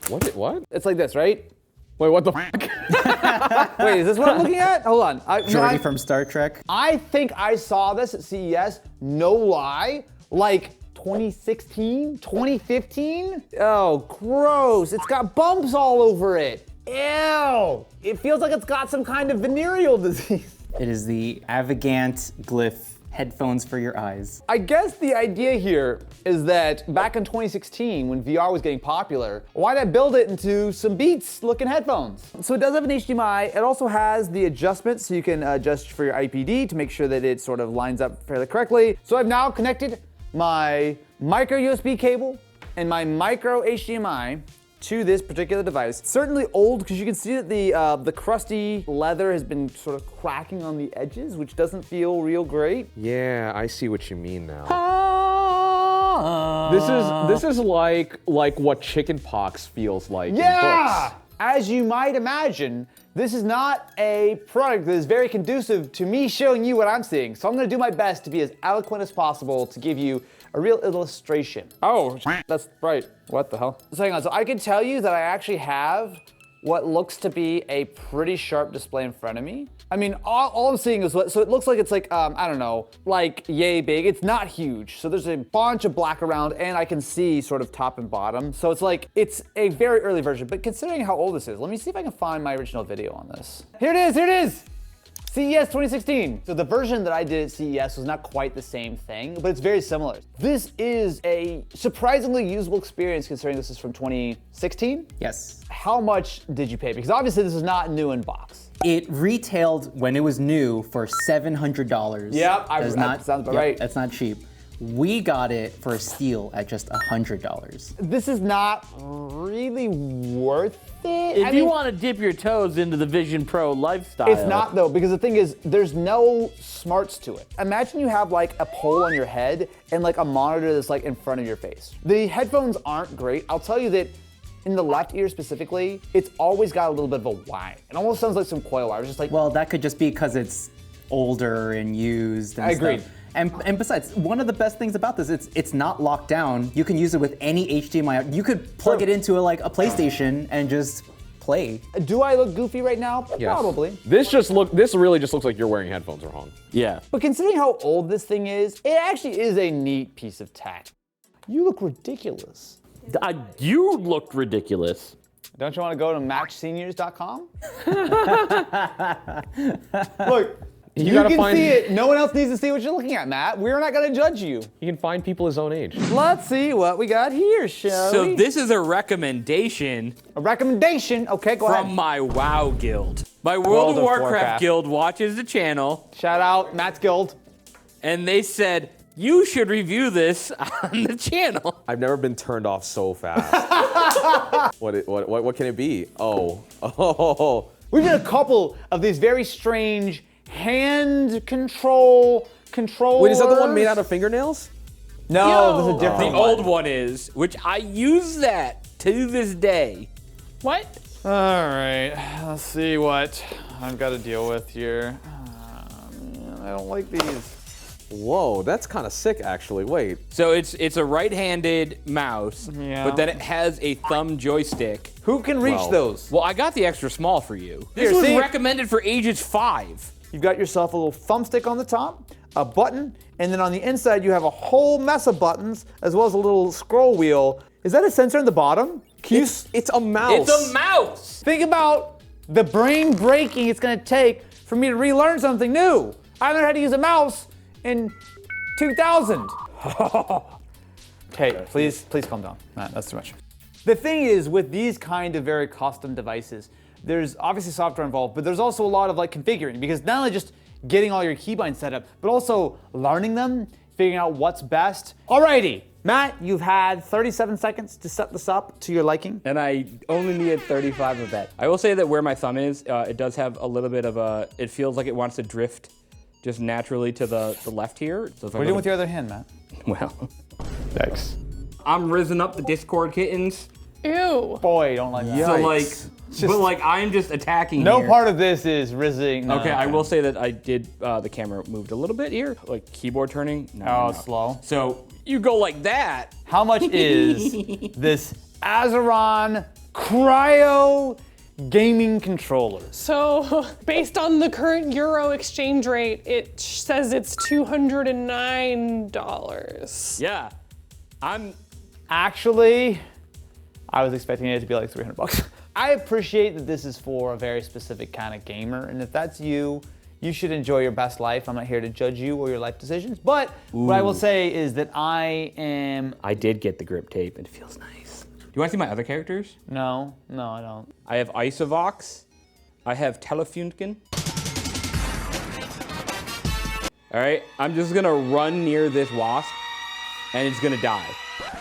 What? It's like this, right? Wait, what the fuck? Wait, is this what I'm looking at? Hold on. Jordy from Star Trek. I think I saw this at CES, no lie, like 2016, 2015? Oh, gross. It's got bumps all over it. Ew. It feels like it's got some kind of venereal disease. It is the Avigant Glyph headphones for your eyes. I guess the idea here is that back in 2016, when VR was getting popular, why not build it into some Beats looking headphones? So it does have an HDMI. It also has the adjustment, so you can adjust for your IPD to make sure that it sort of lines up fairly correctly. So I've now connected my micro USB cable and my micro HDMI to this particular device. It's certainly old because you can see that the crusty leather has been sort of cracking on the edges, which doesn't feel real great. Yeah, I see what you mean now. This is like what chickenpox feels like in books. As you might imagine, this is not a product that is very conducive to me showing you what I'm seeing. So I'm gonna do my best to be as eloquent as possible to give you a real illustration. Oh, that's right. What the hell? So hang on, so I can tell you that I actually have what looks to be a pretty sharp display in front of me. I mean, all I'm seeing is so it looks like it's like, I don't know, like yay big. It's not huge. So there's a bunch of black around and I can see sort of top and bottom. So it's like, it's a very early version, but considering how old this is, let me see if I can find my original video on this. Here it is. CES 2016. So the version that I did at CES was not quite the same thing, but it's very similar. This is a surprisingly usable experience considering this is from 2016. Yes. How much did you pay? Because obviously this is not new in box. It retailed when it was new for $700. Yep, that sounds about right. That's not cheap. We got it for a steal at just $100. This is not really worth it. If you want to dip your toes into the Vision Pro lifestyle. It's not though, because the thing is, there's no smarts to it. Imagine you have like a pole on your head and like a monitor that's like in front of your face. The headphones aren't great. I'll tell you that in the left ear specifically, it's always got a little bit of a whine. It almost sounds like some coil wire. It's just like. Well, that could just be because it's older and used and I agree. Stuff. And besides, one of the best things about this, it's not locked down. You can use it with any HDMI. You could plug it into a PlayStation and just play. Do I look goofy right now? Yes. Probably. This really just looks like you're wearing headphones wrong. Yeah. But considering how old this thing is, it actually is a neat piece of tech. You look ridiculous. You looked ridiculous. Don't you want to go to matchseniors.com? Look. You can see it. No one else needs to see what you're looking at, Matt. We're not going to judge you. You can find people his own age. Let's see what we got here, shall we? So this is a recommendation. A recommendation? Okay, go ahead. From my WoW guild. My World of Warcraft guild watches the channel. Shout out, Matt's guild. And they said, you should review this on the channel. I've never been turned off so fast. What can it be? Oh. We did a couple of these very strange hand controllers. Wait, is that the one made out of fingernails? No, this is a different The old one is, which I use that to this day. What? All right, let's see what I've got to deal with here. I don't like these. Whoa, that's kind of sick, actually. Wait. So it's a right-handed mouse, but then it has a thumb joystick. Who can reach those? Well, I got the extra small for you. This was recommended for ages 5. You've got yourself a little thumbstick on the top, a button, and then on the inside you have a whole mess of buttons, as well as a little scroll wheel. Is that a sensor in the bottom? It's a mouse. It's a mouse. Think about the brain breaking it's gonna take for me to relearn something new. I learned how to use a mouse in 2000. Okay, please calm down. Nah, that's too much. The thing is, with these kind of very custom devices, there's obviously software involved, but there's also a lot of like configuring, because not only just getting all your keybinds set up, but also learning them, figuring out what's best. Alrighty, Matt, you've had 37 seconds to set this up to your liking. And I only needed 35 of that. I will say that where my thumb is, it does have a little bit of a, it feels like it wants to drift just naturally to the left here. So What are you doing with your other hand, Matt? Well, thanks. I'm rizzing up the Discord kittens. Ew. Boy, don't like that. So like, but like I'm just attacking No here. part of this is rizzing. No. Okay, I will say that I did, the camera moved a little bit here, like keyboard turning. No, slow. So you go like that. How much is this Azeron Cryo gaming controller? So, based on the current euro exchange rate, it says it's $209. Yeah, Actually, I was expecting it to be like $300. I appreciate that this is for a very specific kind of gamer, and if that's you, you should enjoy your best life. I'm not here to judge you or your life decisions, but what I will say is that I did get the grip tape, and it feels nice. Do you want to see my other characters? No, I don't. I have Isovox. I have Telefunken. All right, I'm just gonna run near this wasp, and it's gonna die.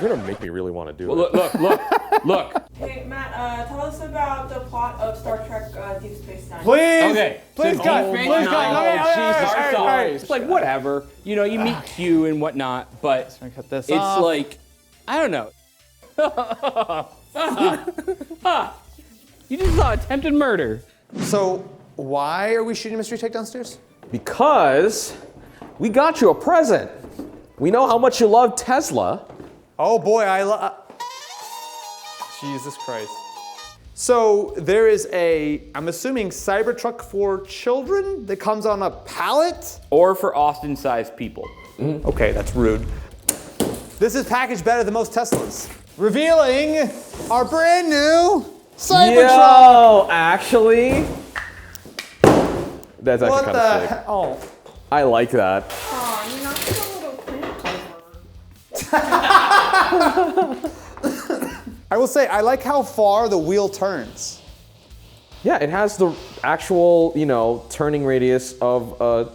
You're gonna make me really want to do Well, it. look. Hey, Matt, tell us about the plot of Star Trek Deep Space Nine. Please! Okay. Please, so cut! Deep Please, Space cut! Nine- Okay, all right. It's like whatever. You know, you meet Q and whatnot, but Cut this it's off. like, I don't know. You just saw attempted murder. So, why are we shooting Mystery Tech downstairs? Because we got you a present. We know how much you love Tesla. Oh boy, I love. Jesus Christ. So there is I'm assuming Cybertruck for children that comes on a pallet? Or for Austin-sized people. Okay, that's rude. This is packaged better than most Teslas. Revealing our brand new Cybertruck. Yo, actually, that's actually What kind the of sick. heck? Oh. I like that. Aw, you knocked a little plant over. I will say, I like how far the wheel turns. Yeah, it has the actual, turning radius of a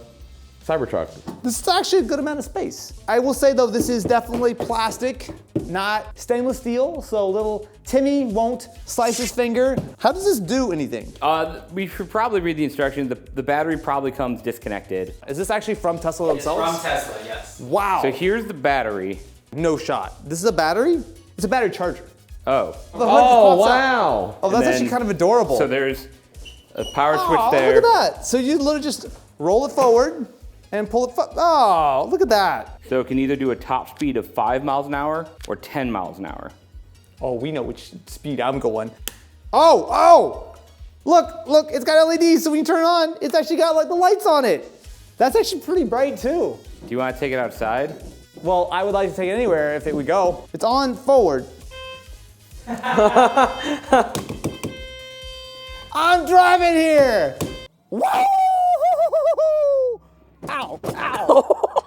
Cybertruck. This is actually a good amount of space. I will say though, this is definitely plastic, not stainless steel, so little Timmy won't slice his finger. How does this do anything? We should probably read the instructions. The battery probably comes disconnected. Is this actually from Tesla themselves? From Tesla, yes. Wow. So here's the battery. No shot. This is a battery? It's a battery charger. Oh. The hood just pops out. Wow. Oh, that's And actually then- kind of adorable. So there's a power switch Oh, there. look at that. So you literally just roll it forward and pull it. Oh, look at that. So it can either do a top speed of 5 miles an hour or 10 miles an hour. Oh, we know which speed I'm going. Oh! Look, it's got LEDs, so when you turn it on, it's actually got like the lights on it. That's actually pretty bright too. Do you want to take it outside? Well, I would like to take it anywhere if it would go. It's on forward. I'm driving here. Woo! Ow, ow.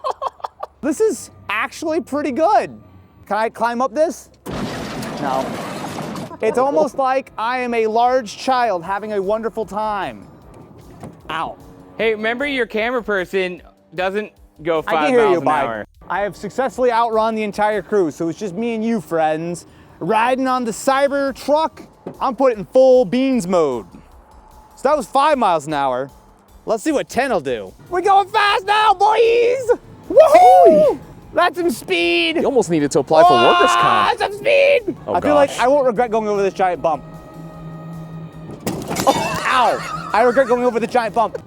This is actually pretty good. Can I climb up this? No. It's almost like I am a large child having a wonderful time. Ow. Hey, remember your camera person doesn't go I 5 can hear miles you, an bye. hour. I have successfully outrun the entire crew, so it's just me and you, friends. Riding on the Cybertruck, I'm putting it in full beans mode. So that was 5 miles an hour. Let's see what 10 will do. We're going fast now, boys! Woohoo! That's some speed! You almost needed to apply for workers' comp. Some speed! Oh, I feel like gosh. I won't regret going over this giant bump. Oh, ow! I regret going over the giant bump.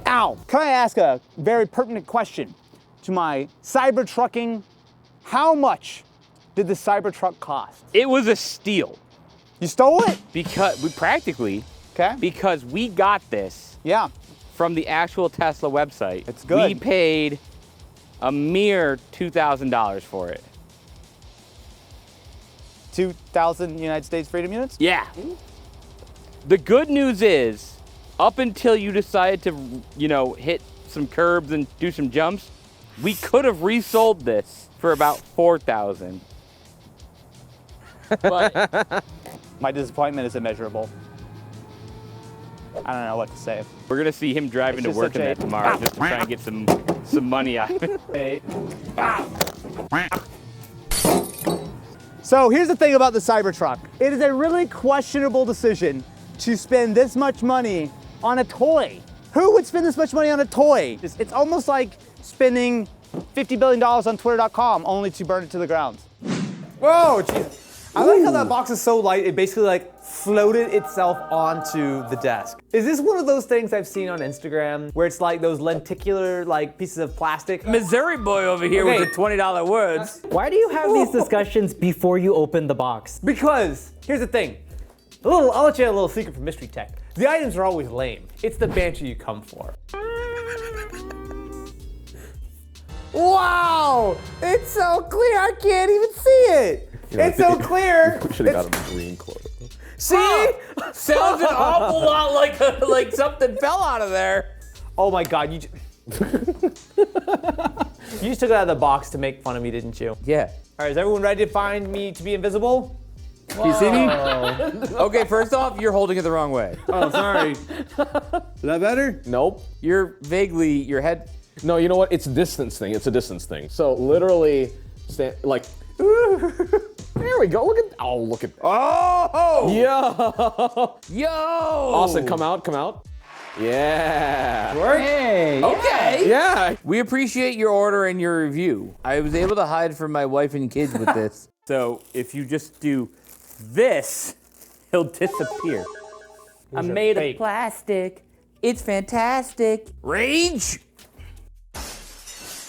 Ow! Can I ask a very pertinent question to my Cybertrucking? How much did the Cybertruck cost? It was a steal. You stole it? Because we practically, Okay. because we got this Yeah. from the actual Tesla website. It's good. We paid a mere $2,000 for it. 2,000 United States freedom units? Yeah. The good news is, up until you decide to, hit some curbs and do some jumps, we could have resold this for about 4,000. But my disappointment is immeasurable. I don't know what to say. We're gonna see him driving to work in that tomorrow just to try and get some money out of it. So here's the thing about the Cybertruck. It is a really questionable decision to spend this much money on a toy. Who would spend this much money on a toy? It's almost like spending $50 billion on Twitter.com only to burn it to the ground. Whoa, jeez. I like how that box is so light, it basically like floated itself onto the desk. Is this one of those things I've seen on Instagram where it's like those lenticular like pieces of plastic? Missouri boy over here with the $20 words. Why do you have these discussions before you open the box? Because here's the thing. I'll let you in a little secret from Mystery Tech. The items are always lame. It's the banter you come for. Wow! It's so clear, I can't even see it. It's so clear. We should have got him green clothes. See? Sounds an awful lot like something fell out of there. Oh my God, you just took it out of the box to make fun of me, didn't you? Yeah. All right, is everyone ready to find me to be invisible? Do you see me? Okay, first off, you're holding it the wrong way. Oh, sorry. Is that better? Nope. You're vaguely, your head. No, you know what? It's a distance thing. It's a distance thing. So literally, like. There we go. Look at. Oh, look at. Oh! Yo! Austin, come out. Yeah. Hey! Okay. Yeah. We appreciate your order and your review. I was able to hide from my wife and kids with this. So if you just do this, he'll disappear. I'm made of plastic. It's fantastic. Rage!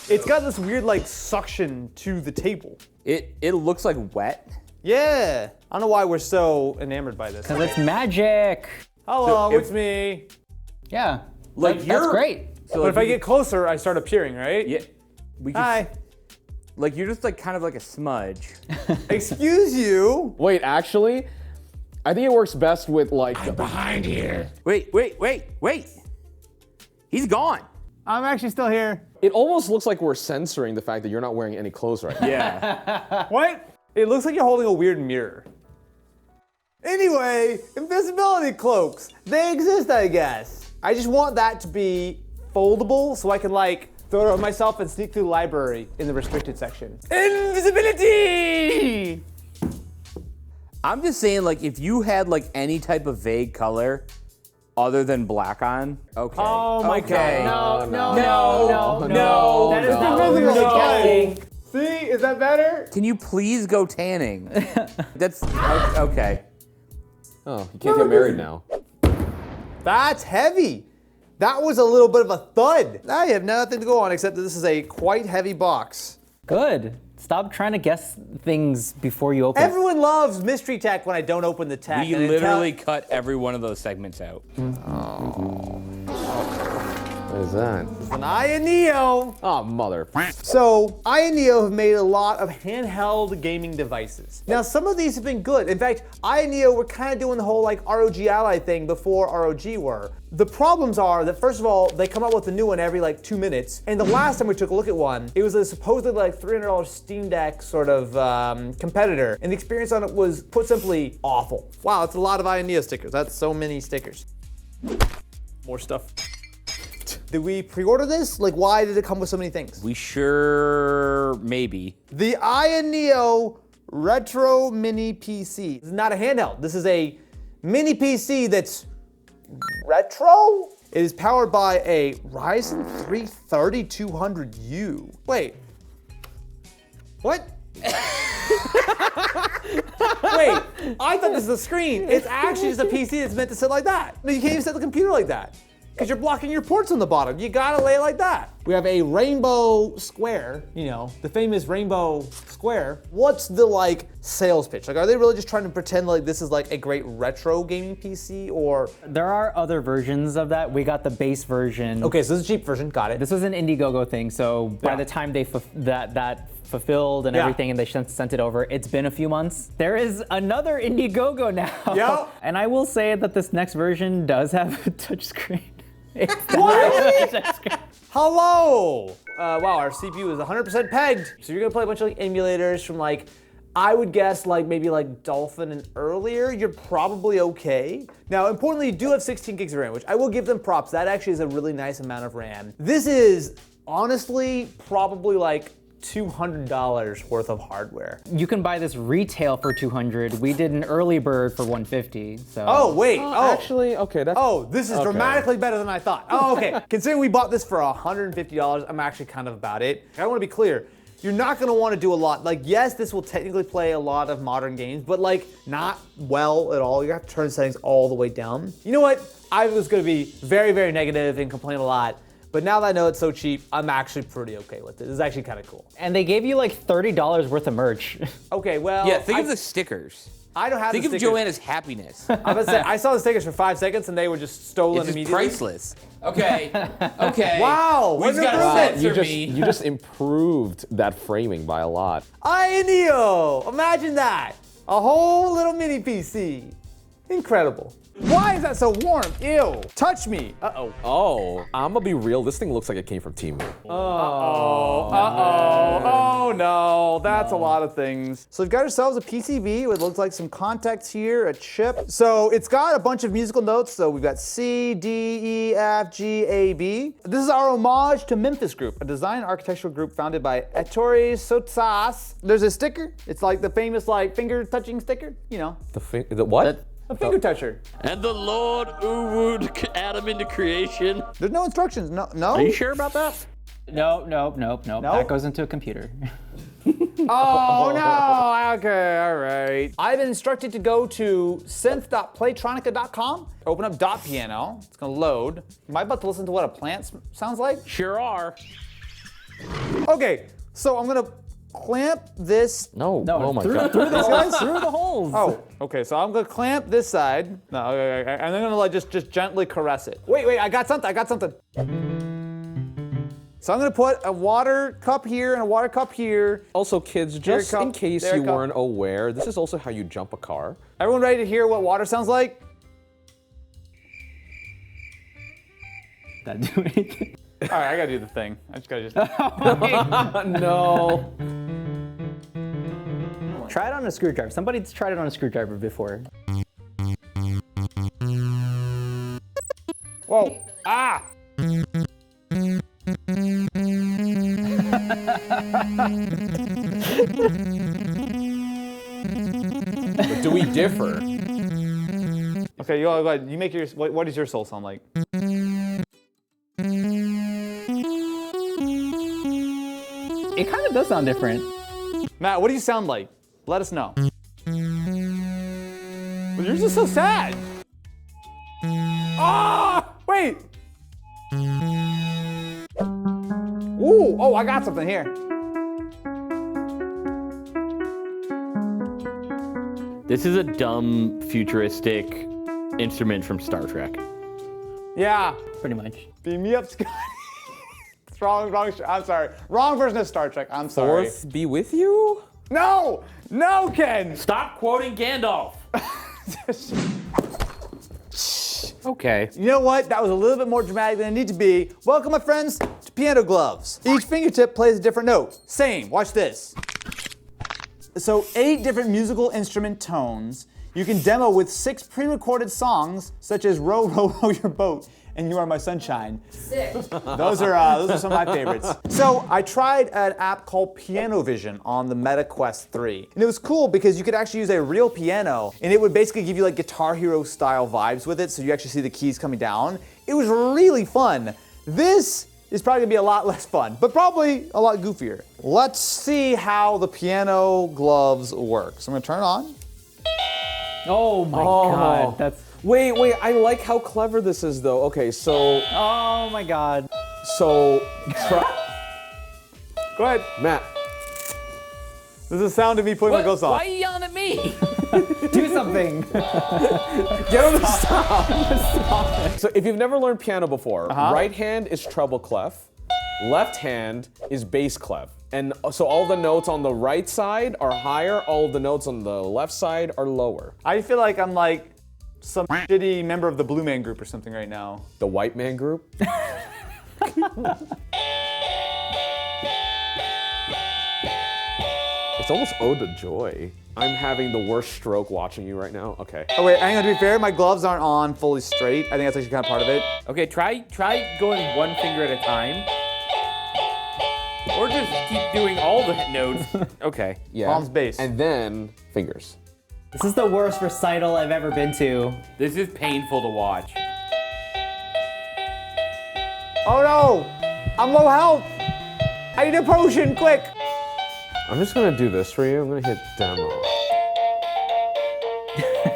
It's got this weird like suction to the table. It looks like wet. Yeah. I don't know why we're so enamored by this. Because it's magic. Hello, So it's me. Yeah. Like that's great. So But if I get closer, I start appearing, right? yeah, we can, Hi. like you're just like kind of like a smudge. Excuse you. Wait, actually, I think it works best with like. I'm behind here. Wait. He's gone. I'm actually still here. It almost looks like we're censoring the fact that you're not wearing any clothes right now. Yeah. What? It looks like you're holding a weird mirror. Anyway, invisibility cloaks. They exist, I guess. I just want that to be foldable so I can like throw it on myself and sneak through the library in the restricted section. Invisibility! I'm just saying, like, if you had like any type of vague color other than black on, okay. Oh my okay. God. No. That is not invisible. See, is that better? Can you please go tanning? That's okay. Oh, you can't get married now. That's heavy. That was a little bit of a thud. I have nothing to go on except that this is a quite heavy box. Good. Stop trying to guess things before you open. Everyone loves Mystery Tech when I don't open the tech. We and it literally cut every one of those segments out. What is that? It's an Aya Neo. Oh, mother. So, Aya Neo have made a lot of handheld gaming devices. Now, some of these have been good. In fact, Aya Neo were kind of doing the whole like ROG Ally thing before ROG were. The problems are that first of all, they come out with a new one every like 2 minutes. And the last time we took a look at one, it was a supposedly like $300 Steam Deck sort of competitor. And the experience on it was, put simply, awful. Wow, that's a lot of Aya Neo stickers. That's so many stickers. More stuff. Did we pre-order this? Like, why did it come with so many things? We sure maybe. The Aya Neo Retro Mini PC. This is not a handheld. This is a mini PC that's retro. It is powered by a Ryzen 3 3200U. Wait. What? Wait, I thought this was a screen. It's actually just a PC that's meant to sit like that. No, you can't even set the computer like that because you're blocking your ports on the bottom. You gotta lay it like that. We have a rainbow square, you know, the famous rainbow square. What's the like sales pitch? Like, are they really just trying to pretend like this is like a great retro gaming PC, or? There are other versions of that. We got the base version. Okay, so this is a cheap version, got it. This was an Indiegogo thing, so by the time they that fulfilled and everything and they sent it over, it's been a few months. There is another Indiegogo now. Yep. And I will say that this next version does have a touchscreen. What? Hello! Wow, our CPU is 100% pegged. So you're gonna play a bunch of like emulators from like, I would guess like maybe like Dolphin and earlier, you're probably okay. Now, importantly, you do have 16 gigs of RAM, which I will give them props. That actually is a really nice amount of RAM. This is honestly probably like $200 worth of hardware. You can buy this retail for $200. We did an early bird for $150. So. Oh wait, Actually, okay, that's... Oh, this is dramatically better than I thought. Oh, okay. Considering we bought this for $150, I'm actually kind of about it. I want to be clear. You're not going to want to do a lot. Like, yes, this will technically play a lot of modern games, but like not well at all. You have to turn settings all the way down. You know what? I was going to be very, very negative and complain a lot. But now that I know it's so cheap, I'm actually pretty okay with it. It's actually kind of cool. And they gave you like $30 worth of merch. Okay, well. Yeah, think of the stickers. I don't have Think the of stickers. Joanna's happiness. I was about to say, I saw the stickers for 5 seconds and they were just stolen It's just immediately. priceless. Okay. Okay. Wow, We've what an got improvement. sensor me. You just improved that framing by a lot. Neo! Imagine that! A whole little mini PC. Incredible. Why is that so warm? Ew. Touch me. Uh-oh. Oh, I'm gonna be real. This thing looks like it came from Temu. Oh no, that's a lot of things. So we've got ourselves a PCB. It looks like some contacts here, a chip. So it's got a bunch of musical notes. So we've got C, D, E, F, G, A, B. This is our homage to Memphis Group, a design and architectural group founded by Ettore Sotsas. There's a sticker. It's like the famous like finger touching sticker, you know. The what? A finger toucher. And the Lord Uwood Adam into creation. There's no instructions. No. Are you sure about that? No. That goes into a computer. Oh no! Okay, all right. I've been instructed to go to synth.playtronica.com. Open up .piano. It's gonna load. Am I about to listen to what a plant sounds like? Sure are. Okay, so I'm gonna clamp this. No. Oh my god. Through the holes. Oh, okay. So I'm gonna clamp this side. No, okay, and I'm gonna like just gently caress it. Wait. I got something. So I'm gonna put a water cup here and a water cup here. Also, kids, just cup, in case there, you cup. weren't aware, this is also how you jump a car. Everyone ready to hear what water sounds like? That do anything? All right, I gotta do the thing. I just gotta No. Try it on a screwdriver. Somebody's tried it on a screwdriver before. Whoa! Ah! But do we differ? Okay, you all go ahead. You make yours. What does your soul sound like? It kind of does sound different. Matt, what do you sound like? Let us know. Well, yours is so sad. Ah! Wait! Ooh! Oh, I got something here. This is a dumb, futuristic instrument from Star Trek. Yeah. Pretty much. Beam me up, Scotty. It's wrong. I'm sorry. Wrong version of Star Trek. I'm sorry. Fourth be with you? No, Ken. Stop quoting Gandalf. Okay. You know what? That was a little bit more dramatic than it needed to be. Welcome, my friends, to Piano Gloves. Each fingertip plays a different note. Same. Watch this. So 8 different musical instrument tones. You can demo with 6 pre-recorded songs, such as Row, Row, Row Your Boat and You Are My Sunshine. Sick. Those are some of my favorites. So I tried an app called Piano Vision on the Meta Quest 3. And it was cool because you could actually use a real piano and it would basically give you like Guitar Hero style vibes with it, so you actually see the keys coming down. It was really fun. This is probably gonna be a lot less fun, but probably a lot goofier. Let's see how the piano gloves work. So I'm gonna turn it on. Oh my god, that's. Wait, I like how clever this is though. Okay, so. Oh my god. So, Go ahead. Matt. This is the sound of me putting my gloves on. Why are you yelling at me? Do something. Get him to stop. So if you've never learned piano before, right hand is treble clef, left hand is bass clef. And so all the notes on the right side are higher, all the notes on the left side are lower. I feel like I'm like some shitty member of the Blue Man Group or something right now. The white man group? It's almost ode to joy. I'm having the worst stroke watching you right now. Okay. Oh wait, hang on, to be fair, my gloves aren't on fully straight. I think that's actually kind of part of it. Okay, try going one finger at a time. Or just keep doing all the notes. Okay. Yeah. Palms bass. And then fingers. This is the worst recital I've ever been to. This is painful to watch. Oh no! I'm low health! I need a potion, quick! I'm just gonna do this for you. I'm gonna hit demo.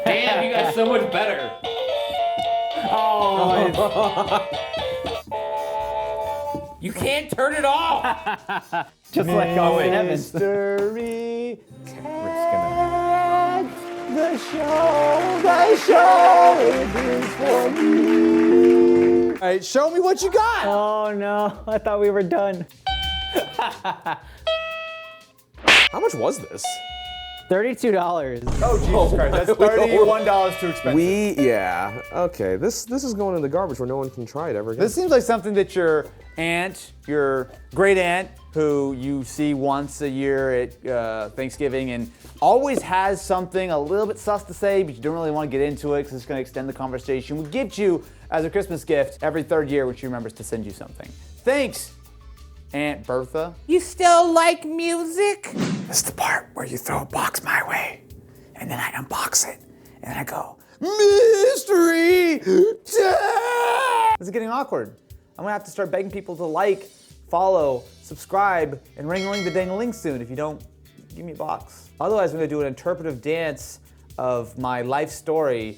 Damn, you got so much better. Oh, You can't turn it off. just like Austin Evans. Mystery We're the show is for me. All right, show me what you got. Oh no, I thought we were done. How much was this? $32. Oh Jesus Christ, that's $31 too expensive. Yeah. Okay, this is going in the garbage where no one can try it ever again. This seems like something that your aunt, your great aunt, who you see once a year at Thanksgiving and always has something a little bit sus to say, but you don't really want to get into it because it's going to extend the conversation, would give you as a Christmas gift every third year when she remembers to send you something. Thanks, Aunt Bertha. You still like music? This is the part where you throw a box my way, and then I unbox it, and I go, mystery time! This is getting awkward. I'm gonna have to start begging people to like, follow, subscribe, and ring-a-ling the dang-a-ling soon if you don't give me a box. Otherwise, I'm gonna do an interpretive dance of my life story.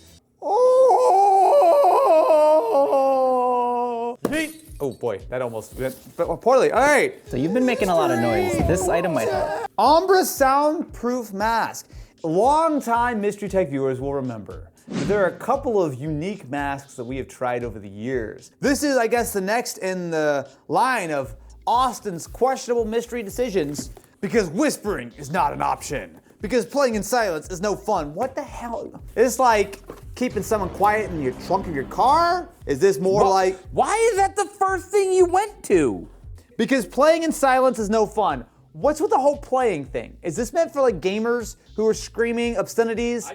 Oh boy, that almost went poorly. All right. So you've been making a lot of noise. This item might help. Ombra soundproof mask. Long-time Mystery Tech viewers will remember that there are a couple of unique masks that we have tried over the years. This is, I guess, the next in the line of Austin's questionable mystery decisions because whispering is not an option. Because playing in silence is no fun. What the hell? It's like keeping someone quiet in your trunk of your car? Is this more like... Why is that the first thing you went to? Because playing in silence is no fun. What's with the whole playing thing? Is this meant for like gamers who are screaming obscenities?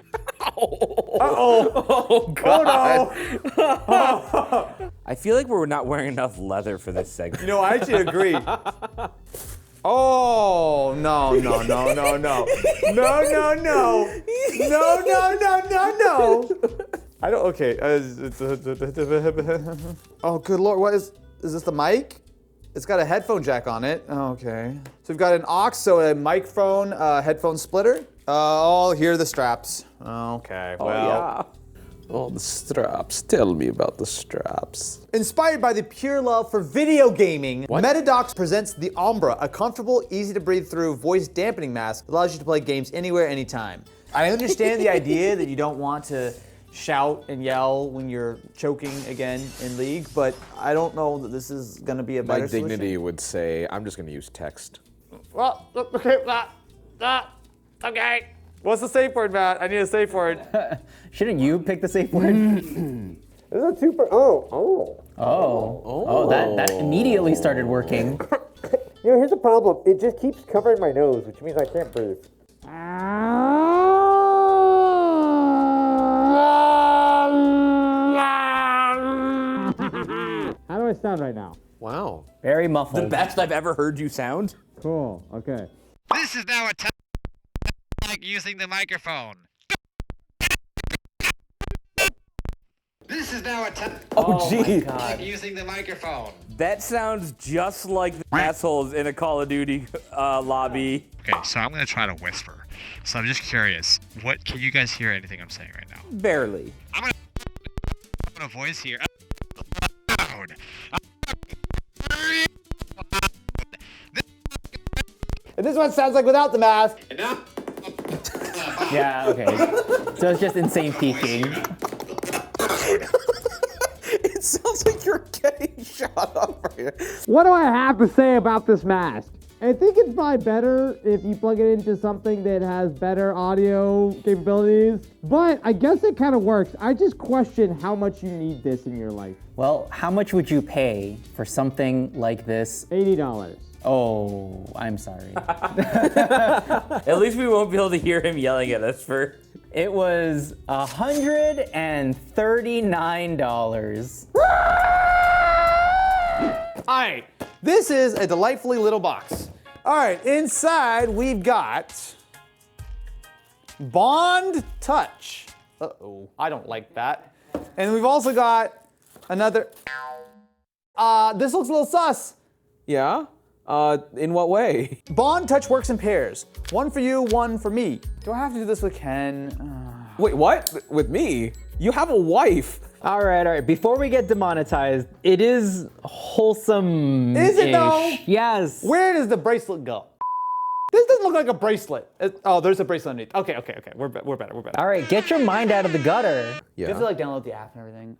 Oh God. Oh no. I feel like we're not wearing enough leather for this segment. No, I actually agree. Oh, no. No. I don't, okay. Oh, good Lord, what is this the mic? It's got a headphone jack on it. Okay. So we've got an aux, so a microphone, headphone splitter. Oh, here are the straps. Okay, well. Oh, the straps. Tell me about the straps. Inspired by the pure love for video gaming, Metadox presents the Ombra, a comfortable, easy to breathe through voice dampening mask that allows you to play games anywhere, anytime. I understand the idea that you don't want to shout and yell when you're choking again in League, but I don't know that this is gonna be a better My dignity solution. would say, I'm just gonna use text. Well, okay, okay. What's the safe word, Matt? I need a safe word. Shouldn't you pick the safe word? Is it super? Oh. That immediately started working. You know, here's the problem. It just keeps covering my nose, which means I can't breathe. How do I sound right now? Wow. Very muffled. The best I've ever heard you sound. Cool. Okay. This is now a time like using the microphone. This is now a time gee. like using the microphone. That sounds just like the assholes in a Call of Duty lobby. Okay, so I'm gonna try to whisper. So I'm just curious, what can you guys hear anything I'm saying right now? Barely. I'm gonna voice here. This is what it sounds like without the mask. Yeah, okay. So it's just insane peaking. It sounds like you're getting shot up right here. What do I have to say about this mask? I think it's probably better if you plug it into something that has better audio capabilities, but I guess it kind of works. I just question how much you need this in your life. Well, how much would you pay for something like this? $80. Oh, I'm sorry. At least we won't be able to hear him yelling at us for. It was $139. All right, this is a delightfully little box. All right, inside we've got Bond Touch. Uh-oh, I don't like that. And we've also got another, this looks a little sus. Yeah? In what way? Bond Touch works in pairs. One for you, one for me. Do I have to do this with Ken? Wait, what? With me? You have a wife. All right. Before we get demonetized, it is wholesome. Is it though? Yes. Where does the bracelet go? This doesn't look like a bracelet. Oh, there's a bracelet underneath. Okay. We're better. All right, get your mind out of the gutter. You have to like download the app and everything.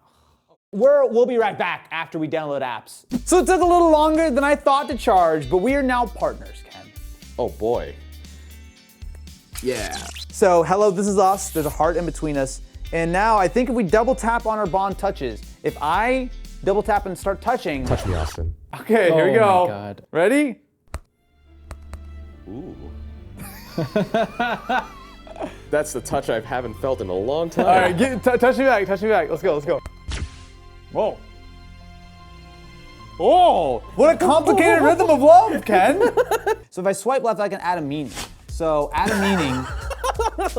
We'll be right back after we download apps. So it took a little longer than I thought to charge, but we are now partners, Ken. Oh boy. Yeah. So hello, this is us. There's a heart in between us. And now I think if we double tap on our Bond Touches, if I double tap and start touching. Touch me, Austin. Okay, here we go. Oh my God. Ready? Ooh. That's the touch I haven't felt in a long time. All right, touch me back. Let's go. Whoa. Oh, what a complicated rhythm of love, Ken. So if I swipe left, I can add a meaning. So add a meaning.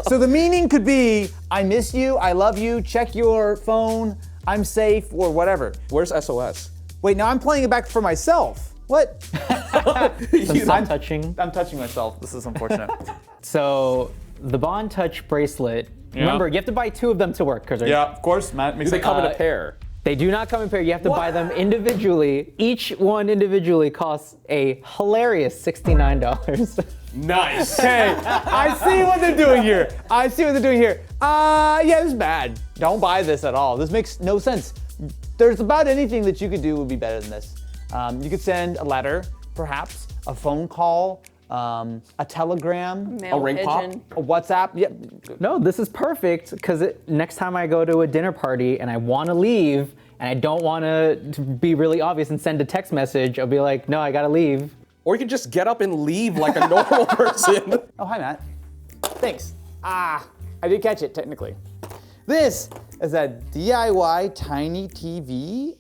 So the meaning could be, I miss you, I love you, check your phone, I'm safe, or whatever. Where's SOS? Wait, now I'm playing it back for myself. What? I'm touching. I'm touching myself. This is unfortunate. So the Bond Touch bracelet, remember, you have to buy 2 of them to work. Yeah, of course, Matt. Do they come in a pair? They do not come in pair. You have to buy them individually. Each one individually costs a hilarious $69. Nice. Okay, I see what they're doing here. Yeah, this is bad. Don't buy this at all. This makes no sense. There's about anything that you could do would be better than this. You could send a letter, perhaps, a phone call, a telegram, Mail a ring pigeon. pop, a WhatsApp. Yep. No, this is perfect because next time I go to a dinner party and I want to leave and I don't want to be really obvious and send a text message, I'll be like, no, I gotta leave. Or you can just get up and leave like a normal person. Oh, hi, Matt. Thanks. I did catch it, technically. This is a DIY tiny TV.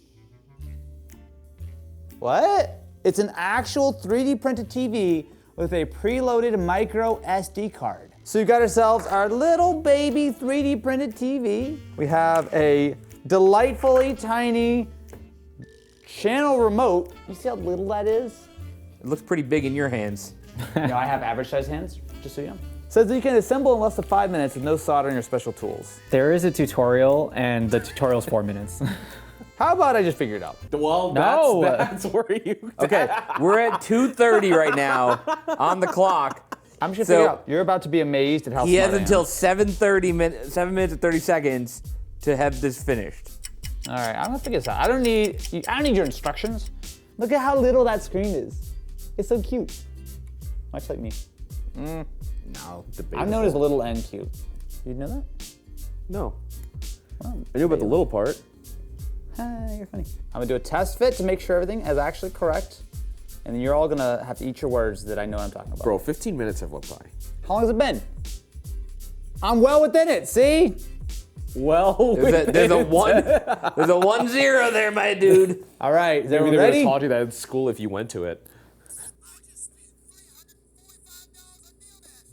What? It's an actual 3D printed TV with a preloaded micro SD card. So you got ourselves our little baby 3D printed TV. We have a delightfully tiny channel remote. You see how little that is? It looks pretty big in your hands. You know, I have average sized hands, just so you know. Says that you can assemble in less than 5 minutes with no soldering or special tools. There is a tutorial and the tutorial's 4 minutes. How about I just figure it out? Well, No. that's where you... Okay, we're at 2:30 right now on the clock. I'm just gonna figure it out. You're about to be amazed at how He smart has I am. until 7 minutes and 30 seconds to have this finished. All right, I'm gonna figure this out. I don't need your instructions. Look at how little that screen is. It's so cute. Much like me. No, I'm known as little and cute. You know that? No. Well, I knew about the little part. You're funny. I'm gonna do a test fit to make sure everything is actually correct. And then you're all gonna have to eat your words that I know what I'm talking about. Bro, 15 minutes have went by. How long has it been? I'm well within it, see? Well, There's a 1-0 there, my dude. All right, is Maybe everyone they would ready? have taught you that in school if you went to it.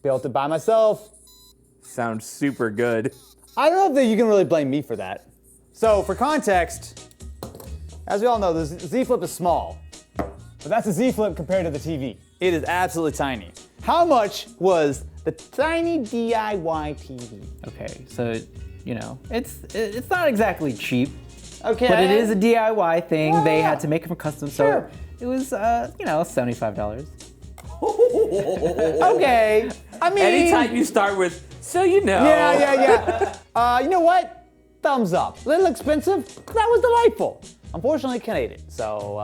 Built it by myself. Sounds super good. I don't know if you can really blame me for that. So for context, as we all know, the Z Flip is small, but that's a Z Flip compared to the TV. It is absolutely tiny. How much was the tiny DIY TV? Okay, so, you know, it's not exactly cheap. Okay. But it is a DIY thing. They Yeah. had to make it from custom, Sure. so it was, $75. Okay. I mean. Anytime you start with, so you know. Yeah. You know what? Thumbs up. A little expensive. That was delightful. Unfortunately, Canadian. So,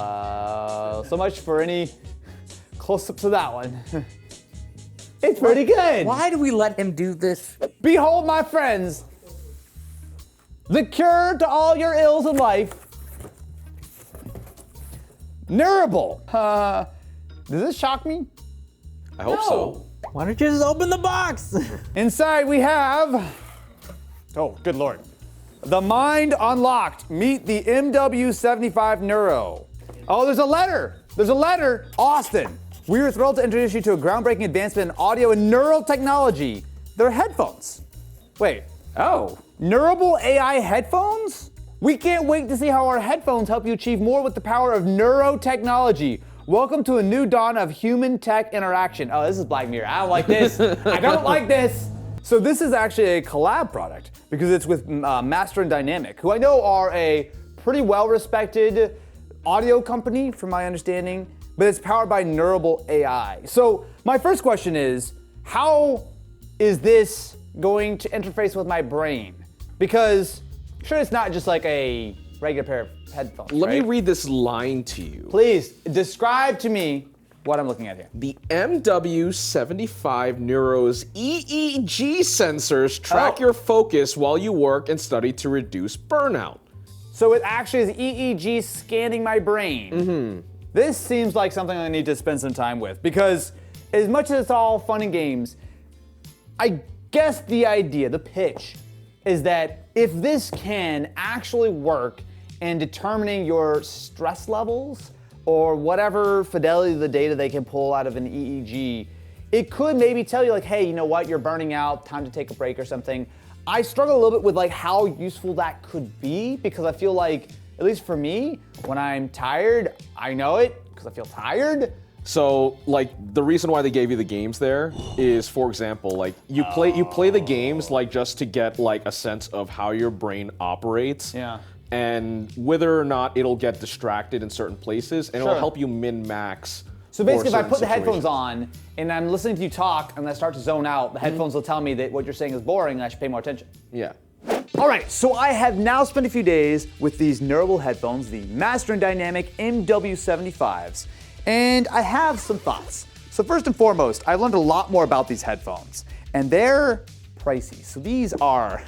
so much for any close-ups of that one. It's pretty good. Why do we let him do this? Behold, my friends, the cure to all your ills in life. Neurable. Does this shock me? I hope so. Why don't you just open the box? Inside we have, oh, good Lord. The Mind Unlocked. Meet the MW75 Neuro. Oh, there's a letter. There's a letter. Austin, we are thrilled to introduce you to a groundbreaking advancement in audio and neural technology. They're headphones. Wait. Oh. Neurable AI headphones? We can't wait to see how our headphones help you achieve more with the power of neurotechnology. Welcome to a new dawn of human-tech interaction. Oh, this is Black Mirror. I don't like this. I don't like this. So this is actually a collab product because it's with Master and Dynamic, who I know are a pretty well-respected audio company, from my understanding, but it's powered by Neurable AI. So my first question is, how is this going to interface with my brain? Because sure, it's not just like a regular pair of headphones. Let me right? read this line to you. Please describe to me what I'm looking at here. The MW75 Neuro's EEG sensors track your focus while you work and study to reduce burnout. So it actually is EEG scanning my brain. Mm-hmm. This seems like something I need to spend some time with, because as much as it's all fun and games, I guess the idea, the pitch, is that if this can actually work in determining your stress levels or whatever fidelity of the data they can pull out of an EEG, it could maybe tell you like, hey, you know what, you're burning out, time to take a break or something. I struggle a little bit with like how useful that could be, because I feel like, at least for me, when I'm tired, I know it because I feel tired. So, like, the reason why they gave you the games there is, for example, like, you play the games, like, just to get, like, a sense of how your brain operates. Yeah. And whether or not it'll get distracted in certain places, and it'll help you min-max. So basically, if I put the headphones on, and I'm listening to you talk, and I start to zone out, the headphones will tell me that what you're saying is boring, and I should pay more attention. Yeah. All right, so I have now spent a few days with these Neurable headphones, the Master and Dynamic MW75s. And I have some thoughts. So first and foremost, I learned a lot more about these headphones, and they're pricey. So these are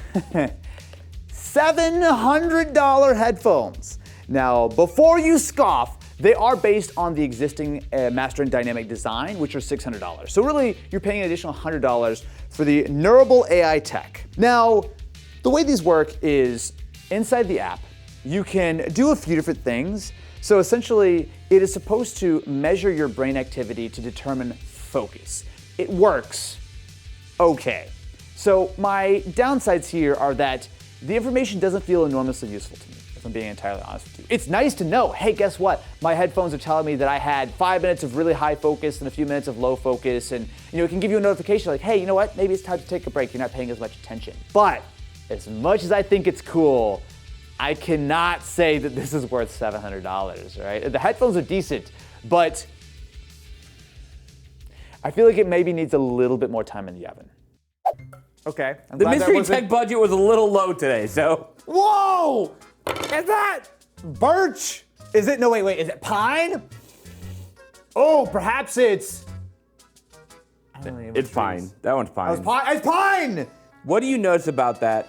$700 headphones. Now, before you scoff, they are based on the existing Master and Dynamic design, which are $600. So really, you're paying an additional $100 for the Neurable AI tech. Now, the way these work is inside the app, you can do a few different things. So essentially, it is supposed to measure your brain activity to determine focus. It works okay. So my downsides here are that the information doesn't feel enormously useful to me, if I'm being entirely honest with you. It's nice to know, hey, guess what? My headphones are telling me that I had 5 minutes of really high focus and a few minutes of low focus, and it can give you a notification like, hey, you know what? Maybe it's time to take a break. You're not paying as much attention. But as much as I think it's cool, I cannot say that this is worth $700, right? The headphones are decent, but I feel like it maybe needs a little bit more time in the oven. Okay. The mystery tech budget was a little low today, so. Whoa! Is that birch? Is it, no, wait, is it pine? Oh, perhaps it's. I don't know. It's pine. That one's pine. It's pine! What do you notice about that?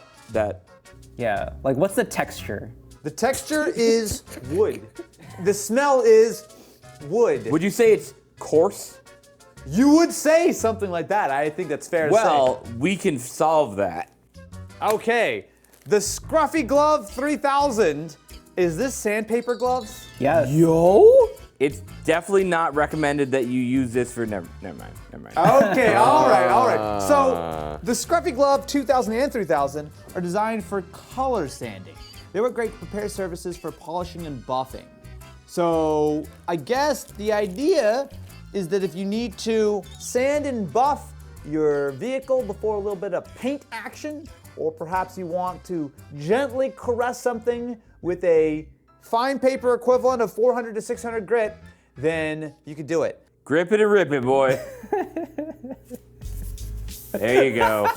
Yeah, like what's the texture? The texture is wood. The smell is wood. Would you say it's coarse? You would say something like that. I think that's fair to say. Well, we can solve that. Okay, the Scruffy Glove 3000. Is this sandpaper gloves? Yes. Yo? It's definitely not recommended that you use this for, never mind. Okay, all right. So, the Scruffy Glove 2000 and 3000 are designed for color sanding. They work great to prepare surfaces for polishing and buffing. So, I guess the idea is that if you need to sand and buff your vehicle before a little bit of paint action, or perhaps you want to gently caress something with a fine paper equivalent of 400 to 600 grit, then you could do it. Grip it and rip it, boy. There you go.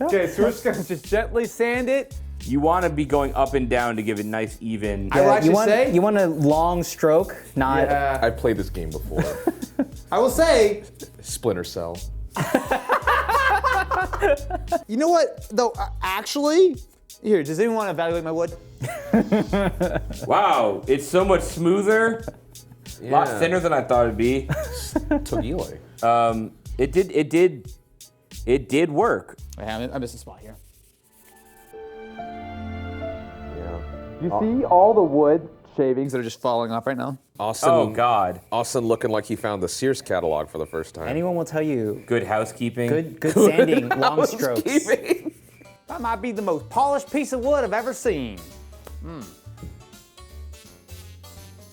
Okay, so we're just gonna just gently sand it. You want to be going up and down to give it nice, even. I will actually you want a long stroke, not. Yeah. I played this game before. I will say. Splinter Cell. You know what, though, actually? Here, does anyone want to evaluate my wood? Wow, it's so much smoother. A lot thinner than I thought it'd be. Took Eli. It did work. I missed a spot here. Yeah. You see all the wood shavings that are just falling off right now? Austin, Oh, God. Austin looking like he found the Sears catalog for the first time. Anyone will tell you. Good housekeeping. Good sanding, long strokes. That might be the most polished piece of wood I've ever seen.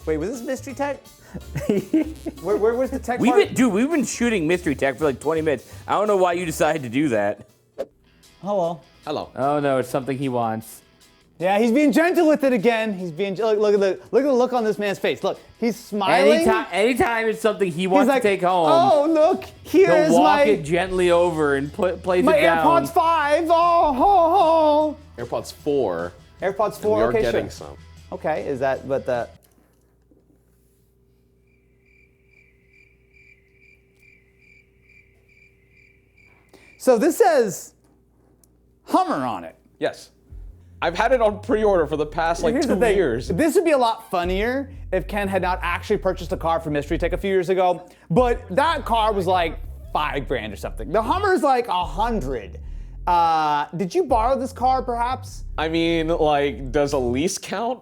Wait, was this mystery tech? Where was the tech part? We've been shooting mystery tech for like 20 minutes. I don't know why you decided to do that. Hello. Hello. Oh no, it's something he wants. Yeah, he's being gentle with it again. He's being look at the look on this man's face. Look, he's smiling. Anytime it's something he wants like, to take home. Oh, look, here's he'll walk my it gently over and place my it down. AirPods 5. Oh. AirPods 4. AirPods 4. And we are okay, getting sure. some. Okay, is that but the? So this says Hummer on it. Yes. I've had it on pre-order for the past like Here's 2 the thing. years. This would be a lot funnier if Ken had not actually purchased a car for Mystery Tech a few years ago, but that car was like $5,000 or something. The Hummer's like $100,000. Did you borrow this car perhaps? I mean, like, does a lease count?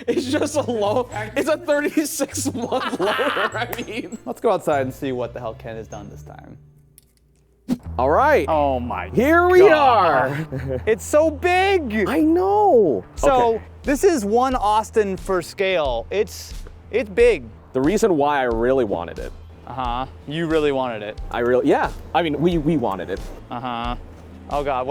It's just a loan. It's a 36-month loan. I mean. Let's go outside and see what the hell Ken has done this time. All right. Oh my Here we are. It's so big. I know. So Okay. this is one Austin for scale. It's big. The reason why I really wanted it. You really wanted it. Yeah. I mean, we wanted it. Oh God,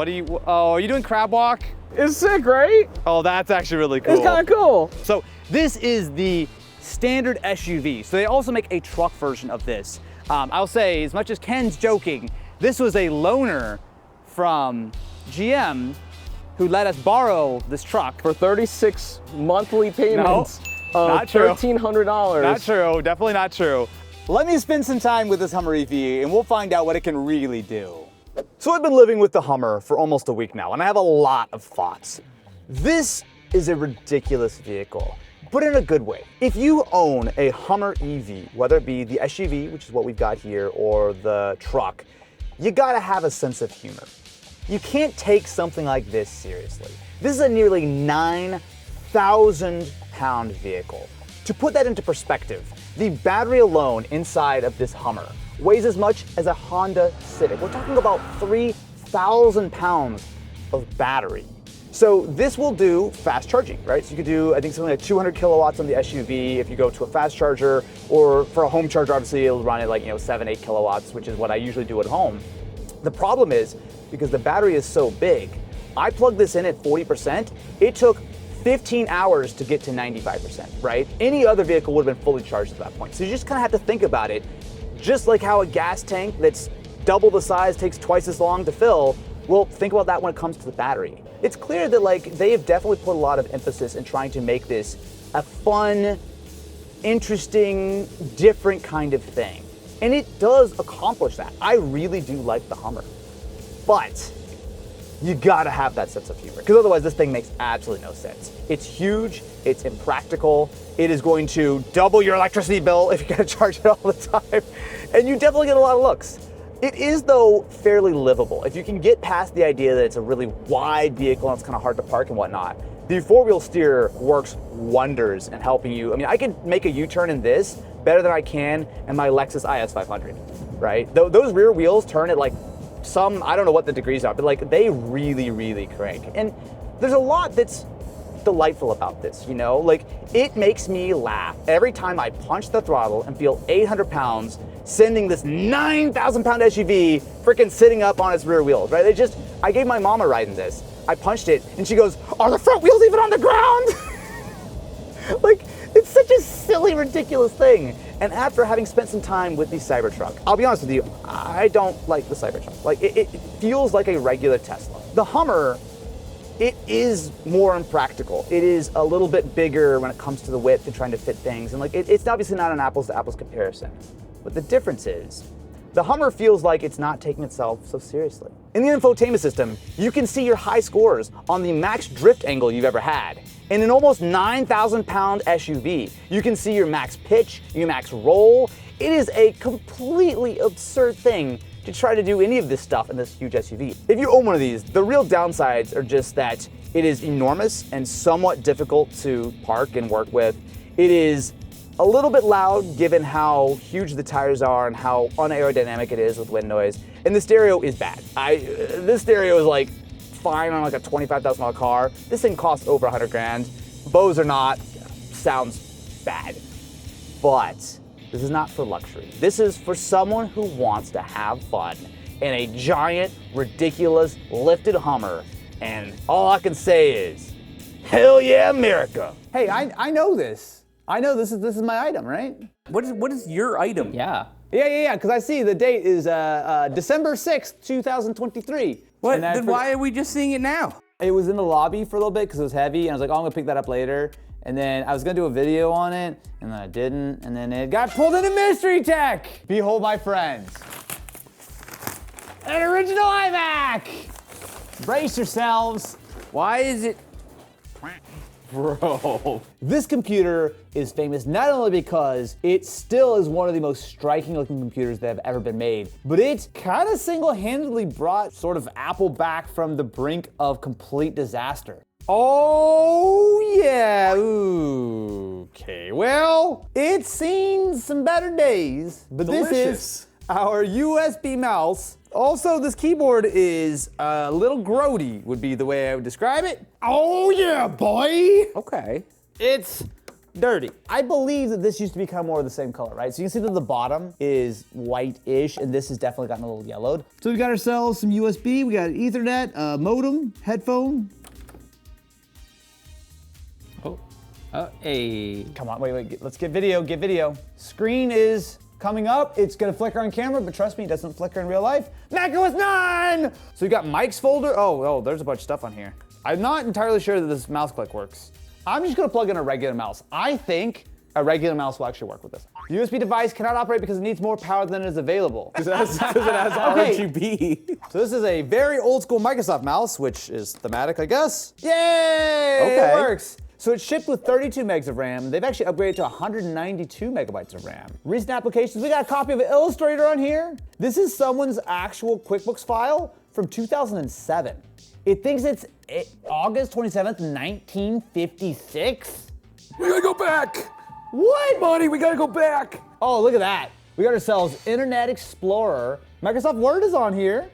are you doing crab walk? It's sick, right? Oh, that's actually really cool. It's kind of cool. So this is the standard SUV. So they also make a truck version of this. I'll say, as much as Ken's joking, this was a loaner from GM who let us borrow this truck. For 36 monthly payments of not true. $1,300. Not true, definitely not true. Let me spend some time with this Hummer EV and we'll find out what it can really do. So I've been living with the Hummer for almost a week now and I have a lot of thoughts. This is a ridiculous vehicle, but in a good way. If you own a Hummer EV, whether it be the SUV, which is what we've got here, or the truck, you gotta have a sense of humor. You can't take something like this seriously. This is a nearly 9,000 pound vehicle. To put that into perspective, the battery alone inside of this Hummer weighs as much as a Honda Civic. We're talking about 3,000 pounds of battery. So this will do fast charging, right? So you could do, I think, something like 200 kilowatts on the SUV if you go to a fast charger, or for a home charger, obviously it'll run at like, 7, 8 kilowatts, which is what I usually do at home. The problem is, because the battery is so big, I plugged this in at 40%, it took 15 hours to get to 95%, right? Any other vehicle would have been fully charged at that point. So you just kind of have to think about it, just like how a gas tank that's double the size takes twice as long to fill. Well, think about that when it comes to the battery. It's clear that they have definitely put a lot of emphasis in trying to make this a fun, interesting, different kind of thing. And it does accomplish that. I really do like the Hummer. But you gotta have that sense of humor, because otherwise this thing makes absolutely no sense. It's huge, it's impractical, it is going to double your electricity bill if you gotta charge it all the time, and you definitely get a lot of looks. It is, though, fairly livable. If you can get past the idea that it's a really wide vehicle and it's kind of hard to park and whatnot, the four-wheel steer works wonders in helping you. I mean, I can make a U-turn in this better than I can in my Lexus IS 500, right? Those rear wheels turn at like some, I don't know what the degrees are, but like they really, really crank. And there's a lot that's delightful about this, Like, it makes me laugh every time I punch the throttle and feel 800 pounds sending this 9,000 pound SUV freaking sitting up on its rear wheels, right? I gave my mom a ride in this. I punched it and she goes, "Are the front wheels even on the ground?" Like, it's such a silly, ridiculous thing. And after having spent some time with the Cybertruck, I'll be honest with you, I don't like the Cybertruck. Like, it feels like a regular Tesla. The Hummer, it is more impractical. It is a little bit bigger when it comes to the width and trying to fit things. And like, it's obviously not an apples to apples comparison. But the difference is, the Hummer feels like it's not taking itself so seriously. In the infotainment system, you can see your high scores on the max drift angle you've ever had. In an almost 9,000-pound SUV, you can see your max pitch, your max roll. It is a completely absurd thing to try to do any of this stuff in this huge SUV. If you own one of these, the real downsides are just that it is enormous and somewhat difficult to park and work with. It is a little bit loud given how huge the tires are and how unaerodynamic it is with wind noise. And the stereo is bad. This stereo is like fine on like a $25,000 car. This thing costs over 100 grand. Bose or not, sounds bad. But this is not for luxury. This is for someone who wants to have fun in a giant, ridiculous, lifted Hummer. And all I can say is, hell yeah, America. Hey, I know this. I know this is my item, right? What is your item? Yeah. Yeah, because I see the date is December 6th, 2023. What? Then why are we just seeing it now? It was in the lobby for a little bit because it was heavy, and I was like, oh, I'm gonna pick that up later. And then I was gonna do a video on it, and then I didn't, and then it got pulled into Mystery Tech! Behold, my friends. An original iMac! Brace yourselves. Why is it? Bro. This computer is famous not only because it still is one of the most striking looking computers that have ever been made, but it kind of single-handedly brought sort of Apple back from the brink of complete disaster. Oh yeah, ooh. Okay, well, it's seen some better days, but this is our USB mouse. Also, this keyboard is a little grody, would be the way I would describe it. Oh yeah, boy! Okay. It's dirty. I believe that this used to be kind of more of the same color, right? So you can see that the bottom is white-ish, and this has definitely gotten a little yellowed. So we got ourselves some USB, we got an Ethernet, modem, headphone. Hey. Come on, wait, let's get video, Screen is coming up. It's gonna flicker on camera, but trust me, it doesn't flicker in real life. macOS 9! So we got Mike's folder. Oh, there's a bunch of stuff on here. I'm not entirely sure that this mouse click works. I'm just gonna plug in a regular mouse. I think a regular mouse will actually work with this. The USB device cannot operate because it needs more power than is available. Because it has RGB. So this is a very old school Microsoft mouse, which is thematic, I guess. Yay! Okay. It works. So it's shipped with 32 megs of RAM. They've actually upgraded to 192 megabytes of RAM. Recent applications, we got a copy of Illustrator on here. This is someone's actual QuickBooks file from 2007. It thinks it's August 27th, 1956. We gotta go back. What? Buddy, we gotta go back. Oh, look at that. We got ourselves Internet Explorer. Microsoft Word is on here.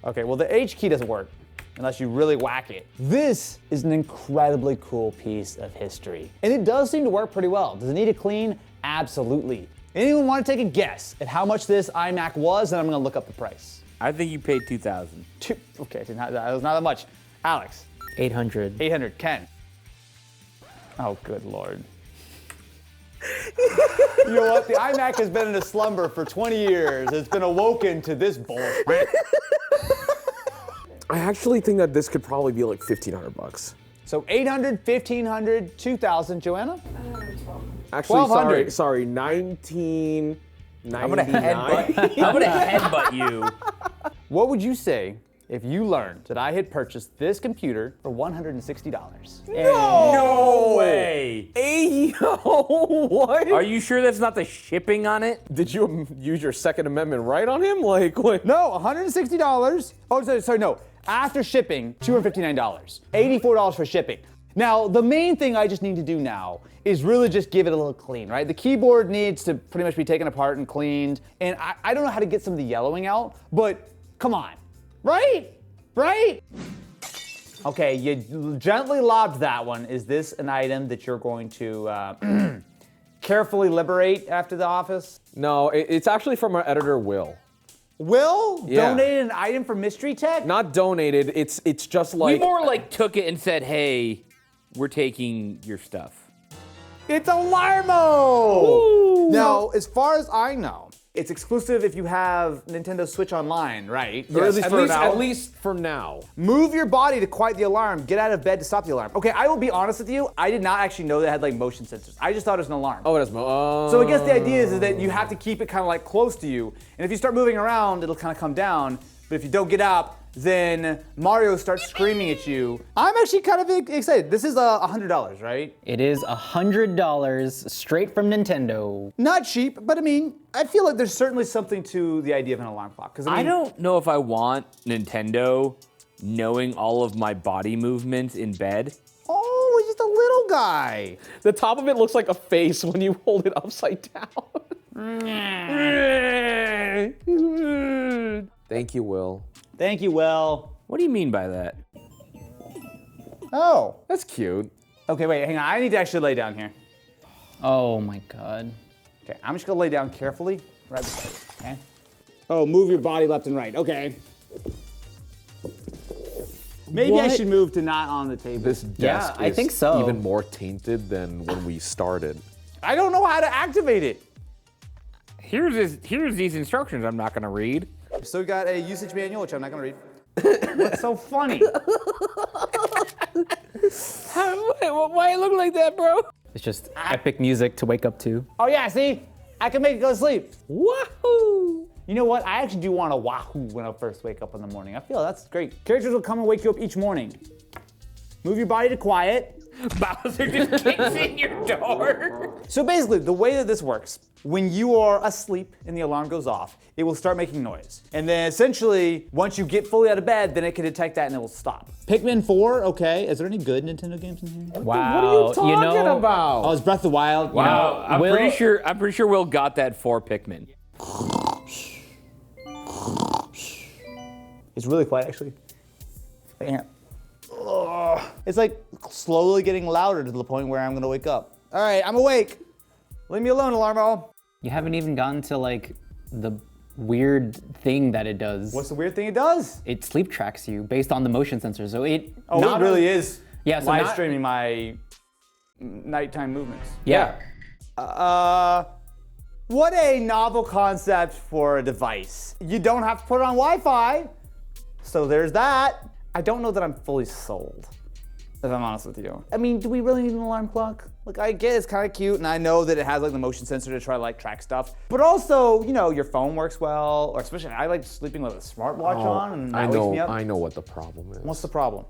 Okay, well the H key doesn't work unless you really whack it. This is an incredibly cool piece of history. And it does seem to work pretty well. Does it need a clean? Absolutely. Anyone want to take a guess at how much this iMac was? And I'm gonna look up the price. I think you paid $2,000. Okay, that was not that much. Alex. 800. 800. Ken. Oh, good Lord. You know what? The iMac has been in a slumber for 20 years. It's been awoken to this bullshit. I actually think that this could probably be like $1,500. So 800, 1,500, 2,000. Joanna? Actually, 1,200. sorry, 1999. I'm gonna headbutt you. What would you say if you learned that I had purchased this computer for $160? No way. Hey, what? Are you sure that's not the shipping on it? Did you use your Second Amendment right on him? Like, what? No, $160. Oh, sorry, no. After shipping, $259. $84 for shipping. Now, the main thing I just need to do now is really just give it a little clean, right? The keyboard needs to pretty much be taken apart and cleaned. And I don't know how to get some of the yellowing out, but come on, right? Right? Okay, you gently lobbed that one. Is this an item that you're going to carefully liberate after the office? No, it's actually from our editor, Will. Will? Yeah. Donated an item for Mystery Tech? Not donated, it's just like... We more like took it and said, hey, we're taking your stuff. It's Alarmo! Now, as far as I know, it's exclusive if you have Nintendo Switch Online, right? Or Yes, for now. at least for now. Move your body to quiet the alarm. Get out of bed to stop the alarm. Okay, I will be honest with you. I did not actually know that it had like motion sensors. I just thought it was an alarm. Oh, it has So I guess the idea is that you have to keep it kind of like close to you. And if you start moving around, it'll kind of come down. But if you don't get up, then Mario starts screaming at you. I'm actually kind of excited. This is $100, right? It is $100 straight from Nintendo. Not cheap, but I mean, I feel like there's certainly something to the idea of an alarm clock. Because I don't know if I want Nintendo knowing all of my body movements in bed. Oh, he's just a little guy. The top of it looks like a face when you hold it upside down. Thank you, Will. Thank you, Will. What do you mean by that? Oh. That's cute. Okay, wait, hang on. I need to actually lay down here. Oh my god. Okay, I'm just gonna lay down carefully. Right beside you, okay? Oh, move your body left and right. Okay. Maybe I should move to not on the table. This desk Yeah, I is think so. even more tainted than when we started. I don't know how to activate it. Here's these instructions I'm not gonna read. So we got a usage manual, which I'm not gonna read. What's so funny? Why it look like that, bro? It's just epic music to wake up to. Oh yeah, see? I can make it go to sleep. Wahoo! You know what? I actually do want a wahoo when I first wake up in the morning. I feel that's great. Characters will come and wake you up each morning. Move your body to quiet. Bowser just kicks in your door. So basically, the way that this works, when you are asleep and the alarm goes off, it will start making noise. And then essentially, once you get fully out of bed, then it can detect that and it will stop. Pikmin 4, okay. Is there any good Nintendo games in here? Wow. What are you talking about? Oh, it's Breath of the Wild. Wow, I'm Will- pretty sure Will got that for Pikmin. It's really quiet, actually. Hang on. Ugh. It's like slowly getting louder to the point where I'm gonna wake up. All right, I'm awake. Leave me alone, Alarmo. You haven't even gotten to like the weird thing that it does. What's the weird thing it does? It sleep tracks you based on the motion sensor. So it Oh, not it really is. Yeah, so live not- streaming my nighttime movements. Yeah. What a novel concept for a device. You don't have to put it on Wi-Fi. So there's that. I don't know that I'm fully sold, if I'm honest with you. I mean, do we really need an alarm clock? Like, I get it's kind of cute, and I know that it has like the motion sensor to try to like track stuff. But also, you know, your phone works well, or especially I like sleeping with a smartwatch on, and that wakes me up. I know what the problem is. What's the problem?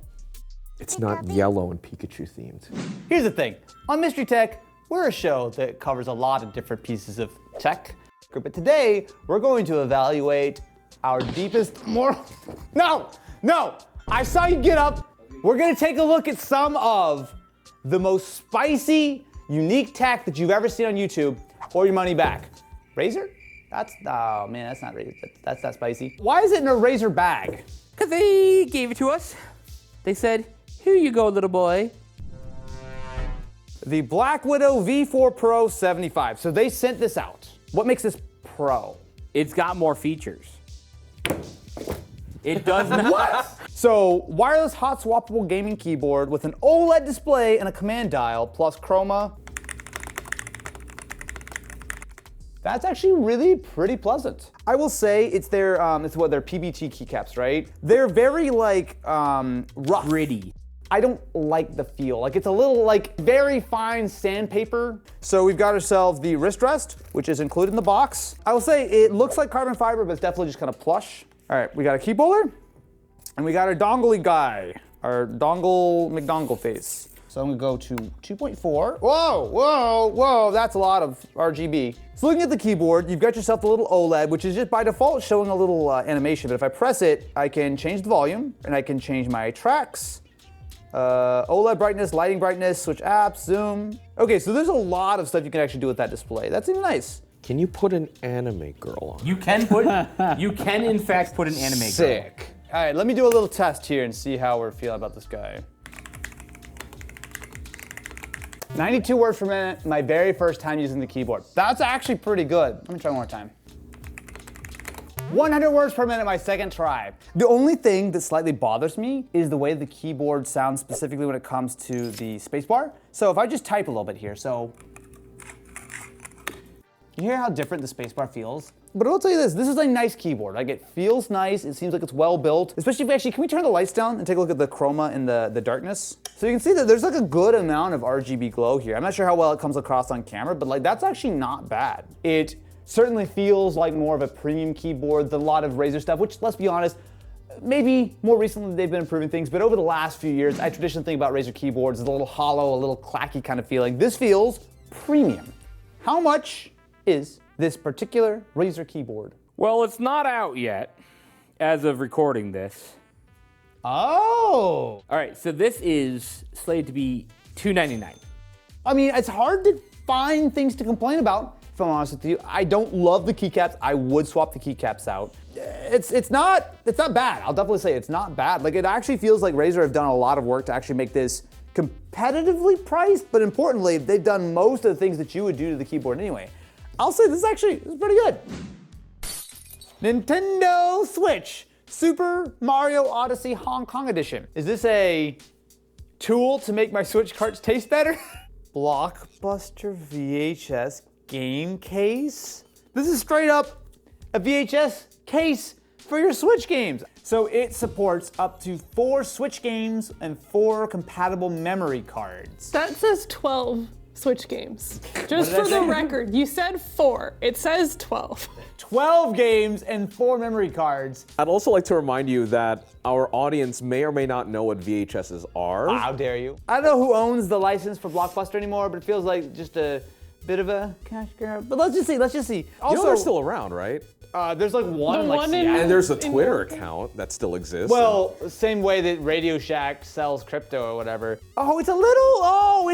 It's not yellow and Pikachu themed. Here's the thing. On Mystery Tech, we're a show that covers a lot of different pieces of tech. But today, we're going to evaluate our deepest moral... No! I saw you get up. We're gonna take a look at some of the most spicy, unique tech that you've ever seen on YouTube, or your money back. Razor? Oh man, that's not Razor. That's not spicy. Why is it in a Razor bag? Because they gave it to us. They said, here you go, little boy. The Black Widow V4 Pro 75. So they sent this out. What makes this Pro? It's got more features. It does not. What? So, wireless hot swappable gaming keyboard with an OLED display and a command dial plus chroma. That's actually really pretty pleasant. I will say it's their their PBT keycaps, right? They're very like rough. Gritty. I don't like the feel. Like it's a little like very fine sandpaper. So we've got ourselves the wrist rest, which is included in the box. I will say it looks like carbon fiber, but it's definitely just kind of plush. All right, we got a key holder, and we got our dongle guy, our dongle McDongle face. So I'm gonna go to 2.4. Whoa, that's a lot of RGB. So looking at the keyboard, you've got yourself the little OLED, which is just by default showing a little animation, but if I press it, I can change the volume, and I can change my tracks, OLED brightness, lighting brightness, switch apps, zoom. Okay, so there's a lot of stuff you can actually do with that display. That's even nice. Can you put an anime girl on? You can in fact put an anime girl. Sick. All right, let me do a little test here and see how we're feeling about this guy. 92 words per minute, my very first time using the keyboard. That's actually pretty good. Let me try one more time. 100 words per minute, my second try. The only thing that slightly bothers me is the way the keyboard sounds specifically when it comes to the spacebar. So if I just type a little bit here, so. You hear how different the spacebar feels? But I'll tell you this is a nice keyboard. Like it feels nice, it seems like it's well built. Especially if can we turn the lights down and take a look at the chroma and the darkness? So you can see that there's like a good amount of RGB glow here. I'm not sure how well it comes across on camera, but like that's actually not bad. It certainly feels like more of a premium keyboard than a lot of Razer stuff, which let's be honest, maybe more recently they've been improving things, but over the last few years, I traditionally think about Razer keyboards as a little hollow, a little clacky kind of feeling. This feels premium. How much is this particular Razer keyboard? Well, it's not out yet, as of recording this. Oh! All right, so this is slated to be $299. I mean, it's hard to find things to complain about, if I'm honest with you. I don't love the keycaps. I would swap the keycaps out. It's not bad. I'll definitely say it's not bad. Like, it actually feels like Razer have done a lot of work to actually make this competitively priced, but importantly, they've done most of the things that you would do to the keyboard anyway. I'll say this is pretty good. Nintendo Switch Super Mario Odyssey Hong Kong Edition. Is this a tool to make my Switch carts taste better? Blockbuster VHS game case? This is straight up a VHS case for your Switch games. So it supports up to 4 Switch games and 4 compatible memory cards. That says 12 Switch games. Just for the record, you said 4. It says 12. 12 games and 4 memory cards. I'd also like to remind you that our audience may or may not know what VHSs are. How dare you? I don't know who owns the license for Blockbuster anymore, but it feels like just a bit of a cash grab. But let's just see. Also, they're still around, right? There's like one in one Seattle. And there's a Twitter account that still exists. Well, same way that Radio Shack sells crypto or whatever. Oh, it's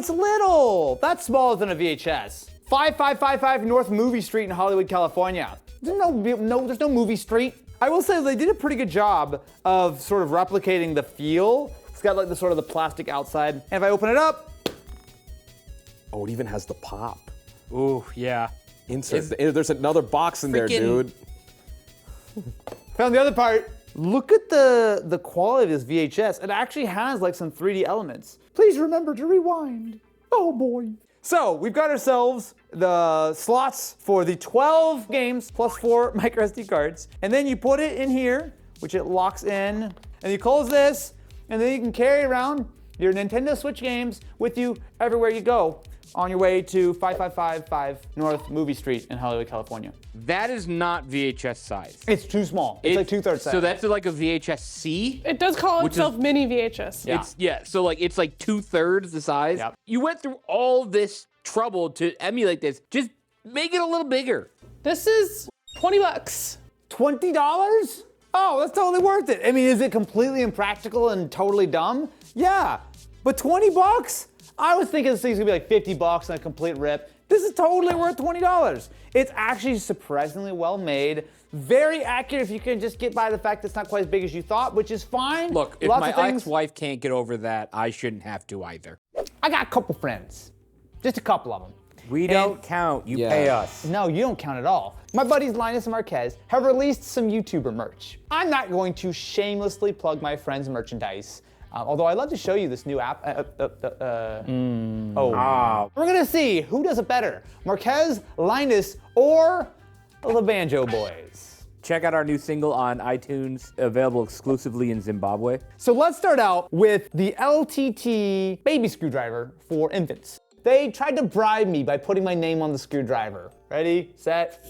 little. That's smaller than a VHS. 5555 North Movie Street in Hollywood, California. There's no movie street. I will say they did a pretty good job of sort of replicating the feel. It's got like the sort of the plastic outside. And if I open it up. Oh, it even has the pop. Ooh, yeah. There's another box in there, dude. Found the other part. Look at the quality of this VHS. It actually has like some 3D elements. Please remember to rewind. Oh boy. So we've got ourselves the slots for the 12 games plus 4 micro SD cards. And then you put it in here, which it locks in. And you close this, and then you can carry around your Nintendo Switch games with you everywhere you go on your way to 5555 North Movie Street in Hollywood, California. That is not VHS size. It's too small. It's like 2/3 size. So that's like a VHS-C? It does call itself mini VHS. Yeah. So like it's like 2/3 the size. Yep. You went through all this trouble to emulate this. Just make it a little bigger. This is $20. $20? Oh, that's totally worth it. I mean, is it completely impractical and totally dumb? Yeah, but $20? I was thinking this thing's gonna be like $50 and a complete rip. This is totally worth $20. It's actually surprisingly well made, very accurate if you can just get by the fact that it's not quite as big as you thought, which is fine. Look, if my ex-wife can't get over that, I shouldn't have to either. I got a couple friends, just a couple of them. We don't count, you pay us. No, you don't count at all. My buddies Linus and Marquez have released some YouTuber merch. I'm not going to shamelessly plug my friends' merchandise. Although I'd love to show you this new app. We're gonna see who does it better, Marquez, Linus, or the Banjo Boys. Check out our new single on iTunes, available exclusively in Zimbabwe. So let's start out with the LTT baby screwdriver for infants. They tried to bribe me by putting my name on the screwdriver. Ready, set.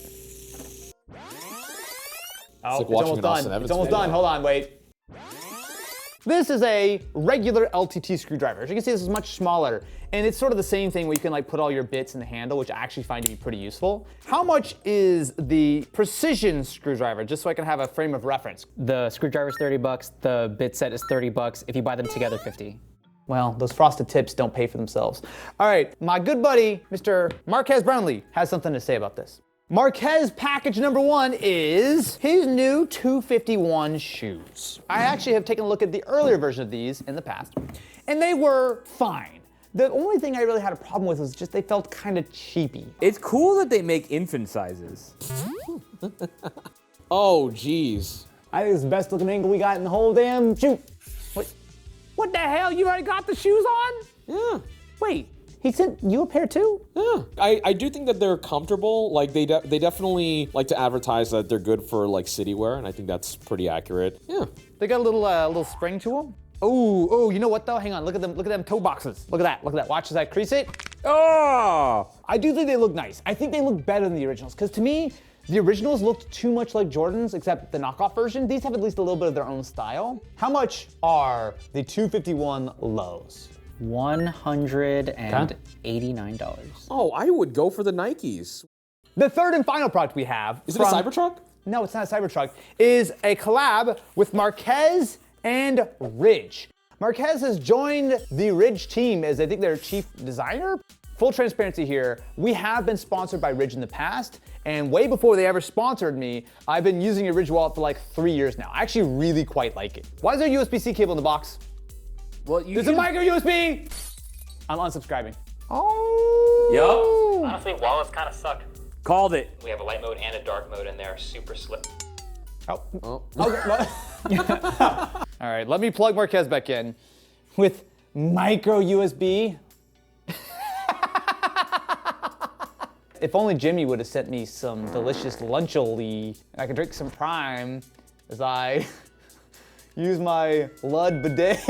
Oh, it's almost done. It's almost done. Hold on, wait. This is a regular LTT screwdriver. As you can see, this is much smaller, and it's sort of the same thing where you can like put all your bits in the handle, which I actually find to be pretty useful. How much is the precision screwdriver, just so I can have a frame of reference? The screwdriver's $30, the bit set is $30. If you buy them together, $50. Well, those frosted tips don't pay for themselves. All right, my good buddy, Mr. Marquez Brownlee, has something to say about this. Marquez package number 1 is his new 251 shoes. I actually have taken a look at the earlier version of these in the past, and they were fine. The only thing I really had a problem with was just they felt kind of cheapy. It's cool that they make infant sizes. Oh, jeez. I think it's the best looking angle we got in the whole damn shoot. What the hell? You already got the shoes on? Yeah. Wait, he sent you a pair too? Yeah. I do think that they're comfortable. Like they definitely like to advertise that they're good for like city wear, and I think that's pretty accurate. Yeah. They got a little spring to them. Oh, you know what though? Hang on, look at them toe boxes. Look at that. Watch as I crease it. Oh! I do think they look nice. I think they look better than the originals, because to me, the originals looked too much like Jordans, except the knockoff version. These have at least a little bit of their own style. How much are the 251 lows? $189. Oh, I would go for the Nikes. The third and final product we have. Is it a Cybertruck? No, it's not a Cybertruck. Is a collab with Marquez and Ridge. Marquez has joined the Ridge team as I think their chief designer. Full transparency here, we have been sponsored by Ridge in the past, and way before they ever sponsored me, I've been using a Ridge wallet for like 3 years now. I actually really quite like it. Why is there a USB-C cable in the box? Well, There's a micro USB! I'm unsubscribing. Yup. Honestly, wallets kind of suck. Called it. We have a light mode and a dark mode, and they're super slick. Okay. All right, let me plug Marquez back in with micro USB. If only Jimmy would have sent me some delicious luncholi, I could drink some Prime as I use my Lud bidet.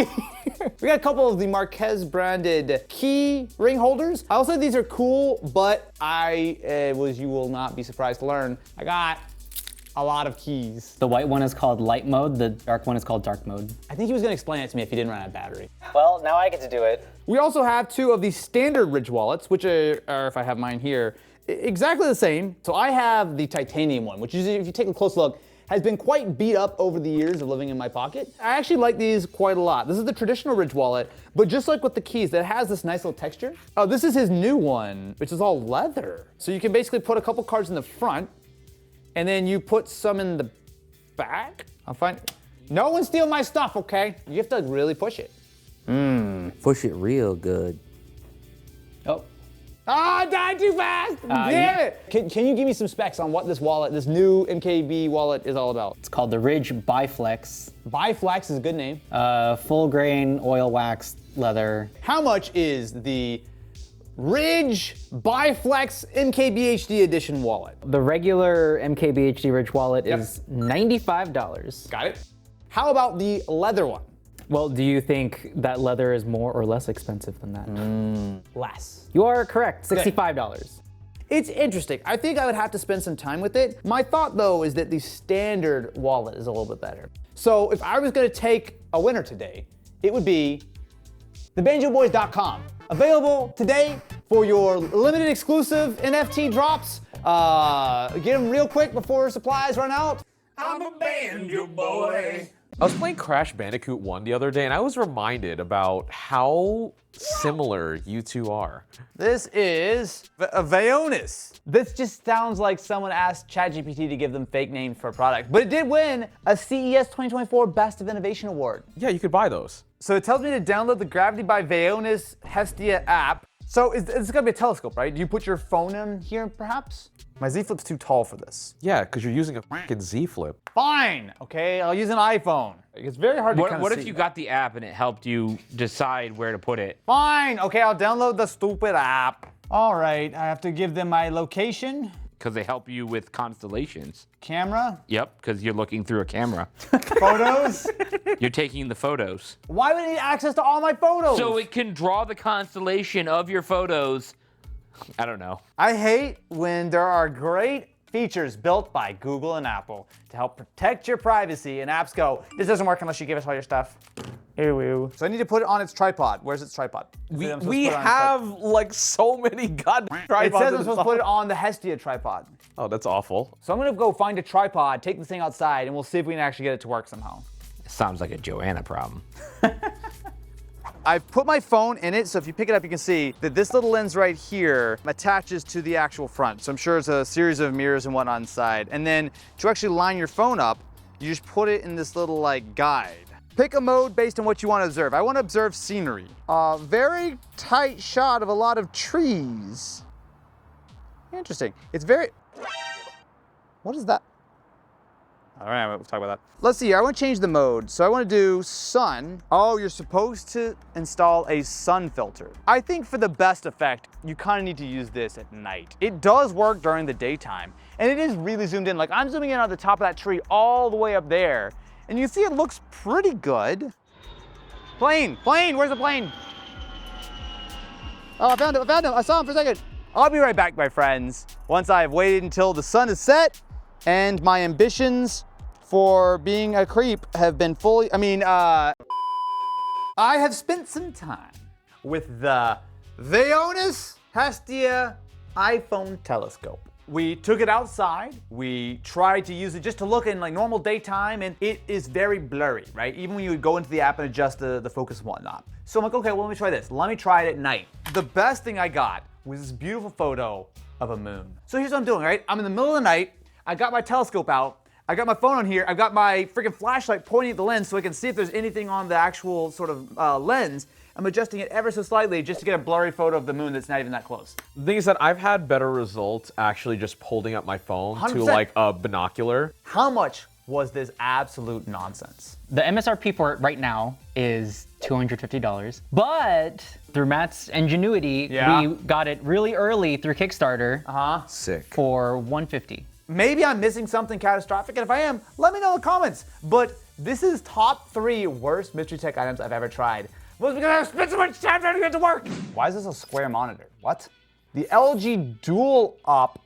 We got a couple of the Marquez branded key ring holders. I also think these are cool, but you will not be surprised to learn, I got a lot of keys. The white one is called light mode, the dark one is called dark mode. I think he was gonna explain it to me if he didn't run out of battery. Well, now I get to do it. We also have two of the standard Ridge wallets, which are, if I have mine here, exactly the same. So I have the titanium one, which is, if you take a close look, has been quite beat up over the years of living in my pocket. I actually like these quite a lot. This is the traditional Ridge wallet, but just like with the keys, that has this nice little texture. Oh, this is his new one, which is all leather. So you can basically put a couple cards in the front, and then you put some in the back. I'll find. No one steal my stuff, okay? You have to really push it. Push it real good. Oh. I died too fast! Damn it! Can you give me some specs on what this wallet, this new MKB wallet is all about? It's called the Ridge Biflex. Biflex is a good name. Full grain oil wax leather. How much is the Ridge Biflex MKBHD edition wallet? The regular MKBHD Ridge wallet is $95. Got it. How about the leather one? Well, do you think that leather is more or less expensive than that? Less. You are correct, $65. It's interesting. I think I would have to spend some time with it. My thought though is that the standard wallet is a little bit better. So if I was gonna take a winner today, it would be thebanjoboys.com. Available today for your limited exclusive NFT drops. Get them real quick before supplies run out. I'm a banjo boy. I was playing Crash Bandicoot 1 the other day, and I was reminded about how similar you two are. This is a Vaonis. This just sounds like someone asked ChatGPT to give them fake names for a product, but it did win a CES 2024 Best of Innovation Award. Yeah, you could buy those. So it tells me to download the Gravity by Vaonis Hestia app. So it's gonna be a telescope, right? Do you put your phone in here, perhaps? My Z Flip's too tall for this. Yeah, because you're using a fucking Z Flip. Fine, okay, I'll use an iPhone. It's very hard to kind of see. What if you got the app and it helped you decide where to put it? Fine, okay, I'll download the stupid app. All right, I have to give them my location. Because they help you with constellations. Camera. Yep, because you're looking through a camera. Photos. You're taking the photos. Why would it need access to all my photos? So it can draw the constellation of your photos. I don't know. I hate when there are great features built by Google and Apple to help protect your privacy, and apps go, this doesn't work unless you give us all your stuff. Ew. So I need to put it on its tripod. Where's its tripod? We have like so many goddamn tripods. It says I'm supposed to put it on the Hestia tripod. Oh, that's awful. So I'm gonna go find a tripod, take this thing outside, and we'll see if we can actually get it to work somehow. Sounds like a Joanna problem. I put my phone in it, so if you pick it up, you can see that this little lens right here attaches to the actual front. So I'm sure it's a series of mirrors and whatnot inside. And then to actually line your phone up, you just put it in this little like guide. Pick a mode based on what you want to observe. I want to observe scenery. Very tight shot of a lot of trees. Interesting. It's very, what is that? All right, we'll talk about that. Let's see here, I want to change the mode. So I want to do sun. Oh, you're supposed to install a sun filter. I think for the best effect, you kind of need to use this at night. It does work during the daytime, and it is really zoomed in. Like I'm zooming in on the top of that tree all the way up there, and you see it looks pretty good. Plane, where's the plane? Oh, I found him, I saw him for a second. I'll be right back, my friends, once I've waited until the sun is set and my ambitions for being a creep have been fully, I have spent some time with the Vaonis Hestia iPhone telescope. We took it outside, we tried to use it just to look in like normal daytime, and it is very blurry, right? Even when you would go into the app and adjust the focus and whatnot. So I'm like, okay, well, let me try this. Let me try it at night. The best thing I got was this beautiful photo of a moon. So here's what I'm doing, right? I'm in the middle of the night, I got my telescope out, I got my phone on here, I've got my freaking flashlight pointing at the lens so I can see if there's anything on the actual sort of lens. I'm adjusting it ever so slightly just to get a blurry photo of the moon that's not even that close. The thing is that I've had better results actually just holding up my phone 100%. to like a binocular. How much was this absolute nonsense? The MSRP for it right now is $250, but through Matt's ingenuity, we got it really early through Kickstarter. Sick. For $150. Maybe I'm missing something catastrophic, and if I am, let me know in the comments. But this is top 3 worst mystery tech items I've ever tried. Was because I've spent so much time trying to get it to work. Why is this a square monitor? What? The LG Dual Up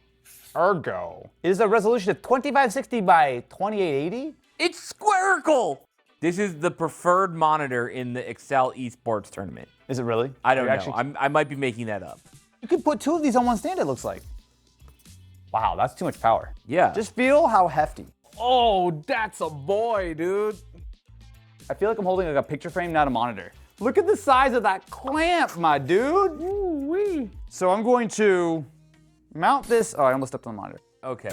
Ergo is a resolution of 2560 by 2880. It's squarical. This is the preferred monitor in the Excel esports tournament. Is it really? I don't know. I might be making that up. You could put 2 of these on one stand, it looks like. Wow, that's too much power. Yeah. Just feel how hefty. Oh, that's a boy, dude. I feel like I'm holding like a picture frame, not a monitor. Look at the size of that clamp, my dude. Ooh-wee. So I'm going to mount this. Oh, I almost stepped on the monitor. Okay.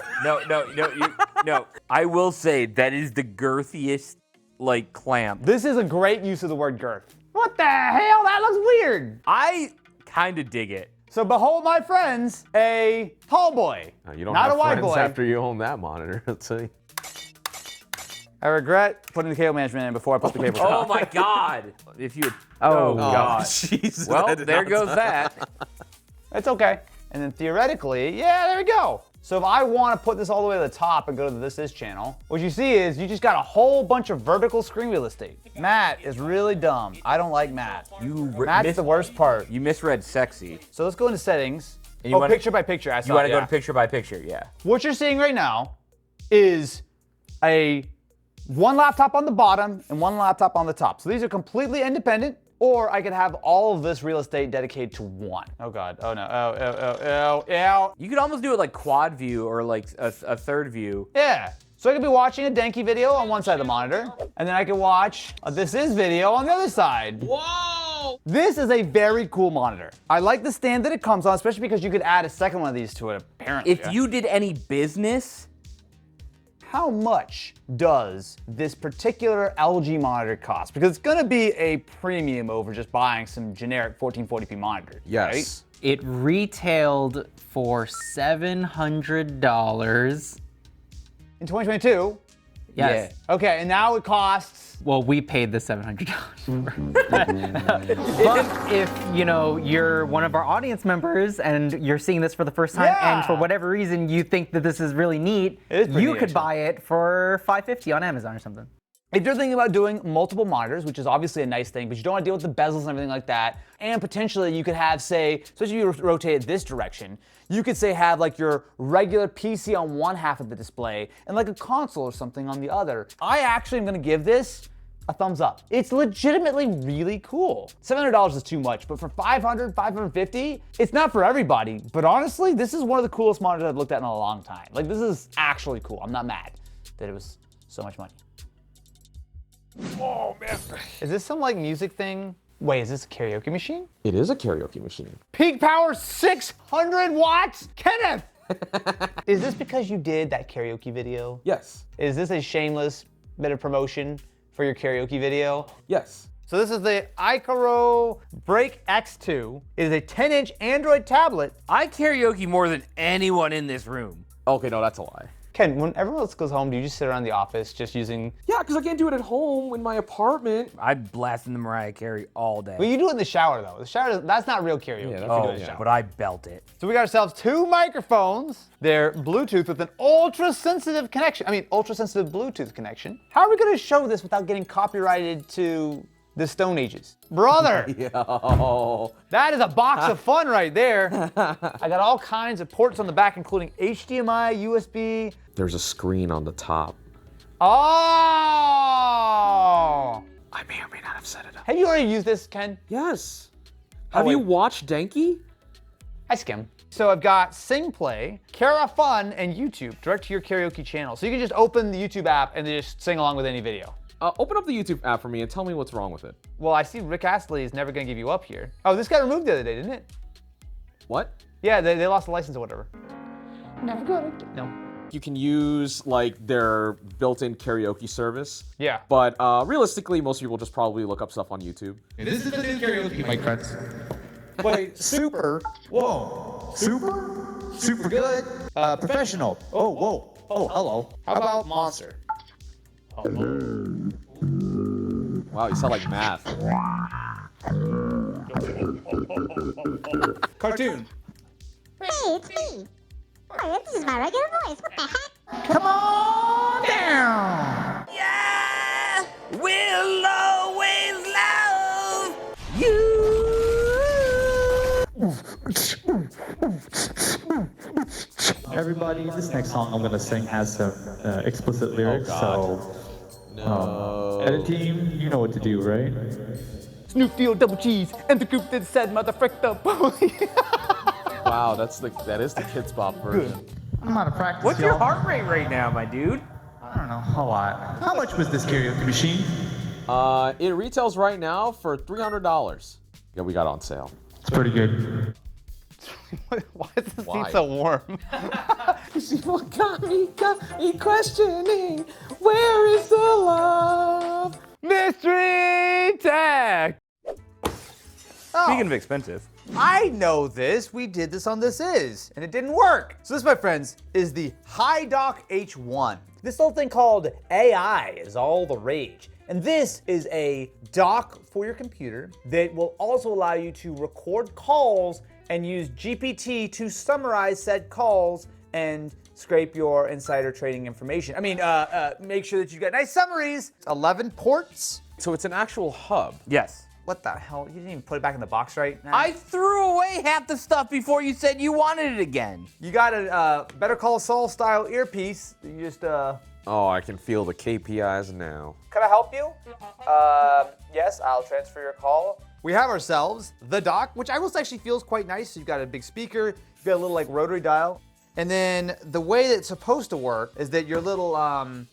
No. I will say that is the girthiest, like, clamp. This is a great use of the word girth. What the hell? That looks weird. I kind of dig it. So behold, my friends, a tall boy, You don't not have a wide friends boy. after you own that monitor. Let's see. I regret putting the cable management in before I put the cable. Oh my God! If you. Oh, God. Jesus. Well, there goes that. It's okay. And then theoretically, yeah, there we go. So if I want to put this all the way to the top and go to the This Is channel, what you see is you just got a whole bunch of vertical screen real estate. Matt is really dumb. I don't like Matt. Matt's the worst part. You misread sexy. So let's go into settings. And you wanna- picture by picture. I saw You want to it, go yeah. to picture by picture, yeah. What you're seeing right now is one laptop on the bottom and one laptop on the top. So these are completely independent, or I could have all of this real estate dedicated to one. Oh God, oh no, oh. You could almost do it like quad view or like a third view. Yeah, so I could be watching a Denki video on one side of the monitor, and then I could watch a This Is video on the other side. Whoa! This is a very cool monitor. I like the stand that it comes on, especially because you could add a second one of these to it, apparently. If you did any business, how much does this particular LG monitor cost? Because it's gonna be a premium over just buying some generic 1440p monitor, Yes. right? It retailed for $700. In 2022? Yes. Okay, and now it costs... Well, we paid the $700. But if, you're one of our audience members and you're seeing this for the first time, and for whatever reason you think that this is really neat, you could buy it for $550 on Amazon or something. If you're thinking about doing multiple monitors, which is obviously a nice thing, but you don't want to deal with the bezels and everything like that, and potentially you could have, say, especially if you rotate it this direction, you could say have like your regular PC on one half of the display and like a console or something on the other. I actually am going to give this a thumbs up. It's legitimately really cool. $700 is too much, but for $500, $550, it's not for everybody. But honestly, this is one of the coolest monitors I've looked at in a long time. Like, this is actually cool. I'm not mad that it was so much money. Oh, man. Is this some like music thing? Wait, is this a karaoke machine? It is a karaoke machine. Peak power 600 watts? Kenneth! Is this because you did that karaoke video? Yes. Is this a shameless bit of promotion for your karaoke video? Yes. So this is the Icaro Break X2. It is a 10-inch Android tablet. I karaoke more than anyone in this room. Okay, no, that's a lie. Ken, when everyone else goes home, do you just sit around the office just using... Yeah, because I can't do it at home in my apartment. I'm blasting the Mariah Carey all day. Well, you do it in the shower, though. The shower, that's not real karaoke. Yeah, that's You do it Oh, in the shower. but I belt it. So we got ourselves 2 microphones. They're Bluetooth with an ultra-sensitive connection. I mean, ultra-sensitive Bluetooth connection. How are we gonna show this without getting copyrighted to the Stone Ages? Brother! Yo. That is a box of fun right there. I got all kinds of ports on the back, including HDMI, USB. There's a screen on the top. Oh! I may or may not have set it up. Have you already used this, Ken? Yes. Oh, Have you wait. watched Denki? I skim. So I've got Sing Play, Kara Fun, and YouTube, direct to your karaoke channel. So you can just open the YouTube app and just sing along with any video. Open up the YouTube app for me and tell me what's wrong with it. Well, I see Rick Astley is never gonna give you up here. Oh, this got removed the other day, didn't it? What? Yeah, they lost the license or whatever. Never gonna no. You can use like their built-in karaoke service. Yeah. But realistically, most people just probably look up stuff on YouTube. This is the new karaoke mic, friends. Wait, super? Whoa. Super? Super good? Professional. Oh, whoa. Oh, hello. How about monster? Wow, you sound like math. Cartoon. Hey, it's me. Oh, this is my regular voice. What the heck? Come on down. Yeah! We'll always love you! Everybody, this next song I'm gonna sing has some explicit lyrics, edit team, you know what to do, right? Snoop Deal double cheese and the group that said motherfucker bully. Wow, that is the Kids Bop version. I'm out of practice, What's your heart rate right now, my dude? I don't know, a lot. How much was this karaoke machine? It retails right now for $300. Yeah, we got it on sale. It's pretty good. Why is this Why? seat so warm? People got me questioning, where is the love? Mystery tag. Speaking of expensive. I know this. We did this on This Is, and it didn't work. So this, my friends, is the HiDock H1. This little thing called AI is all the rage. And this is a dock for your computer that will also allow you to record calls and use GPT to summarize said calls and scrape your insider trading information. I mean, make sure that you get nice summaries. 11 ports. So it's an actual hub. Yes. What the hell? You didn't even put it back in the box right now? I threw away half the stuff before you said you wanted it again. You got a Better Call Saul style earpiece. You just, Oh, I can feel the KPIs now. Can I help you? Yes, I'll transfer your call. We have ourselves the dock, which I will say actually feels quite nice. You've got a big speaker, you've got a little like rotary dial. And then the way that it's supposed to work is that your little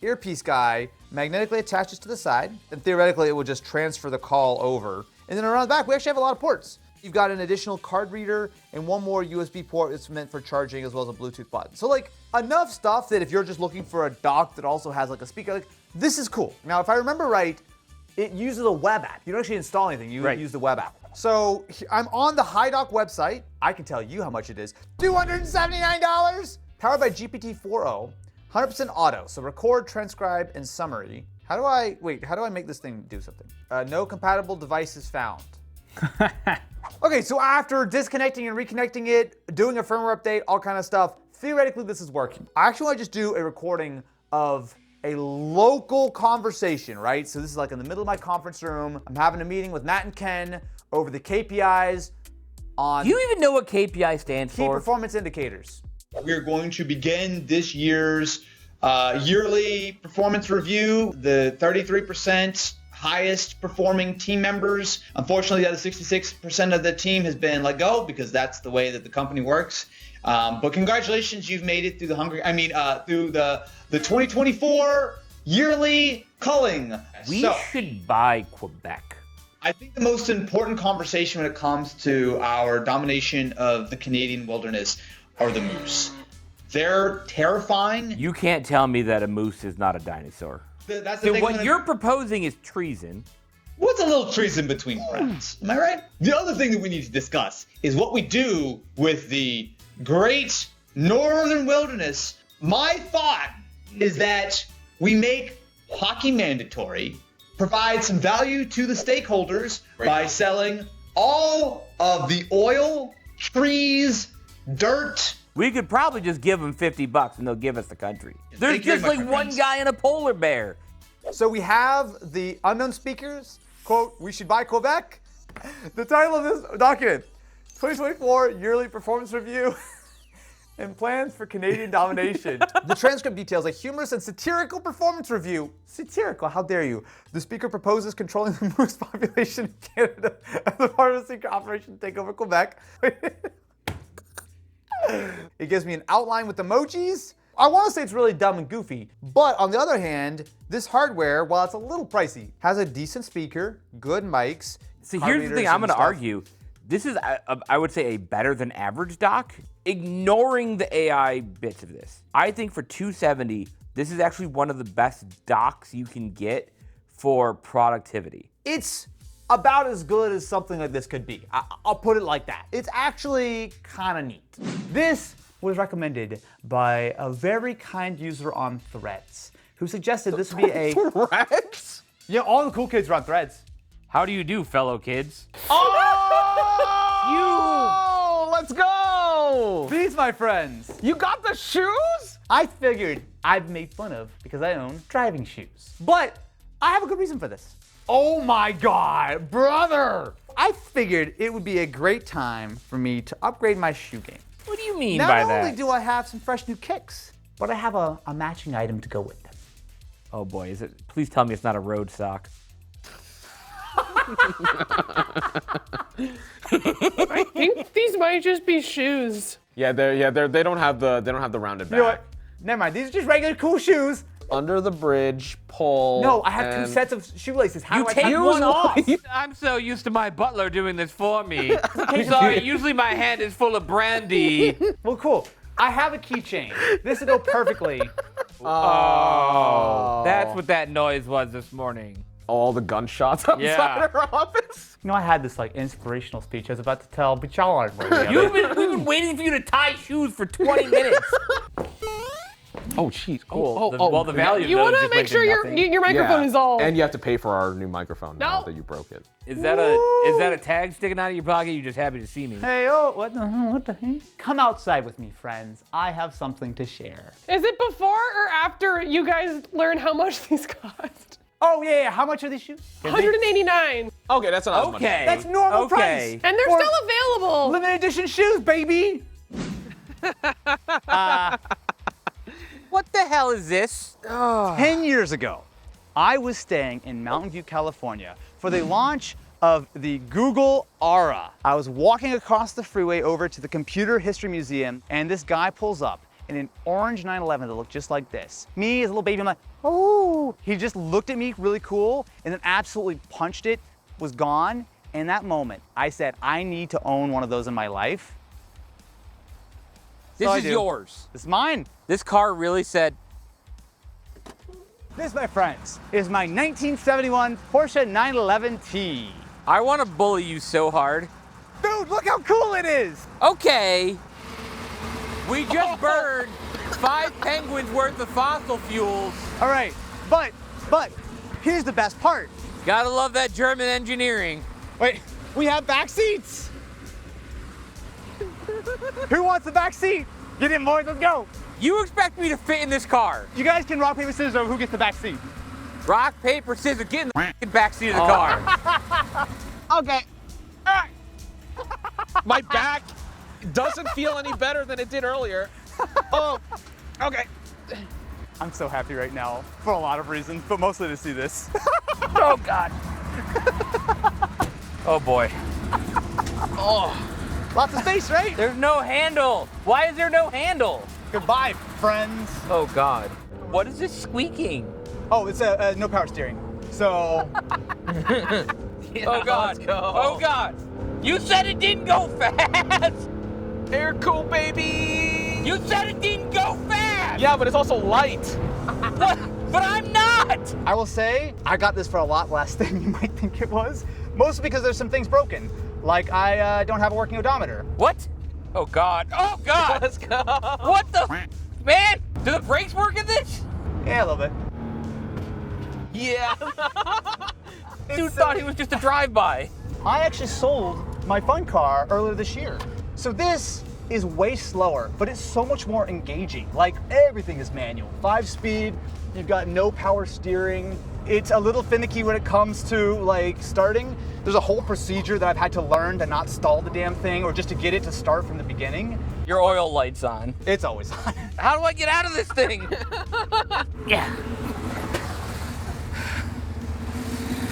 earpiece guy magnetically attaches to the side, and theoretically it will just transfer the call over. And then around the back, we actually have a lot of ports. You've got an additional card reader and one more USB port that's meant for charging, as well as a Bluetooth button. So like enough stuff that if you're just looking for a dock that also has like a speaker, like this is cool. Now, if I remember right, it uses a web app. You don't actually install anything, you use the web app. So I'm on the HiDock website. I can tell you how much it is. $279, powered by GPT-4o, 100% auto. So record, transcribe, and summary. How do I make this thing do something? No compatible devices found. Okay, so after disconnecting and reconnecting it, doing a firmware update, all kind of stuff, theoretically this is working. I actually want to just do a recording of a local conversation, right? So this is like in the middle of my conference room. I'm having a meeting with Matt and Ken over the KPIs on... Do you even know what KPI stands Key for? performance indicators. We're going to begin this year's yearly performance review. The 33% highest performing team members. Unfortunately, the other 66% of the team has been let go because that's the way that the company works. But congratulations, you've made it through through the 2024 yearly culling. We should buy Quebec. I think the most important conversation when it comes to our domination of the Canadian wilderness are the moose. They're terrifying. You can't tell me that a moose is not a dinosaur. That's the So thing what when you're proposing is treason. What's a little treason between friends? Am I right? The other thing that we need to discuss is what we do with the great northern wilderness My thought is that we make hockey mandatory, provide some value to the stakeholders by selling all of the oil, trees, dirt. We could probably just give them $50 and they'll give us the country. There's Thank you just very like much, my one friends. guy and a polar bear. So we have the unknown speakers, quote, we should buy Quebec. The title of this document, 2024 Yearly Performance Review and Plans for Canadian Domination. The transcript details a humorous and satirical performance review. Satirical, how dare you? The speaker proposes controlling the moose population in Canada as a part of a secret operation to take over Quebec. It gives me an outline with emojis. I want to say it's really dumb and goofy, but on the other hand, this hardware, while it's a little pricey, has a decent speaker, good mics. See, card here's the thing readers I'm and going to stuff. argue. This is, I would say, a better than average dock, ignoring the AI bits of this. I think for $270, this is actually one of the best docks you can get for productivity. It's about as good as something like this could be. I'll put it like that. It's actually kind of neat. This was recommended by a very kind user on Threads who suggested this would be a... Threads? Yeah, all the cool kids are on Threads. How do you do, fellow kids? Oh, let's go! These, my friends. You got the shoes? I figured I'd be made fun of because I own driving shoes. But I have a good reason for this. Oh my God, brother! I figured it would be a great time for me to upgrade my shoe game. What do you mean Not by only that? do I have some fresh new kicks, but I have a matching item to go with them. Oh boy, is it? Please tell me it's not a road sock. I think these might just be shoes. Yeah, they don't have the rounded back. You know what? Never mind. These are just regular cool shoes. Under the bridge, pull. No, I have and... two sets of shoelaces. How You do I take take one off. I'm so used to my butler doing this for me. Sorry, usually my hand is full of brandy. Well, cool. I have a keychain. This will go perfectly. Oh, that's what that noise was this morning. All the gunshots outside our office. You know, I had this like inspirational speech I was about to tell, but y'all aren't ready. We've been waiting for you to tie shoes for 20 minutes. Oh, jeez. Cool. Well, the value You of want those to just make sure your microphone is all. And you have to pay for our new microphone now that you broke it. Is that a tag sticking out of your pocket? You're just happy to see me. Hey, oh, what the heck? Come outside with me, friends. I have something to share. Is it before or after you guys learn how much these cost? Oh, yeah. How much are these shoes? $189. Okay, that's not as much. Okay. That's normal price. And they're still available. Limited edition shoes, baby. What the hell is this? 10 years ago, I was staying in Mountain View, California for the launch of the Google Aura. I was walking across the freeway over to the Computer History Museum, and this guy pulls up in an orange 911 that looked just like this. Me as a little baby, I'm like, oh. He just looked at me really cool and then absolutely punched it, was gone. In that moment, I said, I need to own one of those in my life. This So I is do. yours. It's mine. This car really said, This, my friends, is my 1971 Porsche 911T. I want to bully you so hard. Dude, look how cool it is. Okay. We just burned 5 penguins worth of fossil fuels. All right, but here's the best part. Gotta love that German engineering. Wait, we have back seats. Who wants the back seat? Get in, boys, let's go. You expect me to fit in this car? You guys can rock, paper, scissors over who gets the back seat. Rock, paper, scissors, get in the f***ing backseat of the car. Okay. All right. My back doesn't feel any better than it did earlier. Oh, okay. I'm so happy right now for a lot of reasons, but mostly to see this. Oh, God. Oh, boy. Oh, lots of space, right? There's no handle. Why is there no handle? Goodbye, friends. Oh, God. What is this squeaking? Oh, it's a no power steering. So. Oh, God. Oh, God. You said it didn't go fast. Air cool, baby. You said it didn't go fast. Yeah, but it's also light. But I'm not. I will say, I got this for a lot less than you might think it was. Mostly because there's some things broken. Like I don't have a working odometer. What? Oh, God. Oh, God. Let's go. What the man? Do the brakes work in this? Yeah, a little bit. Yeah. Dude thought he was just a drive-by. I actually sold my fun car earlier this year. So this is way slower, but it's so much more engaging. Like everything is manual. 5-speed, you've got no power steering. It's a little finicky when it comes to like starting. There's a whole procedure that I've had to learn to not stall the damn thing or just to get it to start from the beginning. Your oil light's on. It's always on. How do I get out of this thing? Yeah.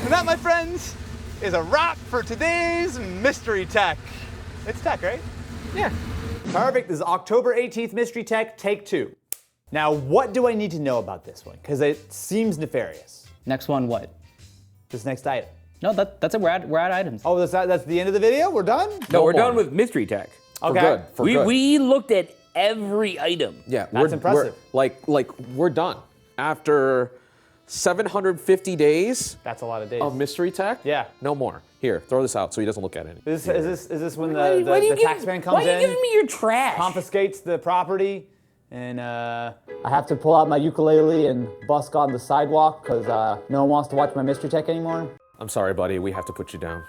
And that, my friends, is a wrap for today's Mystery Tech. It's tech, right? Yeah. Perfect. This is October 18th Mystery Tech, take 2. Now, what do I need to know about this one? Because it seems nefarious. Next one, what? This next item. No, that's it. We're at items. Oh, that's the end of the video? We're done? No, we're done with Mystery Tech. Okay. We looked at every item. Yeah, That's impressive. We're done. After 750 days. That's a lot of days. Of Mystery Tech? Yeah. No more. Here, throw this out so he doesn't look at it. Is this when the taxman comes in? Why are you giving me your trash? Confiscates the property, and I have to pull out my ukulele and busk on the sidewalk because no one wants to watch my Mystery Tech anymore? I'm sorry, buddy. We have to put you down.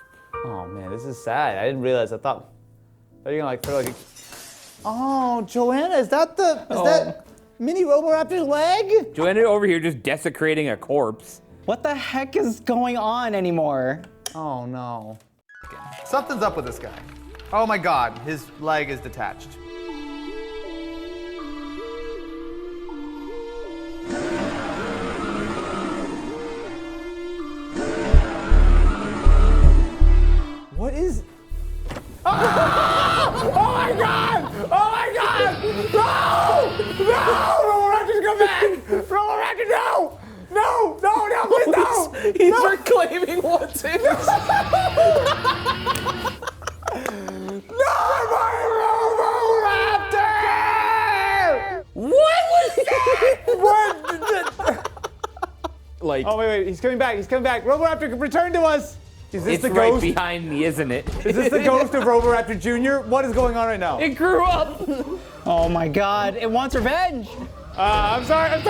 Oh man, this is sad. I didn't realize. I thought you gonna like throw like. Oh, Joanna, is that Mini Roboraptor's leg? Joanna over here just desecrating a corpse. What the heck is going on anymore? Oh no. Something's up with this guy. Oh my god, his leg is detached. What is... Oh my god! Oh my god! No! No! Roboraptors, come back! Roboraptor, no! No! No! No! Please no! He's reclaiming what's his. Roboraptor! What was that? What? Like. Oh wait, he's coming back. He's coming back. Roboraptor, return to us. Is this It's the right ghost? behind me, isn't it? Is this the ghost of Roboraptor Jr.? What is going on right now? It grew up. Oh my god, it wants revenge. I'm sorry. Look,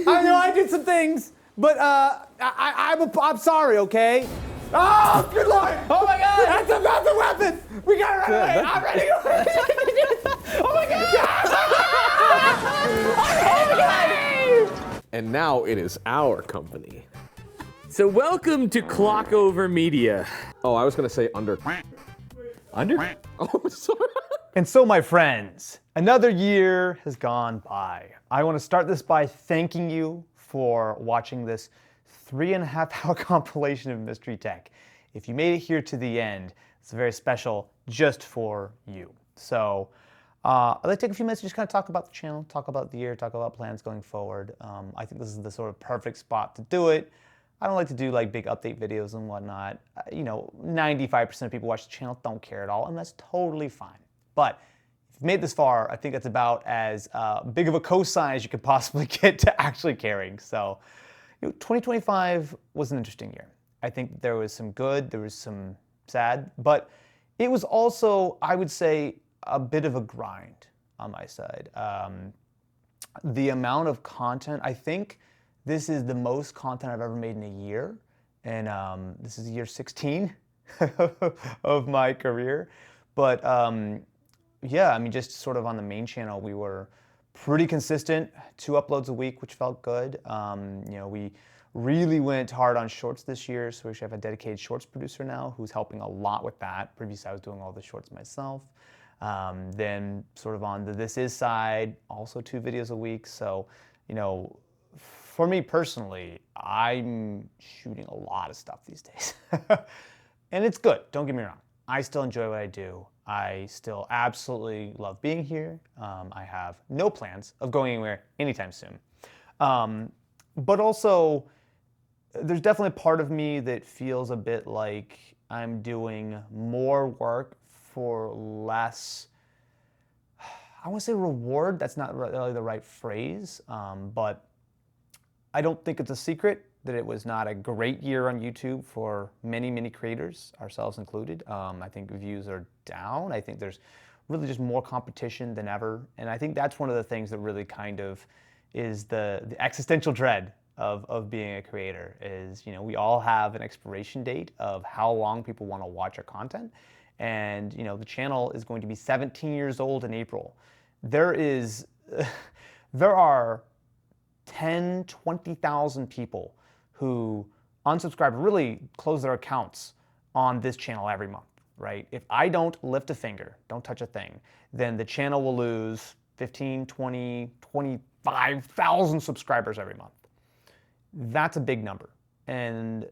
I know I did some things, but I'm sorry, okay? Oh, good lord! Oh my god! That's a weapon! We gotta run away! I'm ready to run! Oh my god! Oh my god! And now it is our company. So welcome to Clock Over Media. Oh, I was gonna say under. Under? Oh, sorry. And so, my friends, another year has gone by. I want to start this by thanking you for watching this 3.5-hour compilation of Mystery Tech. If you made it here to the end, it's very special just for you. So, I'd like to take a few minutes to just kind of talk about the channel, talk about the year, talk about plans going forward. I think this is the sort of perfect spot to do it. I don't like to do like big update videos and whatnot. 95% of people watch the channel don't care at all, and that's totally fine. But if you've made this far, I think that's about as big of a cosign as you could possibly get to actually caring. So, 2025 was an interesting year. I think there was some good, there was some sad, but it was also, I would say, a bit of a grind on my side. The amount of content, I think this is the most content I've ever made in a year, and this is year 16 of my career. But yeah, I mean, just sort of on the main channel, we were pretty consistent, 2 uploads a week, which felt good. We really went hard on shorts this year, so we actually have a dedicated shorts producer now who's helping a lot with that. Previously, I was doing all the shorts myself. Then sort of on the This Is side, also 2 videos a week. So, for me personally, I'm shooting a lot of stuff these days. And it's good, don't get me wrong. I still enjoy what I do. I still absolutely love being here. I have no plans of going anywhere anytime soon. But also, there's definitely a part of me that feels a bit like I'm doing more work for less, I want to say reward, that's not really the right phrase, but I don't think it's a secret that it was not a great year on YouTube for many, many creators, ourselves included. I think views are down. I think there's really just more competition than ever. And I think that's one of the things that really kind of is the existential dread of being a creator is, we all have an expiration date of how long people want to watch our content. And, the channel is going to be 17 years old in April. There are 10, 20,000 people who unsubscribe, really close their accounts on this channel every month, right? If I don't lift a finger, don't touch a thing, then the channel will lose 15, 20, 25,000 subscribers every month. That's a big number. And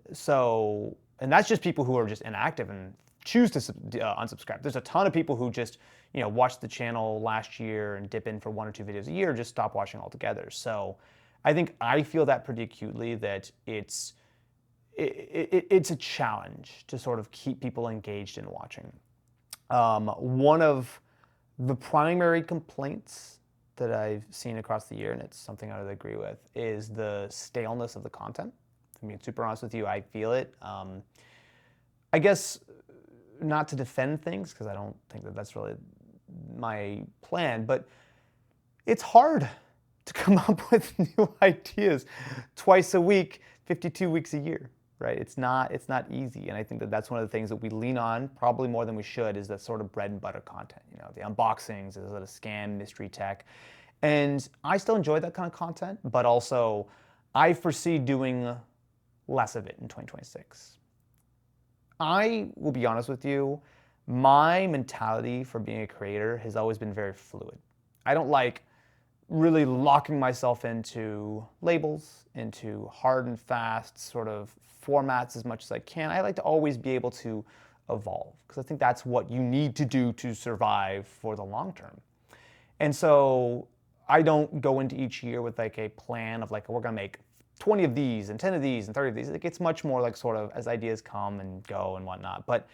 that's just people who are just inactive and choose to unsubscribe. There's a ton of people who just, watched the channel last year and dip in for 1 or 2 videos a year, just stop watching altogether. So I think I feel that pretty acutely, that it's a challenge to sort of keep people engaged in watching. One of the primary complaints that I've seen across the year, and it's something I would agree with, is the staleness of the content. I mean, super honest with you, I feel it. I guess not to defend things, because I don't think that that's really my plan, but it's hard to come up with new ideas twice a week, 52 weeks a year, right? It's not easy, and I think that that's one of the things that we lean on, probably more than we should, is that sort of bread and butter content. The unboxings, is it a scam, mystery tech, and I still enjoy that kind of content, but also I foresee doing less of it in 2026. I will be honest with you, my mentality for being a creator has always been very fluid. I don't like really locking myself into labels, into hard and fast sort of formats as much as I can. I like to always be able to evolve, because I think that's what you need to do to survive for the long term. And so I don't go into each year with like a plan of like, we're gonna make 20 of these and 10 of these and 30 of these. It gets much more like sort of as ideas come and go and whatnot. But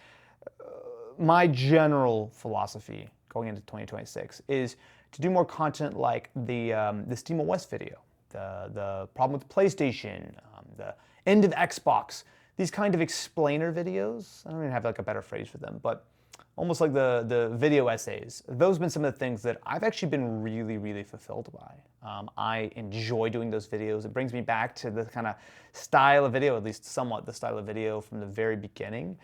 my general philosophy going into 2026 is to do more content like the SteamOS video, the problem with PlayStation, the end of Xbox, these kind of explainer videos. I don't even have like a better phrase for them, but almost like the video essays. Those have been some of the things that I've actually been really, really fulfilled by. I enjoy doing those videos. It brings me back to the kind of style of video, at least somewhat the style of video from the very beginning.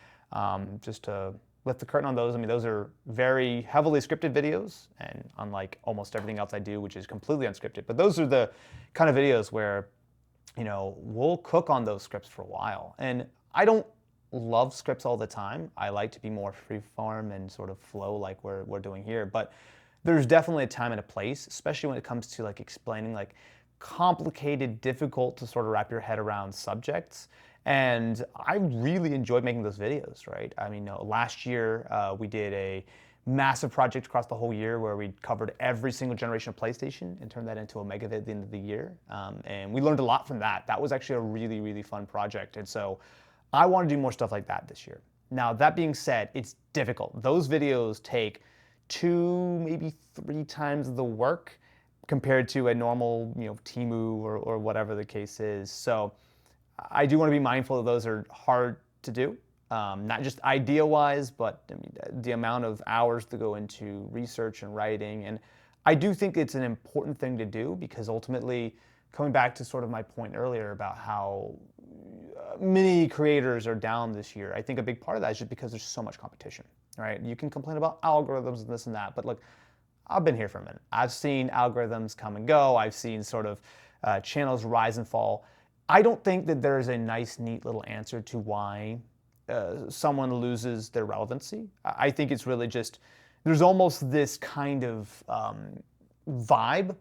Just to lift the curtain on those, I mean, those are very heavily scripted videos, and unlike almost everything else I do, which is completely unscripted, but those are the kind of videos where, we'll cook on those scripts for a while. And I don't love scripts all the time. I like to be more freeform and sort of flow like we're doing here, but there's definitely a time and a place, especially when it comes to like explaining like complicated, difficult to sort of wrap your head around subjects. And I really enjoyed making those videos, right? I mean, last year we did a massive project across the whole year where we covered every single generation of PlayStation and turned that into a megavid at the end of the year. And we learned a lot from that. That was actually a really, really fun project. And so I want to do more stuff like that this year. Now, that being said, it's difficult. Those videos take 2, maybe 3 times the work compared to a normal, Temu or whatever the case is. So I do want to be mindful that those are hard to do, not just idea-wise, but I mean, the amount of hours to go into research and writing. And I do think it's an important thing to do, because ultimately, coming back to sort of my point earlier about how many creators are down this year, I think a big part of that is just because there's so much competition, right? You can complain about algorithms and this and that, but look, I've been here for a minute. I've seen algorithms come and go. I've seen sort of channels rise and fall. I don't think that there's a nice, neat little answer to why someone loses their relevancy. I think it's really just, there's almost this kind of vibe.